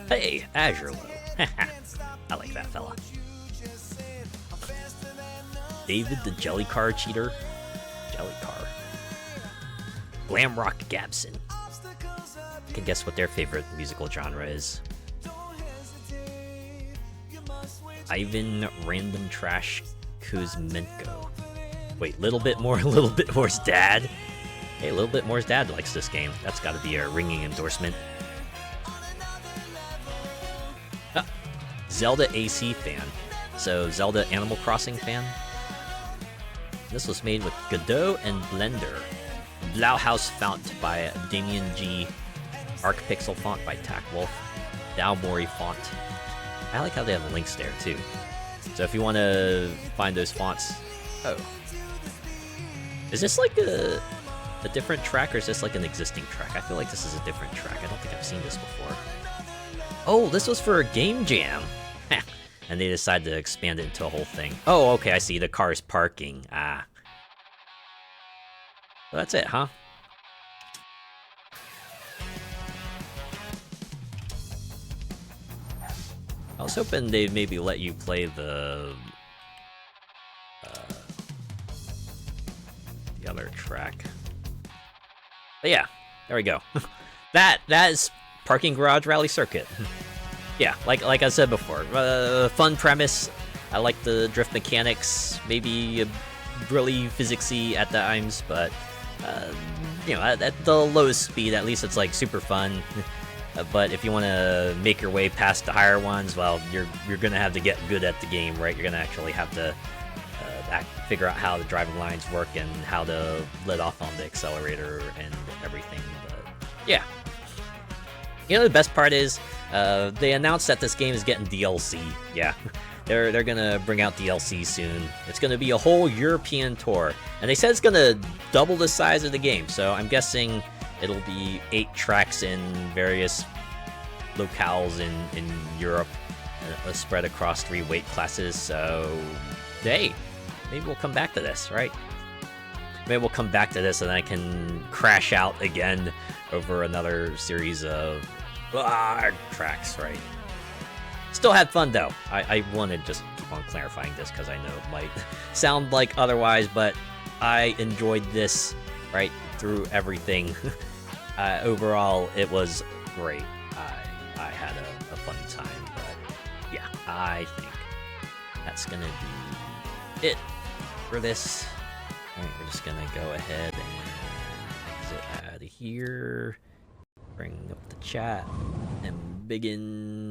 Hey, Azure Low. I like that fella. David the Jelly Car Cheater. Jelly Car. Glamrock Gabson. I can guess what their favorite musical genre is. Ivan Random Trash Kuzmenko. Wait, Little Bit More's dad? Hey, Little Bit More's dad likes this game. That's gotta be a ringing endorsement. Zelda AC fan. So, Zelda Animal Crossing fan? This was made with Godot and Blender. Blauhaus font by Damien G. ArcPixel font by TacWolf. Dalmori font. I like how they have links there, too. So if you want to find those fonts... Oh. Is this like a different track, or is this like an existing track? I feel like this is a different track. I don't think I've seen this before. Oh, this was for a Game Jam. And they decided to expand it into a whole thing. Oh, okay, I see. The car's parking. Ah. Well, that's it, huh? I was hoping they'd maybe let you play the other track. But yeah, there we go. that is Parking Garage Rally Circuit. Yeah, like I said before, fun premise. I like the drift mechanics, maybe really physicsy at times, but you know, at the lowest speed, at least it's like super fun. But if you want to make your way past the higher ones, well, you're gonna have to get good at the game, right? You're gonna actually have to figure out how the driving lines work and how to let off on the accelerator and everything. But yeah, you know, the best part is they announced that this game is getting DLC. Yeah, they're gonna bring out DLC soon. It's gonna be a whole European tour, and they said it's gonna double the size of the game. So I'm guessing it'll be 8 tracks in various locales in Europe, spread across 3 weight classes. So, hey, maybe we'll come back to this, right? Maybe we'll come back to this and I can crash out again over another series of tracks, right? Still had fun, though. I want to just keep on clarifying this because I know it might sound like otherwise, but I enjoyed this right through everything. Overall, it was great. I had a fun time, but yeah, I think that's gonna be it for this. All right, we're just gonna go ahead and exit out of here, bring up the chat, and begin